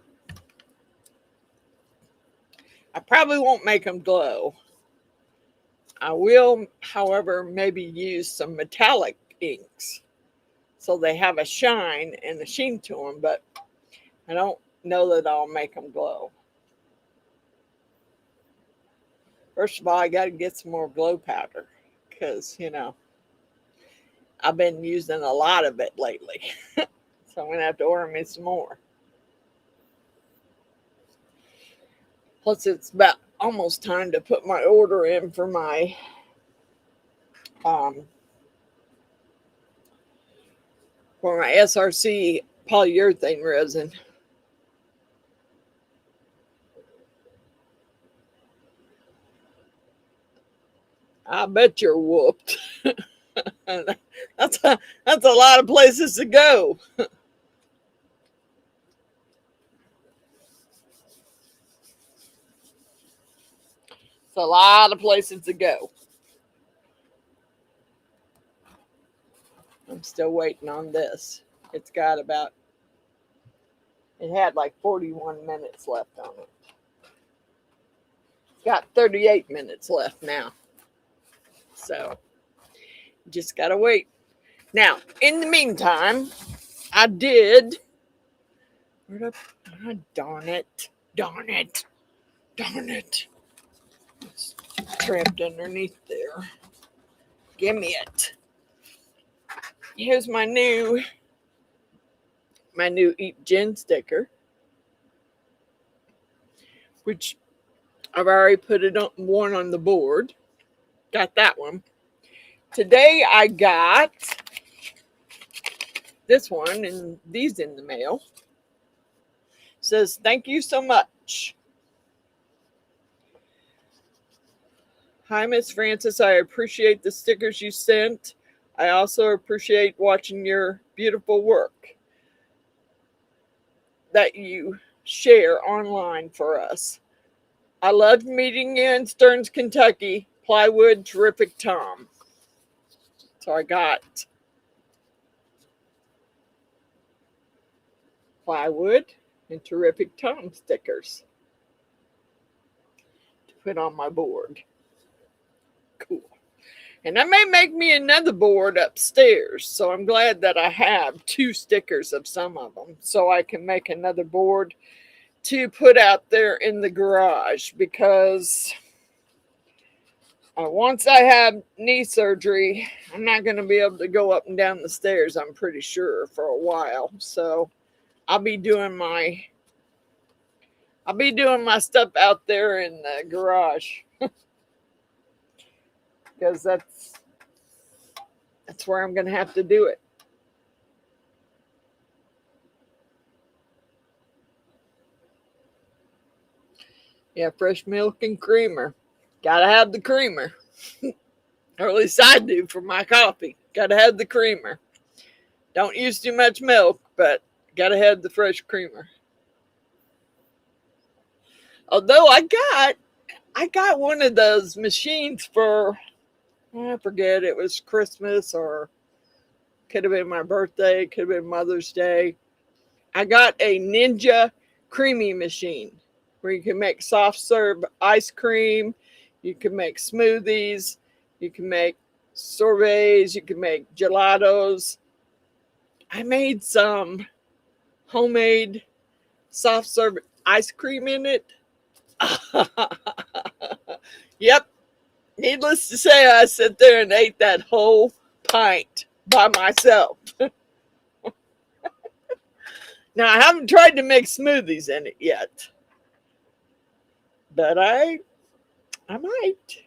I probably won't make them glow. I will, however, maybe use some metallic inks so they have a shine and a sheen to them, but I don't know that I'll make them glow. First of all, I got to get some more glow powder because, you know, I've been using a lot of it lately. So I'm going to have to order me some more. Plus, it's about almost time to put my order in for my SRC polyurethane resin. I bet you're whooped. that's a lot of places to go. It's a lot of places to go. I'm still waiting on this. It's got about, it had like 41 minutes left on it. It's got 38 minutes left now. So just gotta wait. Now, in the meantime, I did. Darn it. Darn it. Darn it. It's trapped underneath there. Give me it. Here's my new Eat Gin sticker, which I've already put it on one on the board. Got that one. Today I got this one and these in the mail. It says, thank you so much. Hi, Miss Frances. I appreciate the stickers you sent. I also appreciate watching your beautiful work that you share online for us. I loved meeting you in Stearns, Kentucky. Plywood, terrific Tom. So I got Plywood and terrific Tom stickers to put on my board. Cool. And that may make me another board upstairs. So I'm glad that I have 2 stickers of some of them. So I can make another board to put out there in the garage. Because once I have knee surgery, I'm not going to be able to go up and down the stairs, I'm pretty sure, for a while. So I'll be doing my stuff out there in the garage. Because that's where I'm going to have to do it. Yeah, fresh milk and creamer. Gotta have the creamer. Or at least I do for my coffee. Gotta have the creamer. Don't use too much milk, but gotta have the fresh creamer. Although I got one of those machines for, I forget, it was Christmas or could have been my birthday, could have been Mother's Day. I got a Ninja creamy machine where you can make soft serve ice cream, you can make smoothies, you can make sorbets, you can make gelatos. I made some homemade soft serve ice cream in it. Yep. Needless to say, I sat there and ate that whole pint by myself. Now, I haven't tried to make smoothies in it yet. But I might.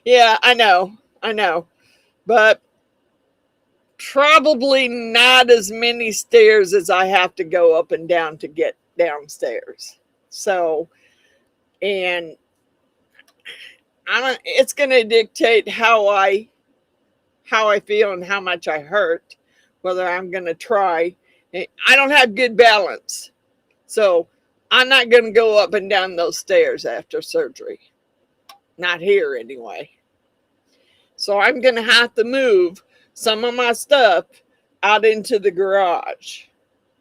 Yeah, I know. But probably not as many stairs as I have to go up and down to get downstairs. So, and it's going to dictate how I feel and how much I hurt, whether I'm going to try. I don't have good balance. So I'm not going to go up and down those stairs after surgery. Not here anyway. So I'm going to have to move some of my stuff out into the garage.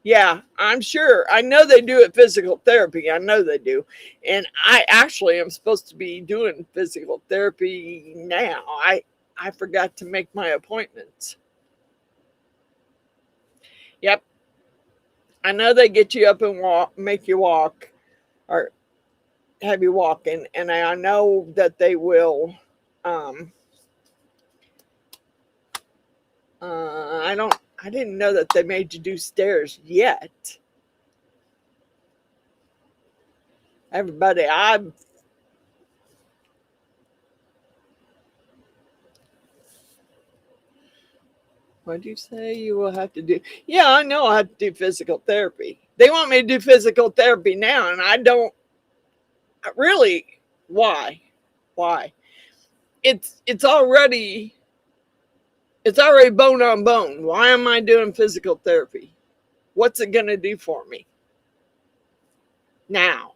Yeah, I'm sure. I know they do it physical therapy. I know they do. And I actually am supposed to be doing physical therapy now. I forgot to make my appointments. Yep. I know they get you up and walk, make you walk, or have you walking, and I know that they will. Um, I don't. I didn't know that they made you do stairs yet. Everybody, what'd you say you will have to do? Yeah, I know I have to do physical therapy. They want me to do physical therapy now, and I don't really. Why? Why? It's already bone on bone. Why am I doing physical therapy? What's it gonna do for me now?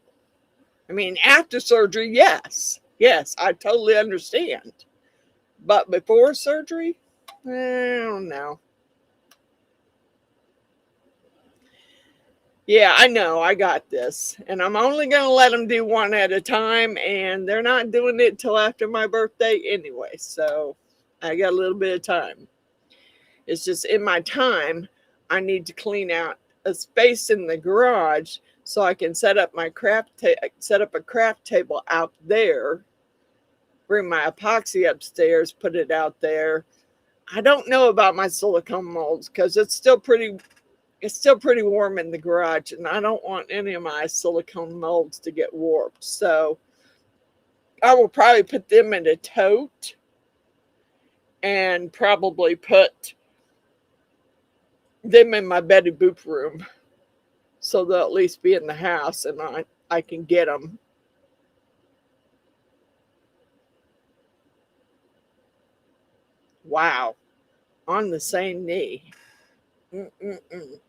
I mean, after surgery, yes, yes, I totally understand. But before surgery, I don't know. Yeah, I know. I got this. And I'm only going to let them do one at a time. And they're not doing it till after my birthday anyway. So I got a little bit of time. It's just in my time, I need to clean out a space in the garage so I can set up set up a craft table out there, bring my epoxy upstairs, put it out there. I don't know about my silicone molds because it's still pretty warm in the garage, and I don't want any of my silicone molds to get warped. So I will probably put them in a tote and probably put them in my Betty Boop room so they'll at least be in the house and I can get them. Wow. On the same knee. Mm-mm-mm.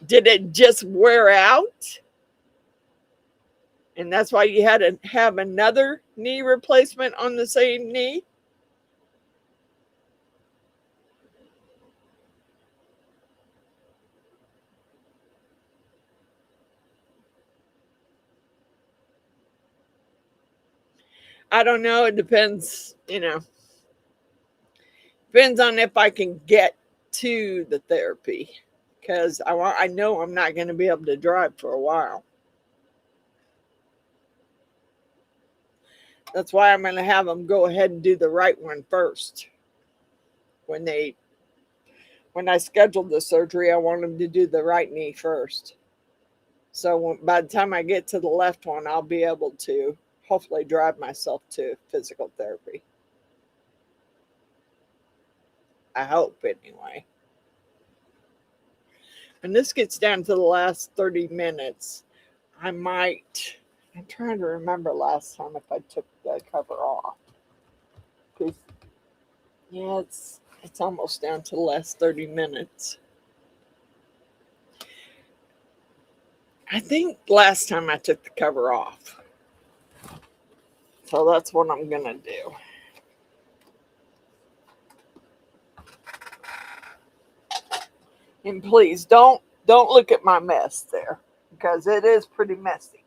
Did it just wear out? And that's why you had to have another knee replacement on the same knee? I don't know. It depends, depends on if I can get to the therapy because I know I'm not going to be able to drive for a while. That's why I'm going to have them go ahead and do the right one first. When they when I scheduled the surgery, I want them to do the right knee first. So by the time I get to the left one, I'll be able to hopefully drive myself to physical therapy. I hope anyway. When this gets down to the last 30 minutes, I might. I'm trying to remember last time if I took the cover off. Cause yeah, it's almost down to the last 30 minutes. I think last time I took the cover off. So that's what I'm gonna do. And please don't look at my mess there because it is pretty messy.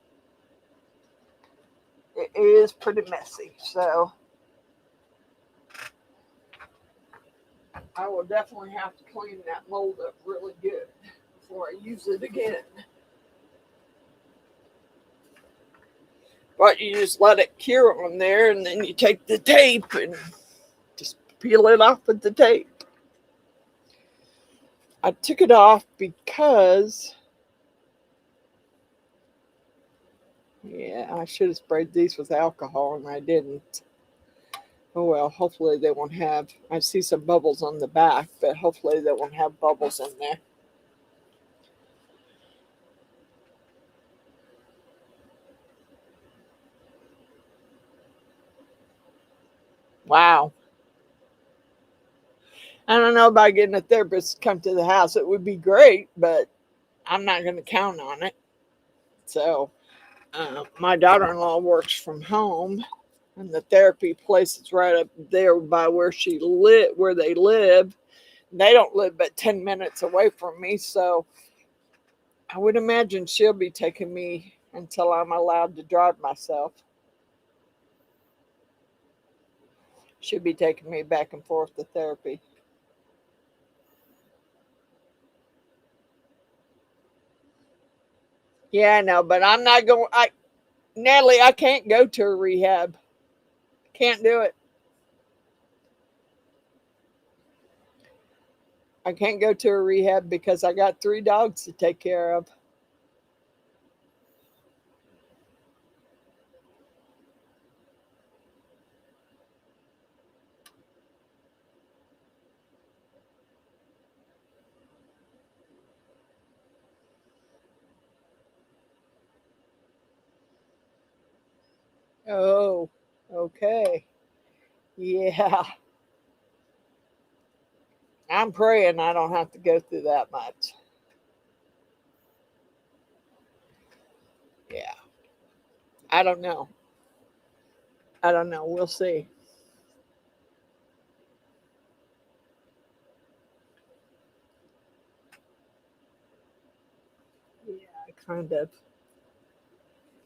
It is pretty messy. So I will definitely have to clean that mold up really good before I use it again. But you just let it cure on there and then you take the tape and just peel it off with the tape. I took it off because, yeah, I should have sprayed these with alcohol and I didn't. Oh well, hopefully they won't have, I see some bubbles on the back, but hopefully they won't have bubbles in there. Wow. I don't know about getting a therapist to come to the house. It would be great, but I'm not going to count on it. So, my daughter-in-law works from home, and the therapy place is right up there by where they live. They don't live but 10 minutes away from me, so I would imagine she'll be taking me until I'm allowed to drive myself. She'll be taking me back and forth to therapy. Yeah, I know, but I'm not going. Natalie, I can't go to a rehab. Can't do it. I can't go to a rehab because I got 3 dogs to take care of. Oh, okay. Yeah. I'm praying I don't have to go through that much. Yeah. I don't know. I don't know. We'll see. Yeah, I kind of.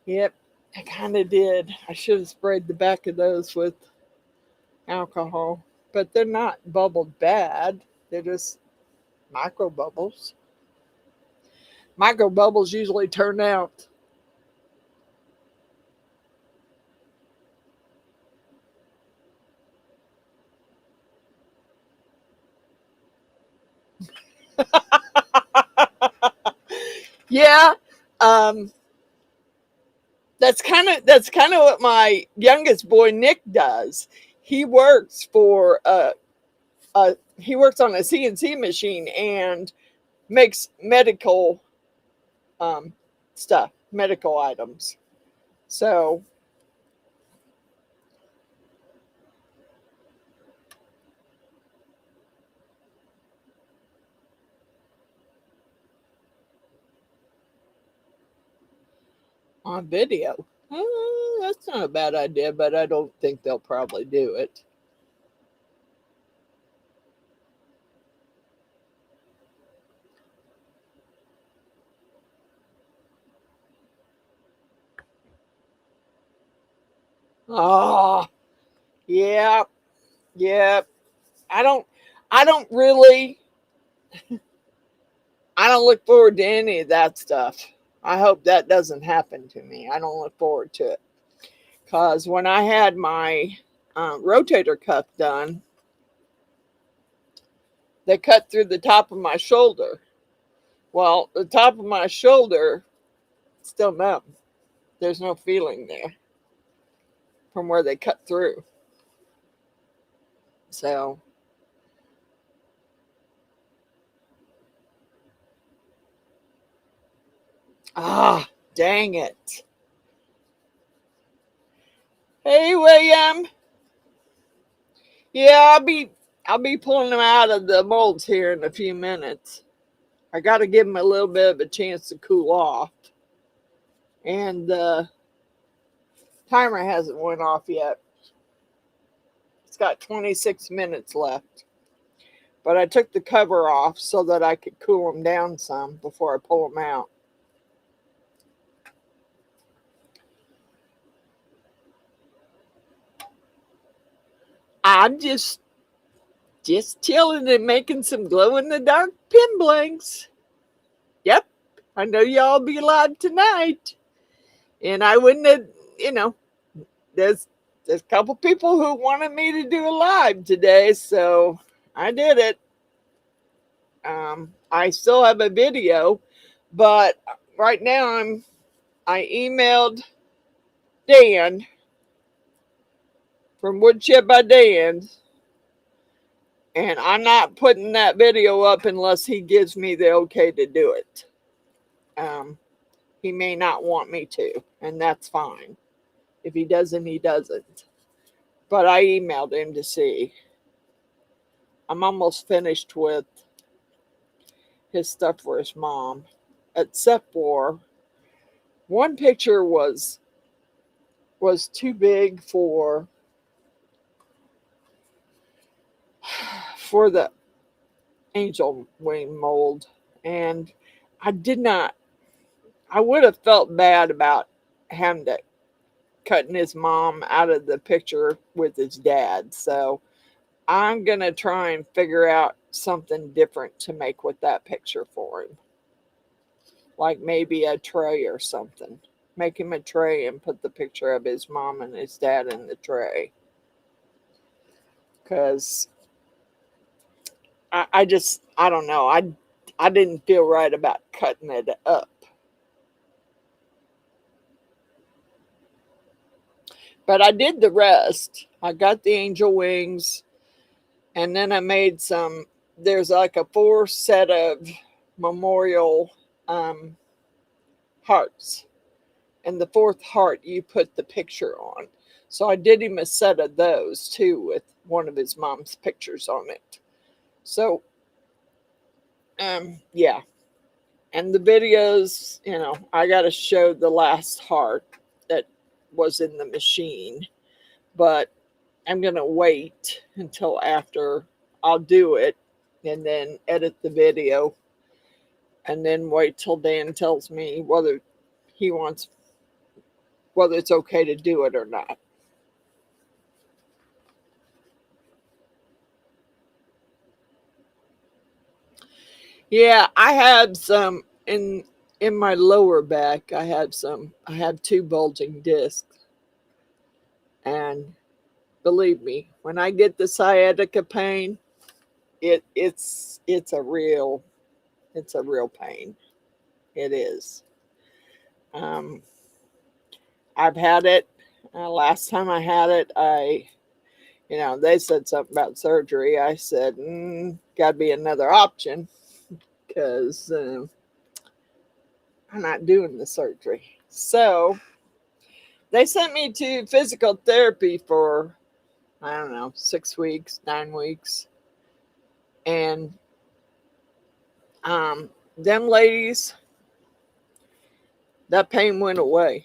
Yep, I kind of did. I should have sprayed the back of those with alcohol, but they're not bubbled bad. They're just micro bubbles. Micro bubbles usually turn out. Yeah, um, that's kind of what my youngest boy Nick does. He works for he works on a CNC machine and makes medical um, stuff, medical items. So on video, that's not a bad idea, but I don't think they'll probably do it. Oh, yeah, yeah. I don't, I don't really, I don't look forward to any of that stuff. I hope that doesn't happen to me. I don't look forward to it. Because when I had my rotator cuff done, they cut through the top of my shoulder. Well, the top of my shoulder still numb. There's no feeling there from where they cut through. So, dang it. Hey, William. Yeah, I'll be pulling them out of the molds here in a few minutes. I got to give them a little bit of a chance to cool off, and the timer hasn't went off yet. It's got 26 minutes left, but I took the cover off so that I could cool them down some before I pull them out. I'm just chilling and making some glow in the dark pin blanks. Yep, I know y'all be live tonight, and I wouldn't have, you know, there's a couple people who wanted me to do a live today, so I did it. I still have a video, but right now I emailed Dan from Woodchip by Dan, and I'm not putting that video up unless he gives me the okay to do it. He may not want me to, and that's fine. If he doesn't, he doesn't. But I emailed him to see. I'm almost finished with his stuff for his mom, except for one picture was too big for the angel wing mold. And I did not, I would have felt bad about having to cutting his mom out of the picture with his dad. So I'm going to try and figure out something different to make with that picture for him. Like maybe a tray or something. Make him a tray and put the picture of his mom and his dad in the tray. Because I don't know. I didn't feel right about cutting it up. But I did the rest. I got the angel wings, and then I made some. There's like a 4 set of memorial hearts, and the 4th heart you put the picture on. So I did him a set of those too with one of his mom's pictures on it. So yeah. And the videos, I got to show the last heart that was in the machine, but I'm going to wait until after I'll do it and then edit the video and then wait till Dan tells me whether it's okay to do it or not. Yeah, I had some in my lower back. I have 2 bulging discs, and believe me, when I get the sciatica pain, it's a real pain. It is. Um, I've had it. Last time I had it, they said something about surgery. I said, got to be another option because I'm not doing the surgery. So they sent me to physical therapy for, I don't know, 6 weeks, 9 weeks. And them ladies, that pain went away.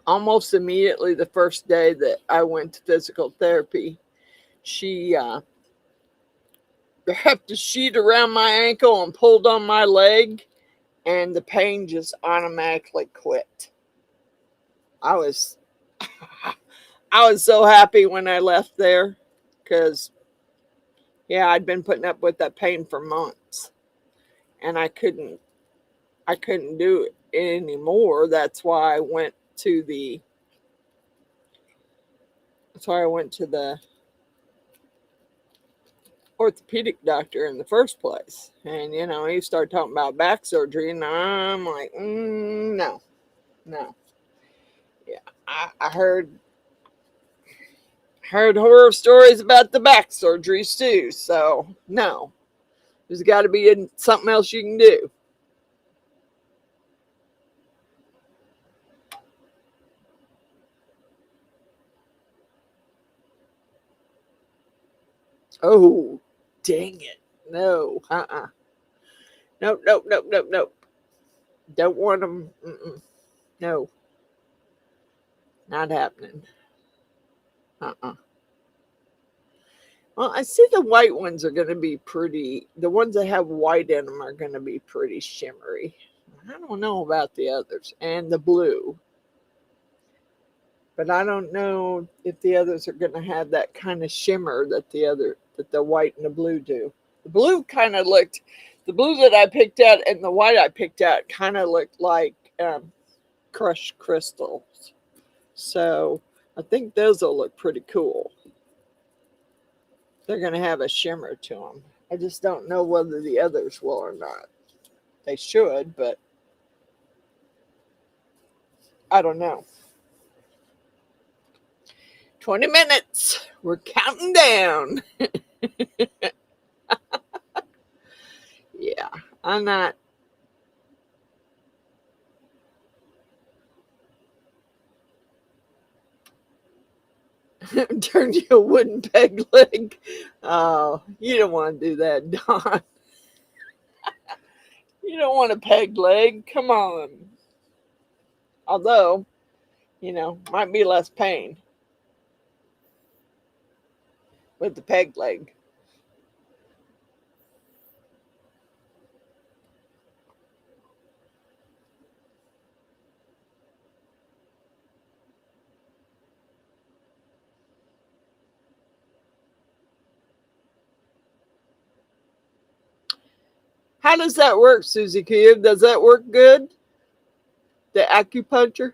Almost immediately the first day that I went to physical therapy, she wrapped a sheet around my ankle and pulled on my leg, and the pain just automatically quit. I was I was so happy when I left there because yeah, I'd been putting up with that pain for months, and I couldn't do it anymore. That's why I went to the orthopedic doctor in the first place. And he started talking about back surgery, and I'm like, no. Yeah, I heard horror stories about the back surgeries too. So no, there's got to be something else you can do. Oh, dang it! No, nope, nope, nope, nope, nope. Don't want them. No, not happening. Well, I see the white ones are going to be pretty. The ones that have white in them are going to be pretty shimmery. I don't know about the others and the blue, but I don't know if the others are going to have that kind of shimmer that the white and the blue do. The blue kind of looked, the blue that I picked out and the white I picked out kind of looked like crushed crystals. So I think those will look pretty cool. They're going to have a shimmer to them. I just don't know whether the others will or not. They should, but I don't know. 20 minutes. We're counting down. Yeah, I'm not. Turn you a wooden peg leg. Oh, you don't want to do that, Don. You don't want a peg leg. Come on. Although, might be less pain with the peg leg. How does that work, Susie Cube? Does that work good? The acupuncture?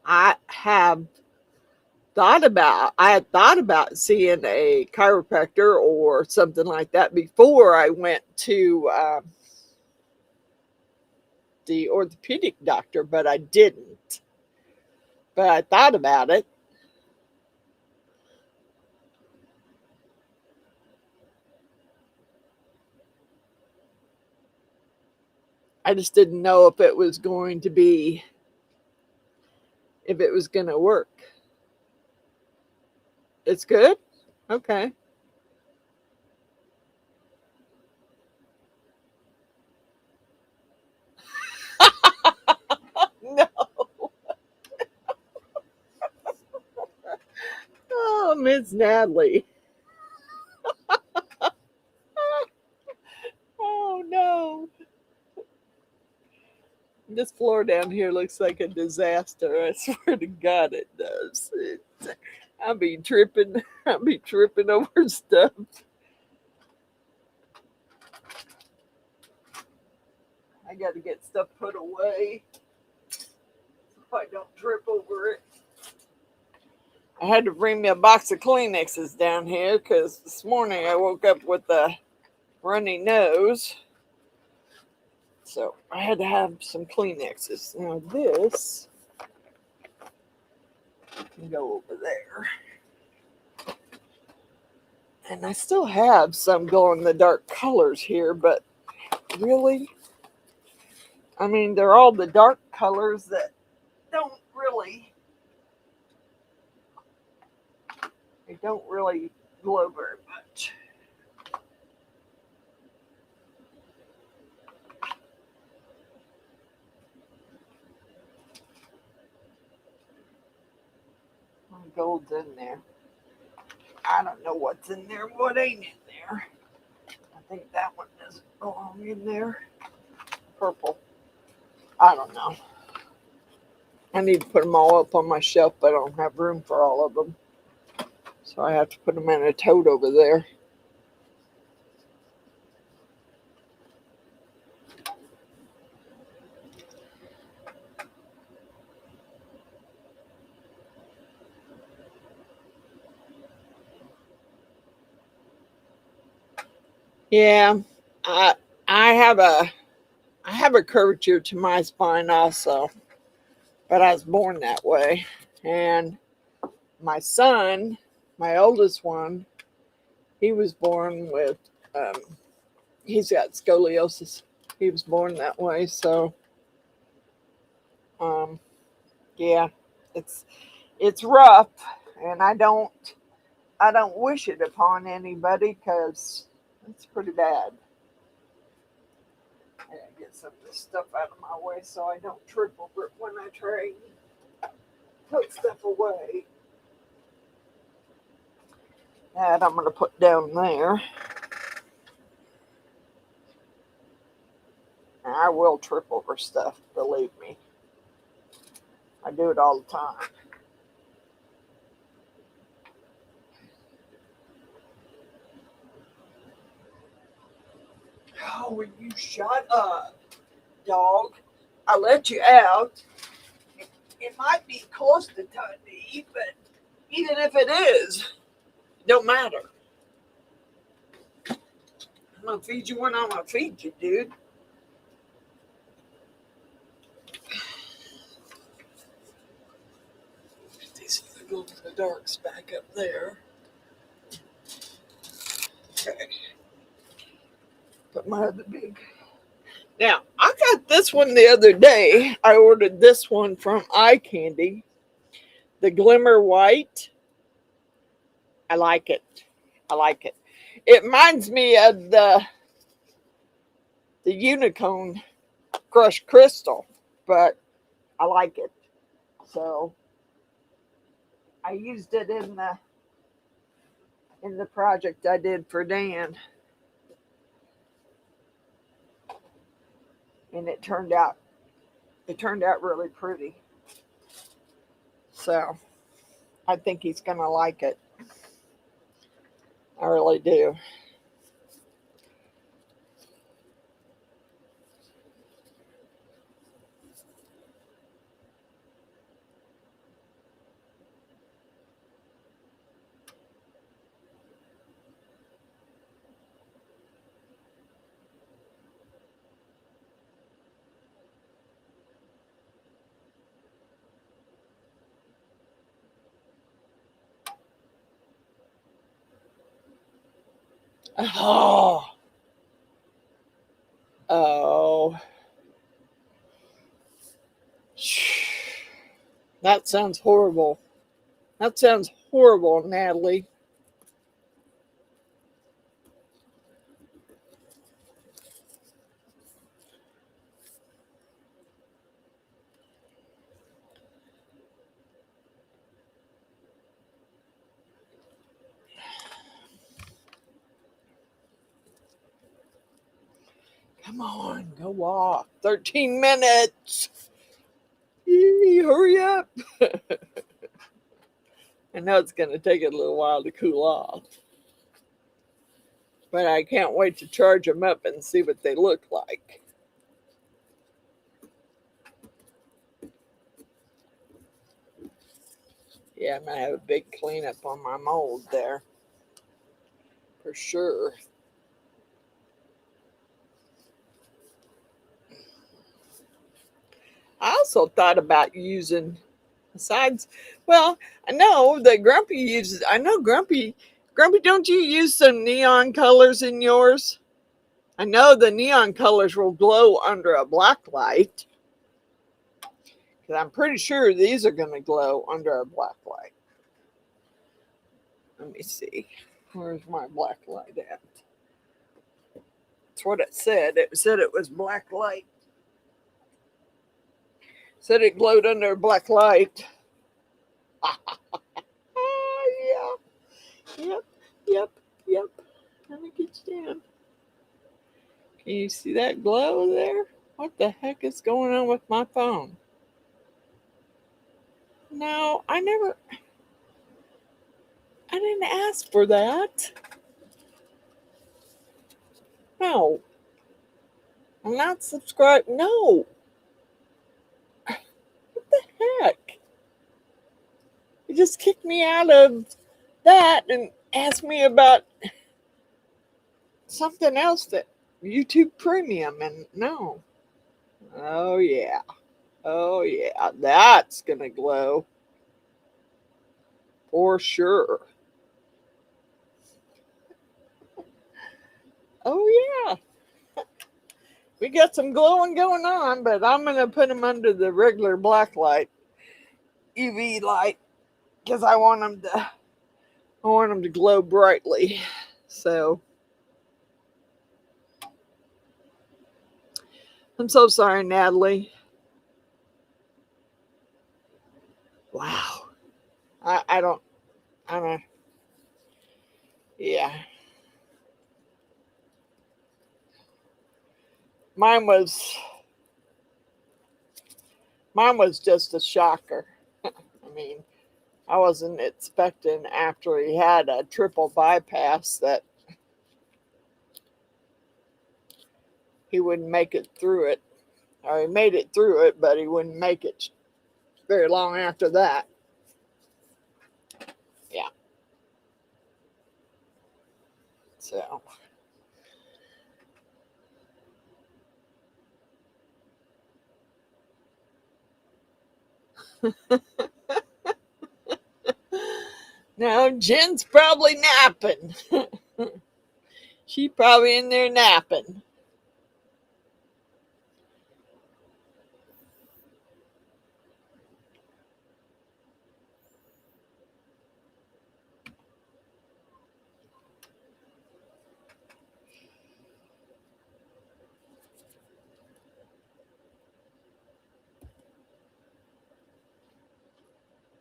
I had thought about seeing a chiropractor or something like that before I went to the orthopedic doctor, but I didn't. But I thought about it. I just didn't know if it was going to work. It's good? Okay. No. Oh, Miss Natalie. Oh, no. This floor down here looks like a disaster. I swear to God it does. I'll be tripping. I'll be tripping over stuff. I got to get stuff put away if I don't trip over it. I had to bring me a box of Kleenexes down here because this morning I woke up with a runny nose. So I had to have some Kleenexes. Now this can go over there. And I still have some glow in the dark colors here, but really, I mean, they're all the dark colors that don't really glow very much. My gold's in there. I don't know what's in there, what ain't in there. I think that one doesn't belong in there. Purple. I don't know. I need to put them all up on my shelf, but I don't have room for all of them. So I have to put them in a tote over there. Yeah, I have a curvature to my spine also, but I was born that way. And my son, my oldest one, he was born with he's got scoliosis. He was born that way, so yeah, it's rough, and I don't wish it upon anybody because it's pretty bad. I gotta get some of this stuff out of my way so I don't trip over it when I try and put stuff away. That I'm gonna put down there. And I will trip over stuff, believe me. I do it all the time. Oh, will you shut up, dog? I let you out. It might be close to time to eat, but even if it is, it don't matter. I'm gonna feed you when I'm gonna feed you, dude. These glow in the darks back up there. Okay. Put my other big. Now, I got this one the other day. I ordered this one from Eye Candy. The Glimmer White. I like it. I like it. It reminds me of the Unicorn Crushed Crystal, but I like it. So I used it in the project I did for Dan. And it turned out really pretty. So I think he's gonna like it. I really do. Oh. Oh. That sounds horrible. That sounds horrible, Natalie. Come on, go off. 13 minutes. Yee, hurry up. I know it's going to take it a little while to cool off. But I can't wait to charge them up and see what they look like. Yeah, I'm going to have a big cleanup on my mold there. For sure. I also thought about using, besides, well, I know that Grumpy uses, I know Grumpy, don't you use some neon colors in yours? I know the neon colors will glow under a black light. Because I'm pretty sure these are going to glow under a black light. Let me see. Where's my black light at? That's what it said. It said it was black light. It said it glowed under a black light. Yeah. Yep. Let me get you down. Can you see that glow there? What the heck is going on with my phone? No, I didn't ask for that. No. I'm not subscribed. No. What the heck? You just kicked me out of that and asked me about something else that YouTube Premium, and no. Oh yeah. That's gonna glow for sure. Oh yeah. We got some glowing going on, but I'm gonna put them under the regular black light, UV light, because I want them to glow brightly. So I'm so sorry, Natalie. Wow. I don't. Yeah. Mine was just a shocker. I mean, I wasn't expecting after he had a triple bypass that he wouldn't make it through it. Or he made it through it, but he wouldn't make it very long after that. Yeah. So. Now, Jen's probably napping. She's probably in there napping.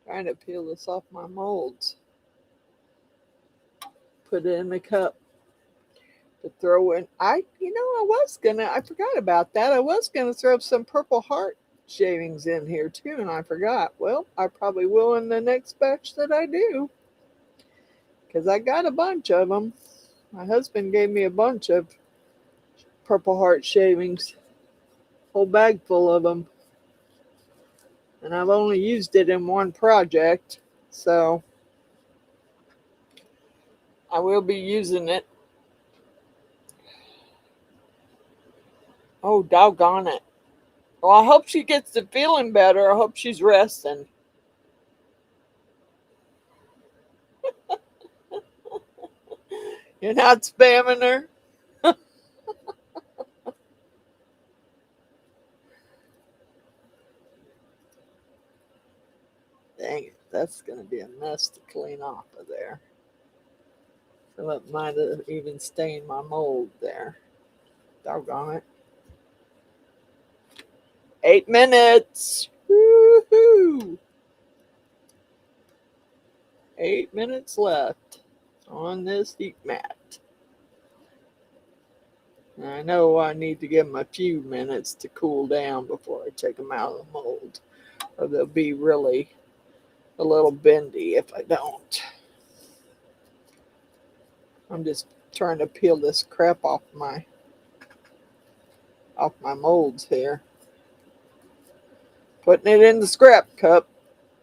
Trying to peel this off my molds. Put it in the cup to throw in. I forgot about that. I was gonna throw some Purple Heart shavings in here too, and I forgot. Well, I probably will in the next batch that I do, because I got a bunch of them. My husband gave me a bunch of Purple Heart shavings, whole bag full of them, and I've only used it in one project, so I will be using it. Oh, doggone it. Well, I hope she gets to feeling better. I hope she's resting. You're not spamming her? Dang it, that's going to be a mess to clean off of there. So it might have even stained my mold there. Doggone it. 8 minutes. Woohoo! 8 minutes left on this heat mat. I know I need to give them a few minutes to cool down before I take them out of the mold, or they'll be really a little bendy if I don't. I'm just trying to peel this crap off my molds here. Putting it in the scrap cup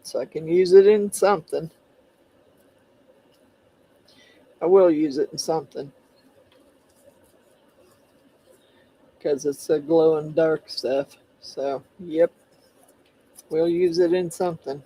so I can use it in something. I will use it in something because it's the glow and dark stuff. So, yep, we'll use it in something.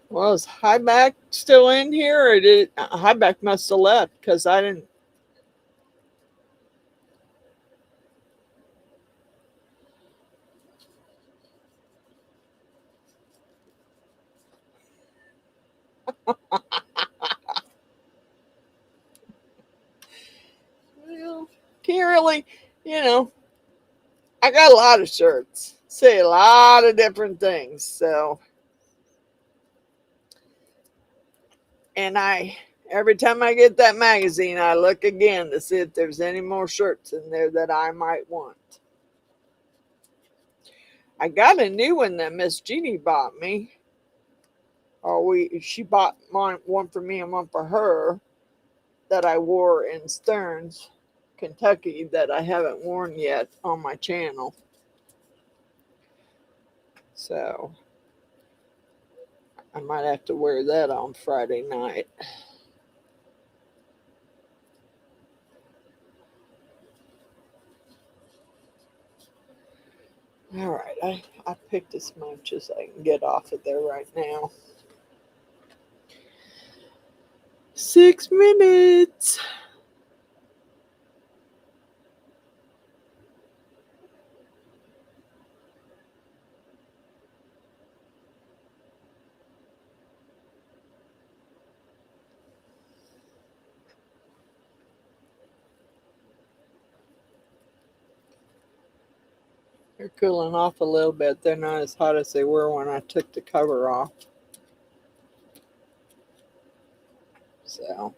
Well, is Highback still in here, or did Highback must have left because I didn't. Well, can't really, you know. I got a lot of shirts, say a lot of different things. So, and every time I get that magazine, I look again to see if there's any more shirts in there that I might want. I got a new one that Miss Jeannie bought me. She bought one for me and one for her that I wore in Stearns, Kentucky, that I haven't worn yet on my channel. So I might have to wear that on Friday night. All right, I picked as much as I can get off of there right now. 6 minutes. They're cooling off a little bit. They're not as hot as they were when I took the cover off. So.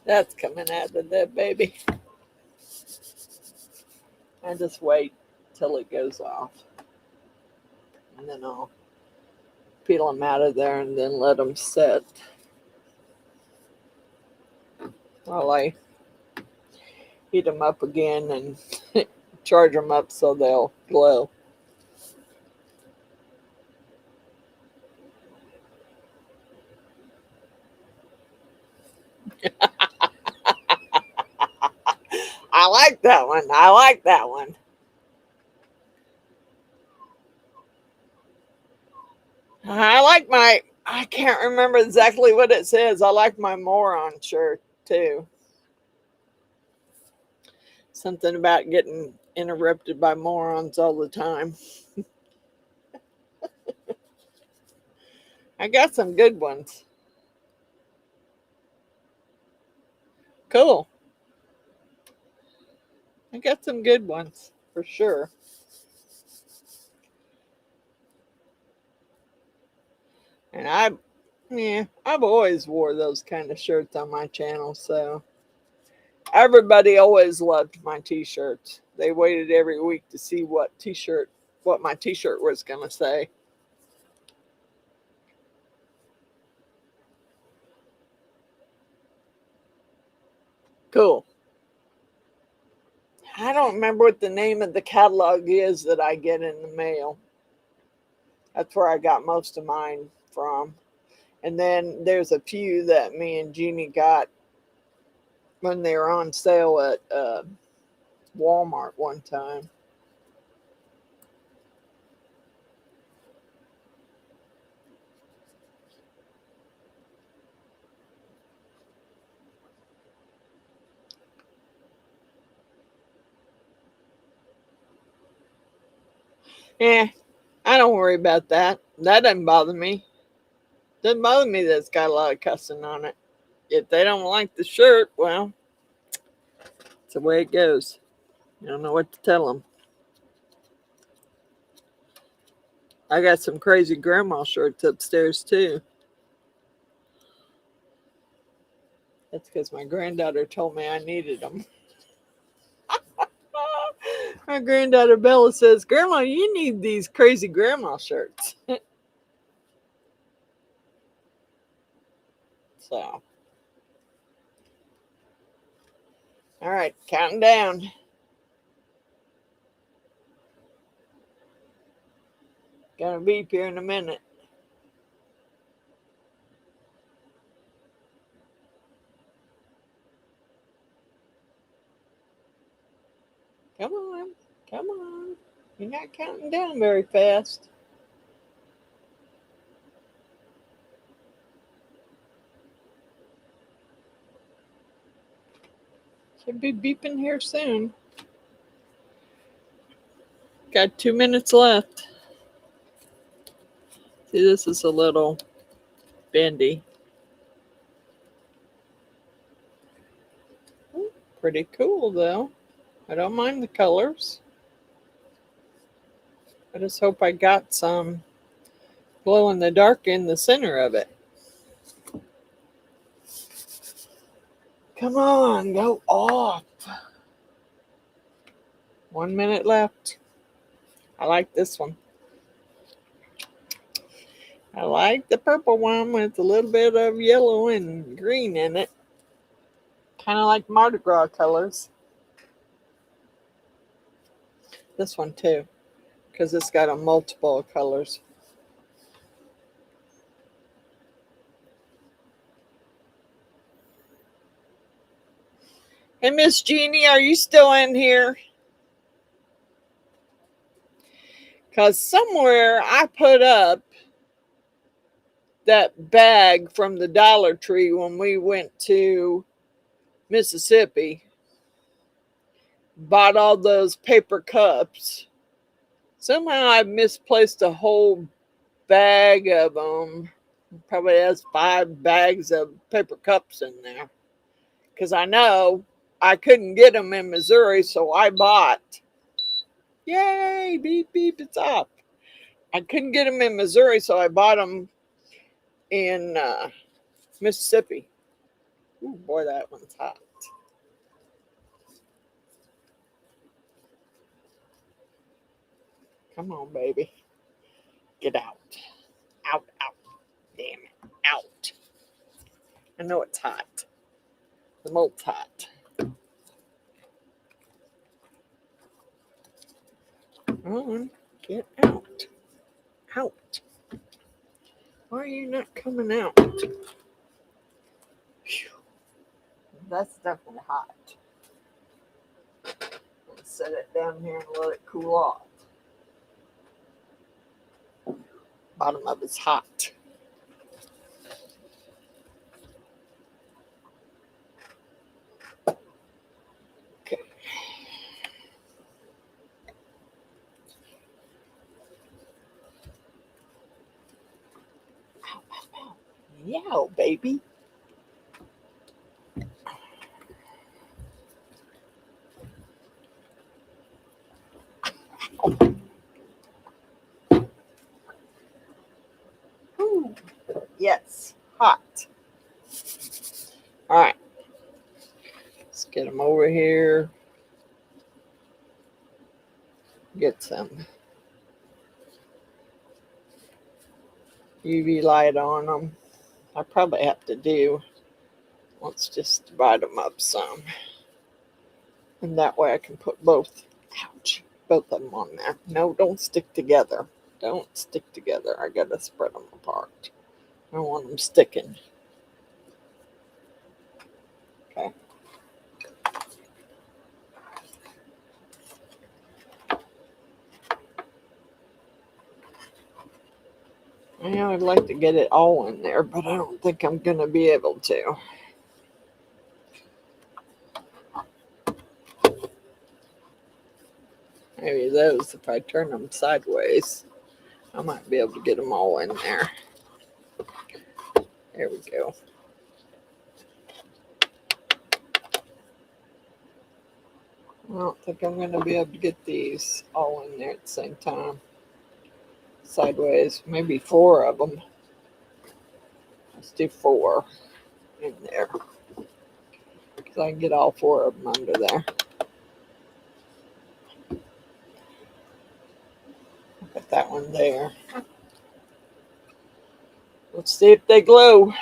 That's coming out of that baby. I just wait till it goes off. And then I'll peel them out of there and then let them set while I heat them up again and charge them up so they'll glow. I like that one. I like that one. I can't remember exactly what it says. I like my moron shirt too. Something about getting interrupted by morons all the time. I got some good ones. Cool. I got some good ones for sure. And I've always wore those kind of shirts on my channel, so everybody always loved my t-shirts. They waited every week to see what my t-shirt was gonna say. Cool. I don't remember what the name of the catalog is that I get in the mail. That's where I got most of mine from. And then there's a few that me and Jeannie got when they were on sale at Walmart one time. Yeah, I don't worry about that. That doesn't bother me. Doesn't bother me that it's got a lot of cussing on it. If they don't like the shirt, well, it's the way it goes. I don't know what to tell them. I got some crazy grandma shirts upstairs too. That's because my granddaughter told me I needed them. My granddaughter Bella says, Grandma, you need these crazy grandma shirts. So, all right, counting down. Gonna beep here in a minute. Come on, come on. You're not counting down very fast. Should be beeping here soon. Got 2 minutes left. See, this is a little bendy. Pretty cool though. I don't mind the colors. I just hope I got some glow in the dark in the center of it. Come on, go off. 1 minute left. I like this one. I like the purple one with a little bit of yellow and green in it. Kind of like Mardi Gras colors. This one too, because it's got a multiple of colors. Hey, Miss Jeannie, are you still in here? Because somewhere I put up that bag from the Dollar Tree when we went to Mississippi. Bought all those paper cups. Somehow I misplaced a whole bag of them. Probably has 5 bags of paper cups in there. Because I know I couldn't get them in Missouri, so I bought. Yay, beep, beep, it's up. I couldn't get them in Missouri, so I bought them in Mississippi. Ooh, boy, that one's hot. Come on, baby. Get out. Out, out. Damn it. Out. I know it's hot. The mold's hot. Come on. Get out. Out. Why are you not coming out? Whew. That's definitely hot. Let's set it down here and let it cool off. Bottom of it's hot. Okay. Ow, ow, ow. Yow, baby. Ooh. Yes, hot. All right. Let's get them over here. Get some UV light on them. I probably have to do Let's just divide them up some. And that way I can put both, ouch, both of them on there. No, don't stick together. Don't stick together. I gotta spread them apart. I don't want them sticking. Okay. I'd like to get it all in there, but I don't think I'm gonna be able to. Maybe those, if I turn them sideways, I might be able to get them all in there. There we go. I don't think I'm going to be able to get these all in there at the same time. Sideways, maybe 4 of them. Let's do 4 in there. Because I can get all 4 of them under there. Put that one there. Let's see if they glow.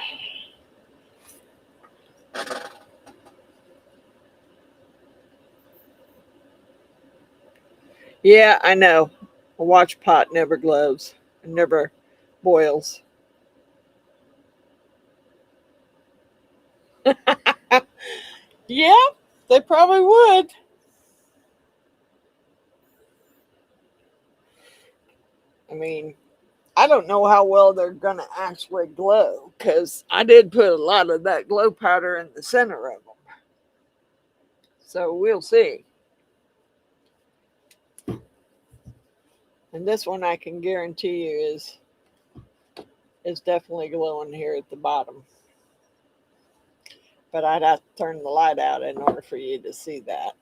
Yeah, I know. A watch pot never glows. It never boils. Yeah, they probably would. I mean, I don't know how well they're going to actually glow because I did put a lot of that glow powder in the center of them. So we'll see. And this one I can guarantee you is definitely glowing here at the bottom. But I'd have to turn the light out in order for you to see that.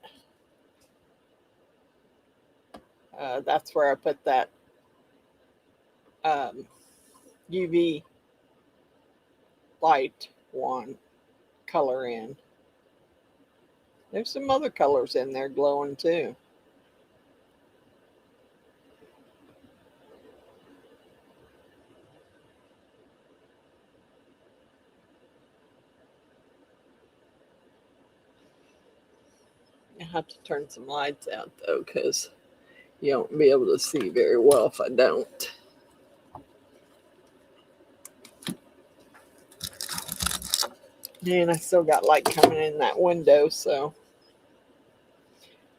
That's where I put that UV light one color in. There's some other colors in there glowing too. I have to turn some lights out though, because you won't be able to see very well if I don't. And I still got light coming in that window, so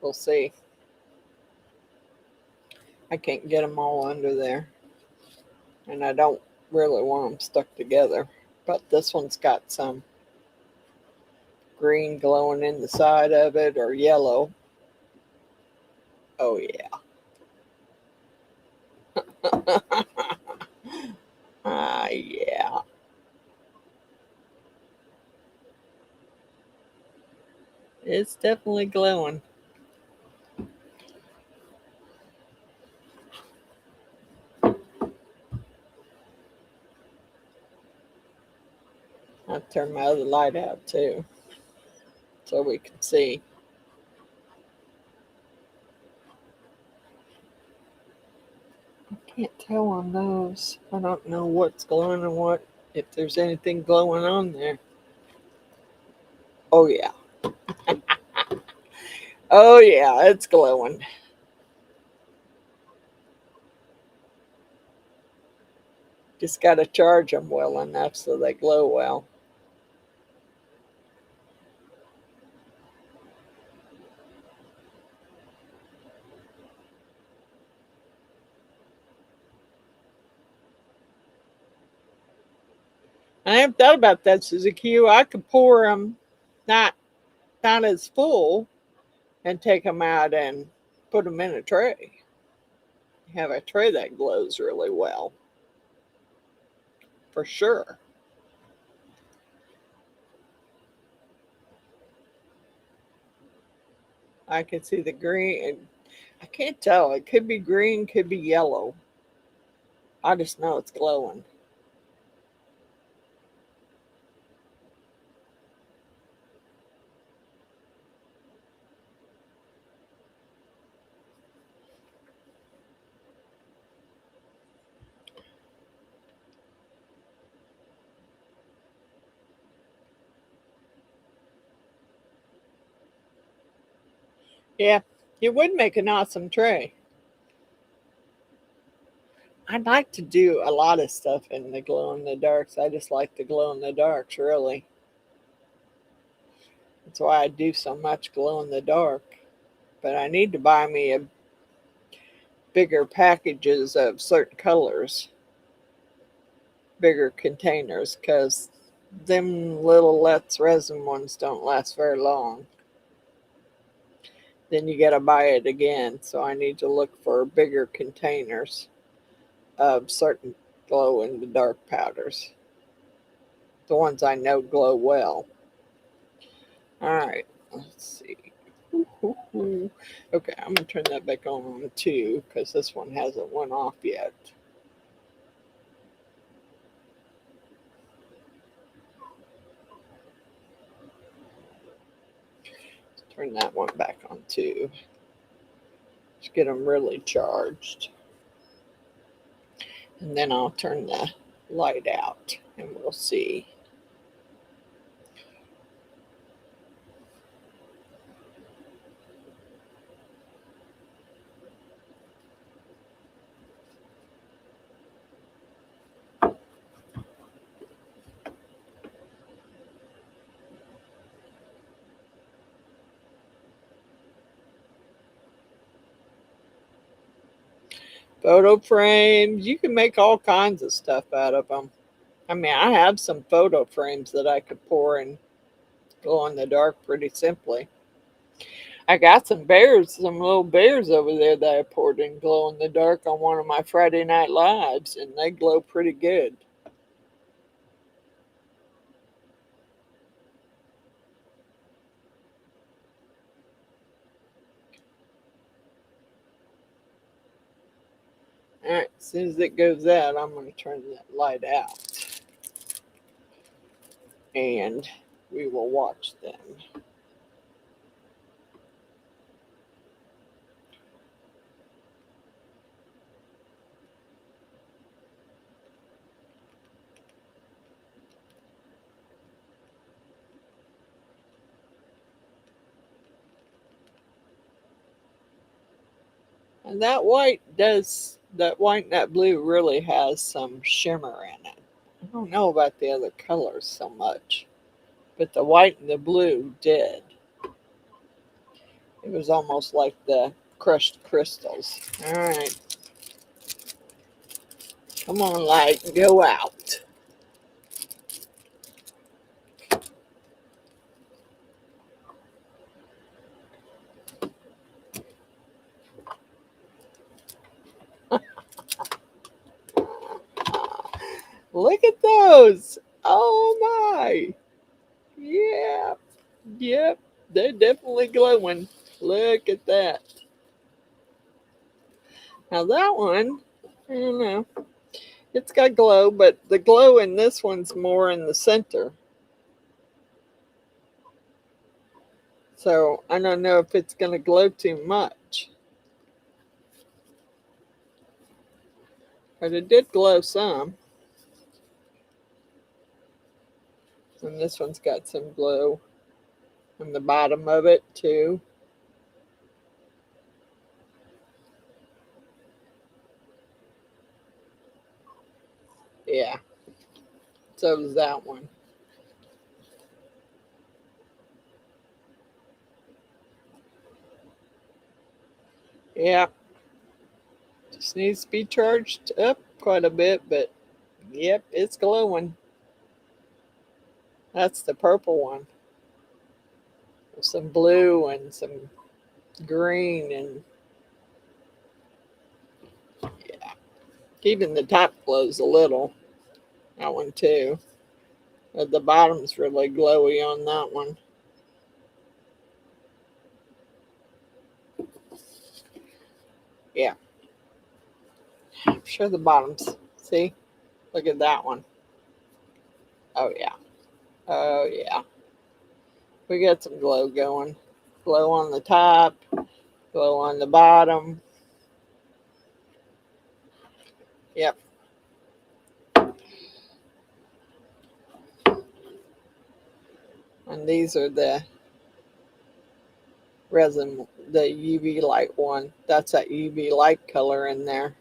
we'll see. I can't get them all under there. And I don't really want them stuck together. But this one's got some green glowing in the side of it, or yellow. Oh, yeah. Yeah. It's definitely glowing. I'll turn my other light out too, so we can see. I can't tell on those. I don't know what's glowing and what, if there's anything glowing on there. Oh, yeah. Oh, yeah, it's glowing. Just got to charge them well enough so they glow well. I haven't thought about that, Suzuki. I could pour them not as full and take them out and put them in a tray. Have a tray that glows really well. For sure. I can see the green. I can't tell. It could be green, could be yellow. I just know it's glowing. Yeah, it would make an awesome tray. I'd like to do a lot of stuff in the glow in the darks. I just like the glow in the darks, really. That's why I do so much glow in the dark. But I need to buy me a bigger packages of certain colors, bigger containers, because them little Let's Resin ones don't last very long. Then you gotta buy it again. So I need to look for bigger containers of certain glow in the dark powders. The ones I know glow well. All right, let's see. Okay, I'm gonna turn that back on too because this one hasn't went off yet. Turn that one back on too. Just get them really charged. And then I'll turn the light out and we'll see. Photo frames, you can make all kinds of stuff out of them. I mean, I have some photo frames that I could pour and glow in the dark pretty simply. I got some bears, some little bears over there that I poured in glow in the dark on one of my Friday night lives, and they glow pretty good. All right, as soon as it goes out, I'm going to turn that light out. And we will watch them. And that white and that blue really has some shimmer in it. I don't know about the other colors so much, but the white and the blue did. It was almost like the crushed crystals. All right. Come on, light, go out. Look at those. Oh my. Yeah. Yep. They're definitely glowing. Look at that. Now that one, I don't know. It's got glow, but the glow in this one's more in the center. So I don't know if it's going to glow too much. But it did glow some. And this one's got some glow on the bottom of it too. Yeah. So does that one. Yeah. Just needs to be charged up quite a bit, but yep, it's glowing. That's the purple one. With some blue and some green and yeah. Even the top glows a little. That one too. But the bottom's really glowy on that one. Yeah. I'm sure the bottoms. See? Look at that one. Oh yeah. Oh yeah. We got some glow going. Glow on the top, glow on the bottom. Yep. And these are the resin the UV light one. That's that UV light color in there.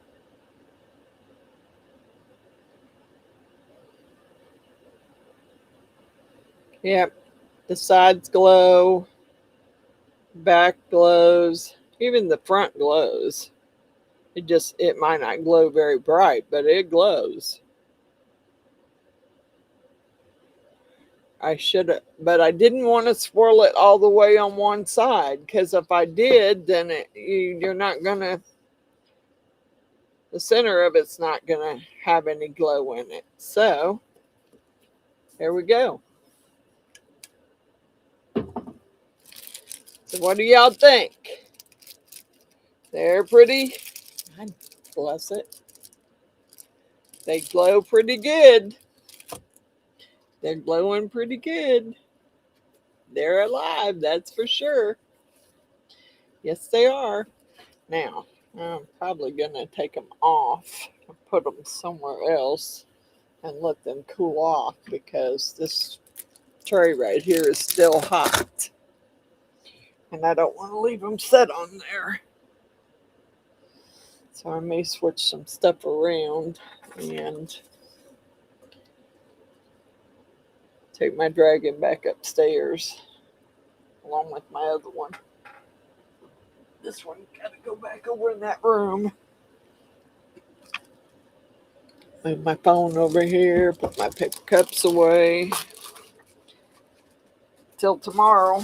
Yep, the sides glow, back glows, even the front glows. It might not glow very bright, but it glows. I should have, but I didn't want to swirl it all the way on one side, because if I did, then you're not gonna, the center of it's not gonna have any glow in it. So there we go. So what do y'all think? They're pretty. God bless it. They glow pretty good. They're glowing pretty good. They're alive, that's for sure. Yes, they are. Now, I'm probably going to take them off and put them somewhere else and let them cool off, because this tray right here is still hot. And I don't want to leave them set on there. So I may switch some stuff around and take my dragon back upstairs along with my other one. This one gotta go back over in that room. Move my phone over here, put my paper cups away till tomorrow,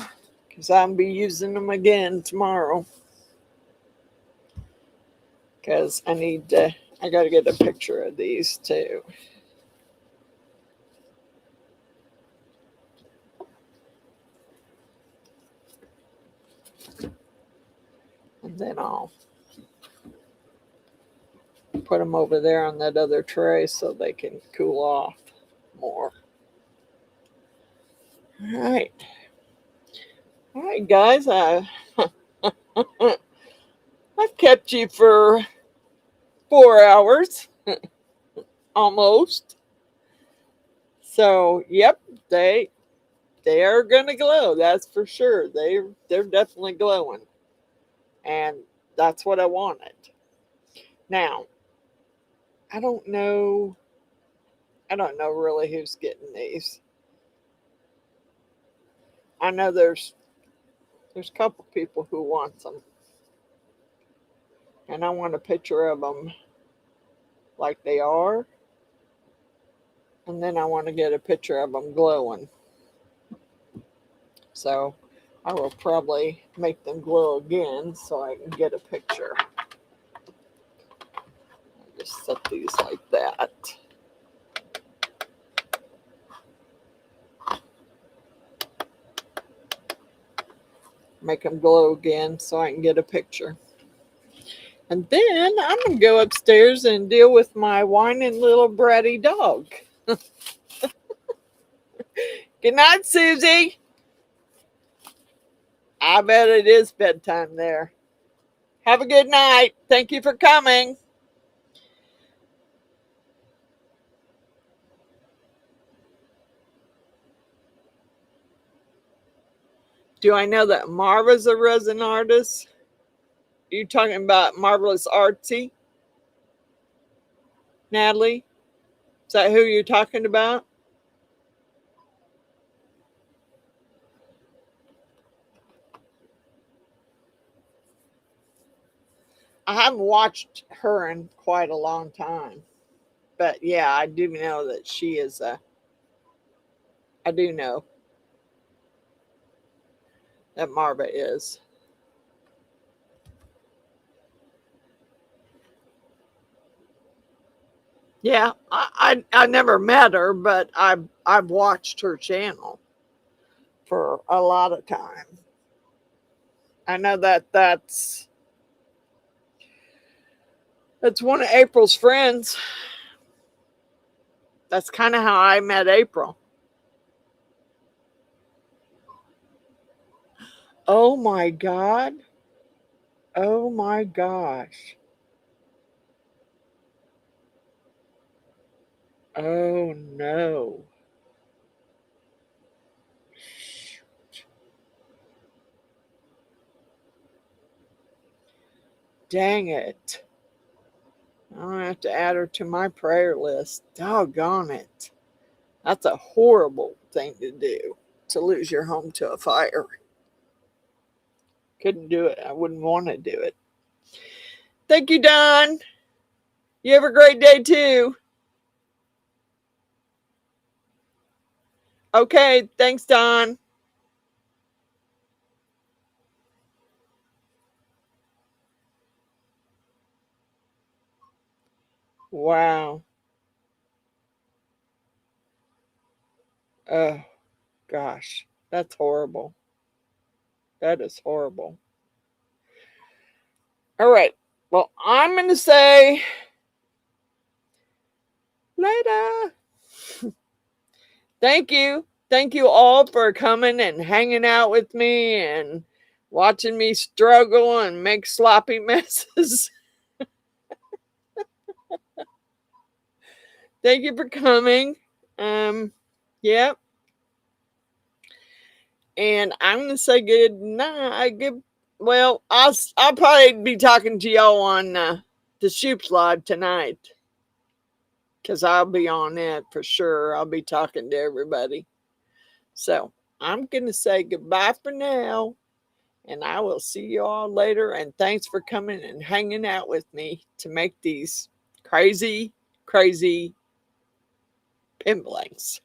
because I'll be using them again tomorrow. Because I gotta get a picture of these too. And then I'll put them over there on that other tray so they can cool off more. All right. All right, guys. I've kept you for 4 hours, almost. So, yep, they are gonna glow. That's for sure. They're definitely glowing, and that's what I wanted. Now, I don't know. I don't know really who's getting these. I know there's a couple people who want them, and I want a picture of them like they are, and then I want to get a picture of them glowing. So I will probably make them glow again so I can get a picture. I'll just set these like that. Make them glow again so I can get a picture. And then I'm going to go upstairs and deal with my whining little bratty dog. Good night, Susie. I bet it is bedtime there. Have a good night. Thank you for coming. Do I know that Marva's a resin artist? Are you talking about Marvelous Artsy? Natalie? Is that who you're talking about? I haven't watched her in quite a long time. But yeah, I do know that she is I do know that Marva is. Yeah, I never met her, but I've watched her channel for a lot of time. I know that's one of April's friends. That's kind of how I met April. Oh my God. Oh my gosh. Oh no. Dang it. I'm going to have to add her to my prayer list. Doggone it. That's a horrible thing to do, to lose your home to a fire. Couldn't do it. I wouldn't want to do it. Thank you, Don. You have a great day, too. Okay, thanks, Don. Wow. Oh, gosh. That's horrible. That is horrible. All right. Well, I'm going to say later. Thank you. Thank you all for coming and hanging out with me and watching me struggle and make sloppy messes. Thank you for coming. Yep. And I'm gonna say good night. Well, I'll probably be talking to y'all on the Shoop Live tonight, because I'll be on it for sure. I'll be talking to everybody. So I'm gonna say goodbye for now, and I will see you all later. And thanks for coming and hanging out with me to make these crazy, crazy pin blanks.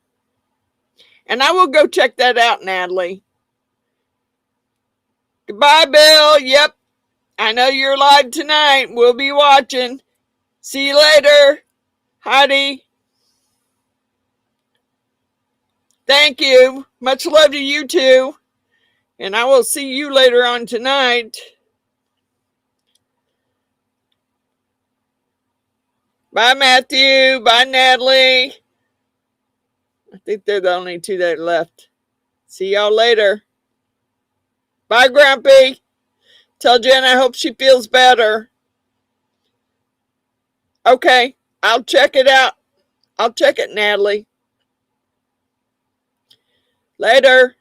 And I will go check that out, Natalie. Goodbye, Bill. Yep. I know you're live tonight. We'll be watching. See you later. Heidi. Thank you. Much love to you too. And I will see you later on tonight. Bye, Matthew. Bye, Natalie. I think they're the only two that are left. See y'all later. Bye, Grumpy. Tell Jen I hope she feels better. Okay, I'll check it out. I'll check it, Natalie. Later.